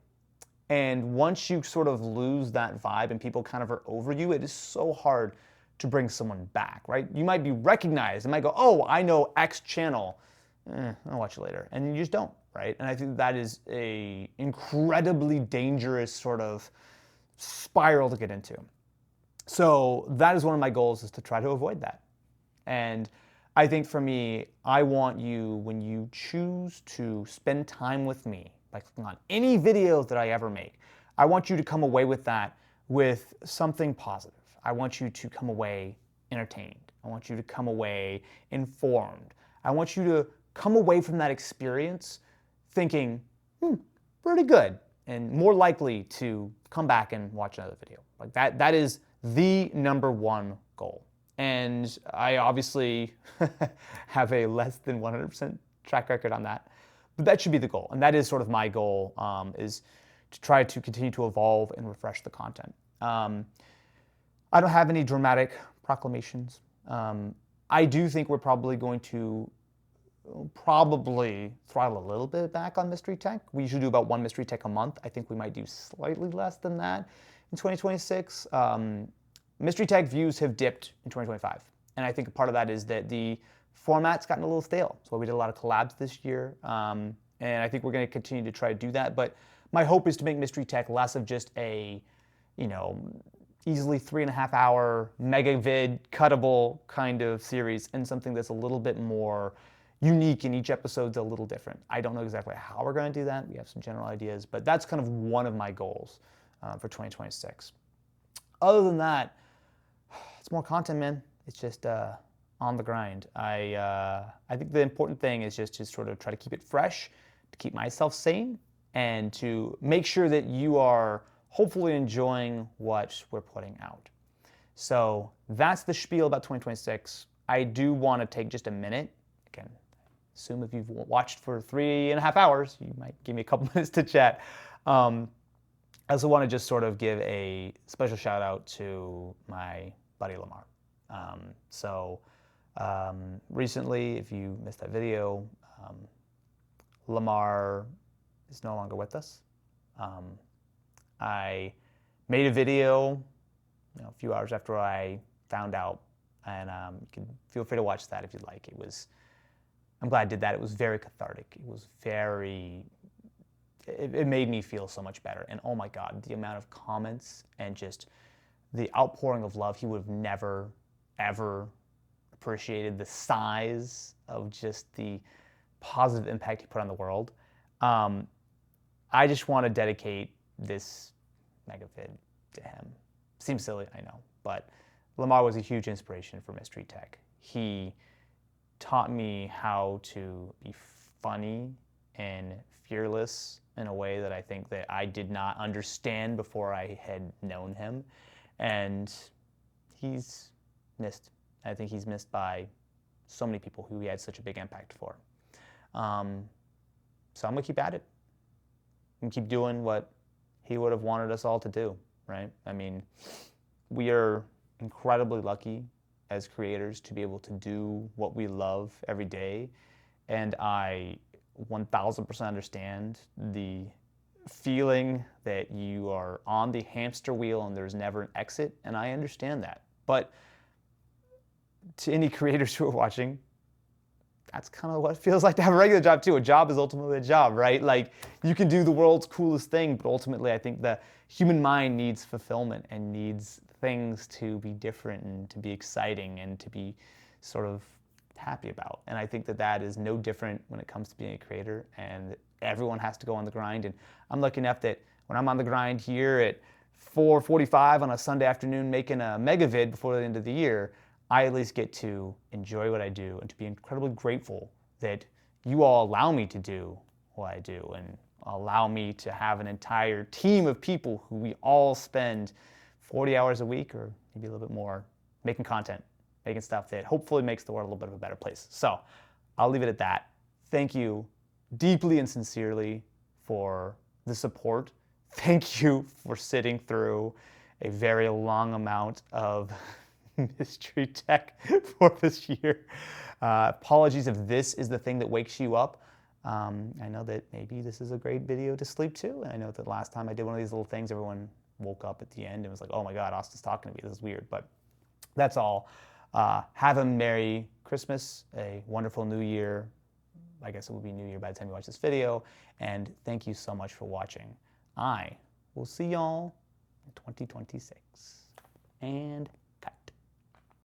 And once you sort of lose that vibe and people kind of are over you, it is so hard to bring someone back, right? You might be recognized and might go, oh, I know X channel. I'll watch you later. And you just don't, right? And I think that is a incredibly dangerous sort of spiral to get into. So that is one of my goals, is to try to avoid that. And I think for me, I want you, when you choose to spend time with me, by clicking on any videos that I ever make, I want you to come away with that with something positive. I want you to come away entertained. I want you to come away informed. I want you to come away from that experience thinking, pretty good, and more likely to come back and watch another video. Like that is the #1 goal. And I obviously have a less than 100% track record on that, but that should be the goal. And that is sort of my goal, is to try to continue to evolve and refresh the content. I don't have any dramatic proclamations. I do think we're probably going to throttle a little bit back on mystery tech. We usually do about 1 mystery tech a month. I think we might do slightly less than that in 2026. Mystery tech views have dipped in 2025. And I think a part of that is that the format's gotten a little stale. So we did a lot of collabs this year. And I think we're going to continue to try to do that. But my hope is to make mystery tech less of just a, easily 3.5 hour megavid cuttable kind of series, and something that's a little bit more unique, and each episode's a little different. I don't know exactly how we're going to do that. We have some general ideas, but that's kind of one of my goals for 2026. Other than that, it's more content, man. It's just on the grind. I think the important thing is just to sort of try to keep it fresh, to keep myself sane, and to make sure that you are hopefully enjoying what we're putting out. So that's the spiel about 2026. I do want to take just a minute. Again, assume if you've watched for 3.5 hours, you might give me a couple minutes to chat. I also want to just sort of give a special shout out to my buddy Lamar. Recently, if you missed that video, Lamar is no longer with us. I made a video a few hours after I found out, and you can feel free to watch that if you'd like. I'm glad I did that. It was very cathartic. It made me feel so much better. And oh my God, the amount of comments and just the outpouring of love. He would have never, ever appreciated the size of just the positive impact he put on the world. I just want to dedicate this megavid to him. Seems silly, I know, but Lamar was a huge inspiration for Mystery Tech. He taught me how to be funny and fearless in a way that I think that I did not understand before I had known him. And he's missed. I think he's missed by so many people who he had such a big impact for. So I'm gonna keep at it and keep doing what he would have wanted us all to do, right? I mean, we are incredibly lucky as creators to be able to do what we love every day. And I 1000% understand the feeling that you are on the hamster wheel and there's never an exit, and I understand that. But to any creators who are watching, that's kind of what it feels like to have a regular job too. A job is ultimately a job, right? Like, you can do the world's coolest thing, but ultimately I think the human mind needs fulfillment and needs things to be different and to be exciting and to be sort of happy about. And I think that that is no different when it comes to being a creator, and everyone has to go on the grind. And I'm lucky enough that when I'm on the grind here at 4:45 on a Sunday afternoon making a megavid before the end of the year, I at least get to enjoy what I do and to be incredibly grateful that you all allow me to do what I do and allow me to have an entire team of people who we all spend 40 hours a week or maybe a little bit more making content, making stuff that hopefully makes the world a little bit of a better place. So I'll leave it at that. Thank you deeply and sincerely for the support. Thank you for sitting through a very long amount of Mystery Tech for this year. Apologies if this is the thing that wakes you up. I know that maybe this is a great video to sleep to. And I know that last time I did one of these little things, everyone woke up at the end and was like, oh my God, Austin's talking to me. This is weird. But that's all. Have a Merry Christmas, a wonderful New Year. I guess it will be New Year by the time you watch this video. And thank you so much for watching. I will see y'all in 2026. And